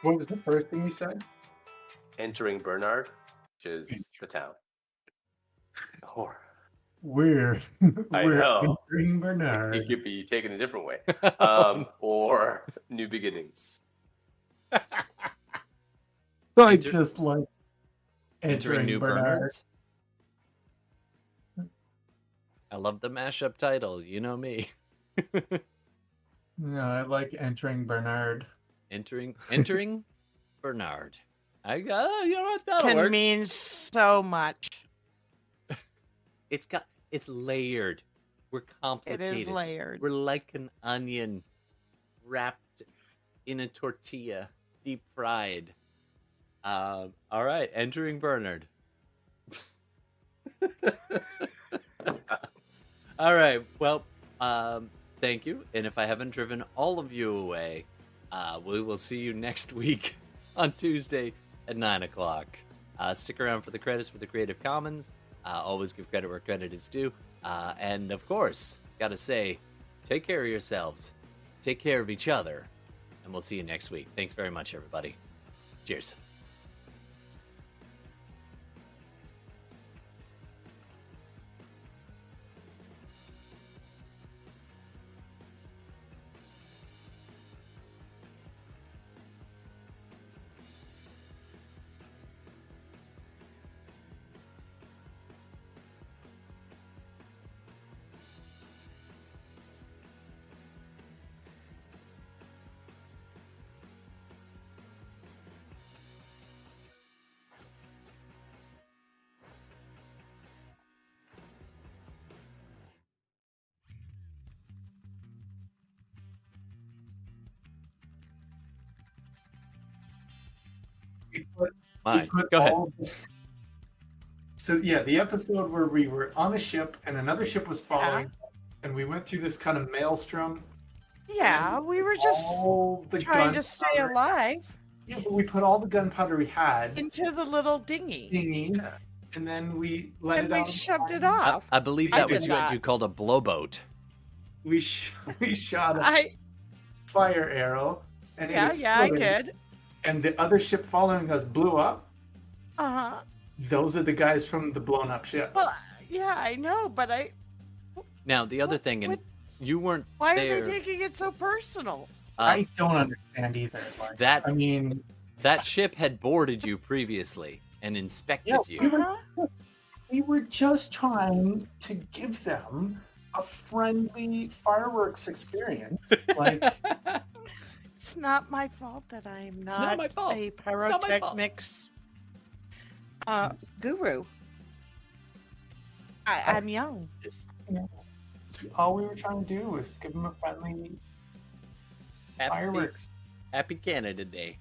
What was the first thing you said? Entering Burnard, which is the town. Or We're I we're know. entering it Bernard. could be taken a different way. Oh, Or New Beginnings. I Enter- just like Entering New Bernard. Bernards. I love the mashup title. You know me. No, I like entering Bernard. Entering Bernard. I got you know what that'll Can work. mean so much. It's layered. We're It complicated. is layered. We're like an onion wrapped in a tortilla, deep fried. All right, entering Bernard. All right. Well, thank you. And if I haven't driven all of you away, we will see you next week on Tuesday at 9:00. Stick around for the credits for the Creative Commons. Always give credit where credit is due. And of course, gotta say, take care of yourselves, take care of each other, and we'll see you next week. Thanks very much, everybody. Cheers. We put Mine. Go ahead. So yeah, the episode where we were on a ship and another ship was following, and we went through this kind of maelstrom. Yeah, we were just all the trying to stay gunpowder- alive Yeah, but we put all the gunpowder we had into the little dinghy. thingy, and then we let And it we out. shoved it I, off. I believe I that was did what that. you called a blowboat. We shot a I fire arrow, and it I exploded, did. and the other ship following us blew up. Uh-huh. Those are the guys from the blown up ship. Well, yeah, I know, but Now, the other What- thing, and what- you weren't why there. are they taking it so personal? I don't understand either. Like, that I mean, that ship had boarded you previously and inspected Yeah, you. Uh-huh. we were just trying to give them a friendly fireworks experience. Like, It's not my fault that I am It's not, not my fault. a It's not my fault. pyrotechnics guru. I'm young. just, you know, all we were trying to do was give them a friendly fireworks. Happy Canada Day.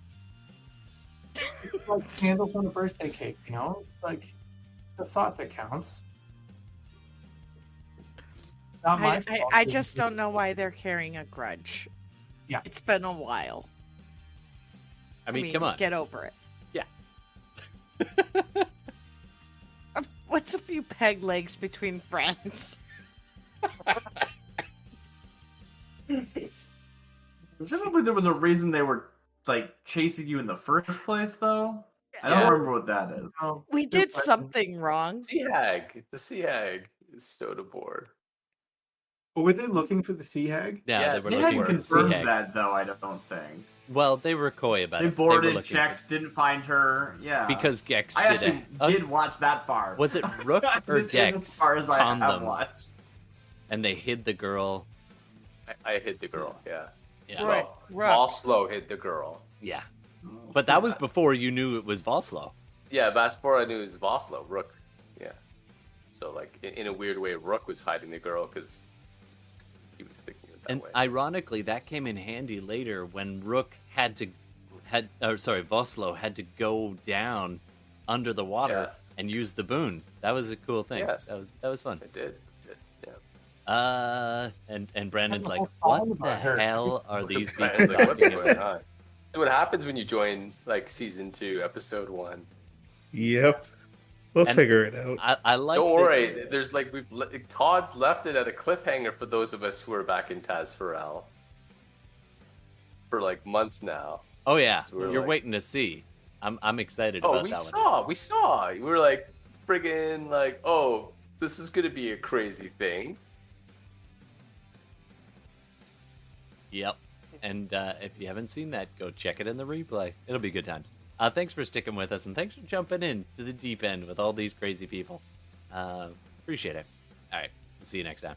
It's like candles on a birthday cake, you know? It's like the thought that counts. Not my fault. I just don't know why they're carrying a grudge. Yeah. It's been a while. I mean, come on. Get over it. Yeah. What's a few peg legs between friends? Presumably there was a reason they were like chasing you in the first place, though. I don't Yeah. remember what that is. We did something wrong. Sea hag. The sea hag is stowed aboard. Were they looking for the sea hag? Yeah, Yes, they They were hadn't looking for the sea confirmed hag. that, though. I don't think Well, they were coy about they it. They boarded, were looking checked, didn't find her. Yeah, because Gex I did actually it. did watch that far. Was it Rook or This is Gex as far as I found have them, watched. and they hid the girl? I hit the girl, yeah. Yeah, Right. Well, Oslo hit the girl. yeah. But that was before you knew it was Voslo. Yeah, but before I knew it was Oslo, Rook. Yeah. So, like, in a weird way, Rook was hiding the girl because he was thinking it that And way. ironically, that came in handy later when Rook Voslo had to go down under the water Yes. and use the boon. That was a cool thing. Yes. That was fun. I did, yeah. And Brandon's like, I what forgot the about her." hell are these people It's like, what's talking going about? on? That's what happens when you join, like, season 2, episode 1. Yep. We'll And- figure it out. I like. Don't that- worry, there's like Todd left it at a cliffhanger for those of us who are back in Tazfarel for like months now. Oh yeah, So we're you're like- waiting to see. I'm excited Oh, about we that saw. one. We saw. We were like, friggin' like, oh, this is gonna be a crazy thing. Yep. And if you haven't seen that, go check it in the replay. It'll be good times. Thanks for sticking with us, and thanks for jumping in to the deep end with all these crazy people. Appreciate it. All right. See you next time.